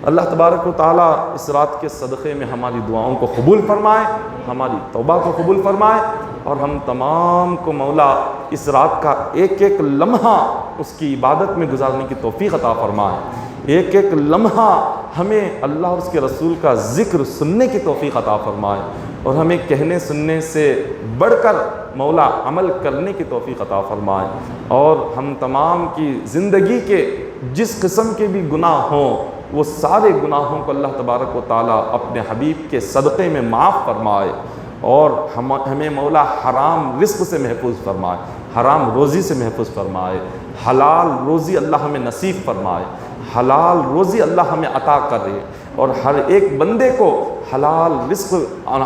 اللہ تبارک و تعالی اس رات کے صدقے میں ہماری دعاؤں کو قبول فرمائے، ہماری توبہ کو قبول فرمائے، اور ہم تمام کو مولا اس رات کا ایک ایک لمحہ اس کی عبادت میں گزارنے کی توفیق عطا فرمائے۔ ایک ایک لمحہ ہمیں اللہ اور اس کے رسول کا ذکر سننے کی توفیق عطا فرمائے، اور ہمیں کہنے سننے سے بڑھ کر مولا عمل کرنے کی توفیق عطا فرمائے، اور ہم تمام کی زندگی کے جس قسم کے بھی گناہ ہوں وہ سارے گناہوں کو اللہ تبارک و تعالیٰ اپنے حبیب کے صدقے میں معاف فرمائے، اور ہمیں مولا حرام رزق سے محفوظ فرمائے، حرام روزی سے محفوظ فرمائے، حلال روزی اللہ ہمیں نصیب فرمائے، حلال روزی اللہ ہمیں عطا کرے، اور ہر ایک بندے کو حلال رزق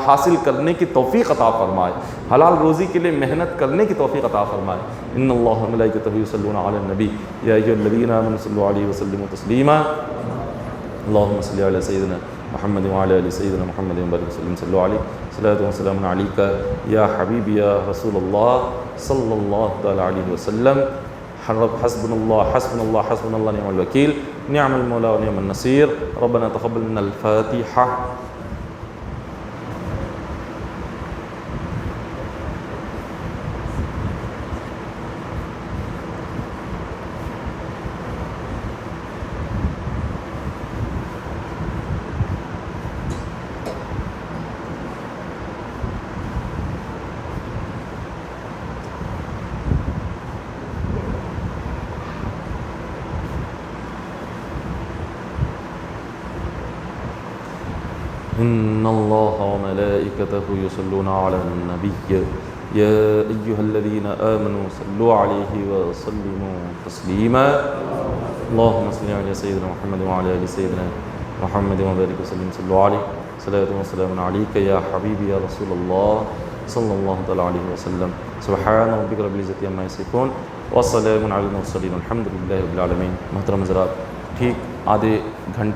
حاصل کرنے کی توفیق عطا فرمائے، حلال روزی کے لیے محنت کرنے کی توفیق عطا فرمائے۔ ان اللہ و ملائکتہ یصلون علی النبی یا ایھا الذین آمنوا صلوا علیہ وسلموا تسلیما اللهم صل على سيدنا محمد وعلى ال سيدنا محمد وبارك وسلم صلوا عليه صلاة وسلام عليك يا حبيبي يا رسول الله صلى الله تعالى عليه وسلم حسبنا الله حسبنا الله حسبنا الله نعم الوكيل نعم المولى ونعم النصير ربنا تقبل منا الفاتحة إن الله وملائكته يصلون على النبي يا أيها الذين آمنوا صلوا عليه وسلموا تسليما اللهم صل على سيدنا محمد وعلى آل سيدنا محمد وبارك وسلم صلوا عليه صلاة وسلام عليك يا حبيبي يا رسول الله صلى الله تعالى عليه وسلم سبحان ربك رب العزة عما يصفون وسلام على المرسلين الحمد لله رب العالمین۔ محترم حضرات، ٹھیک آدھے گھنٹے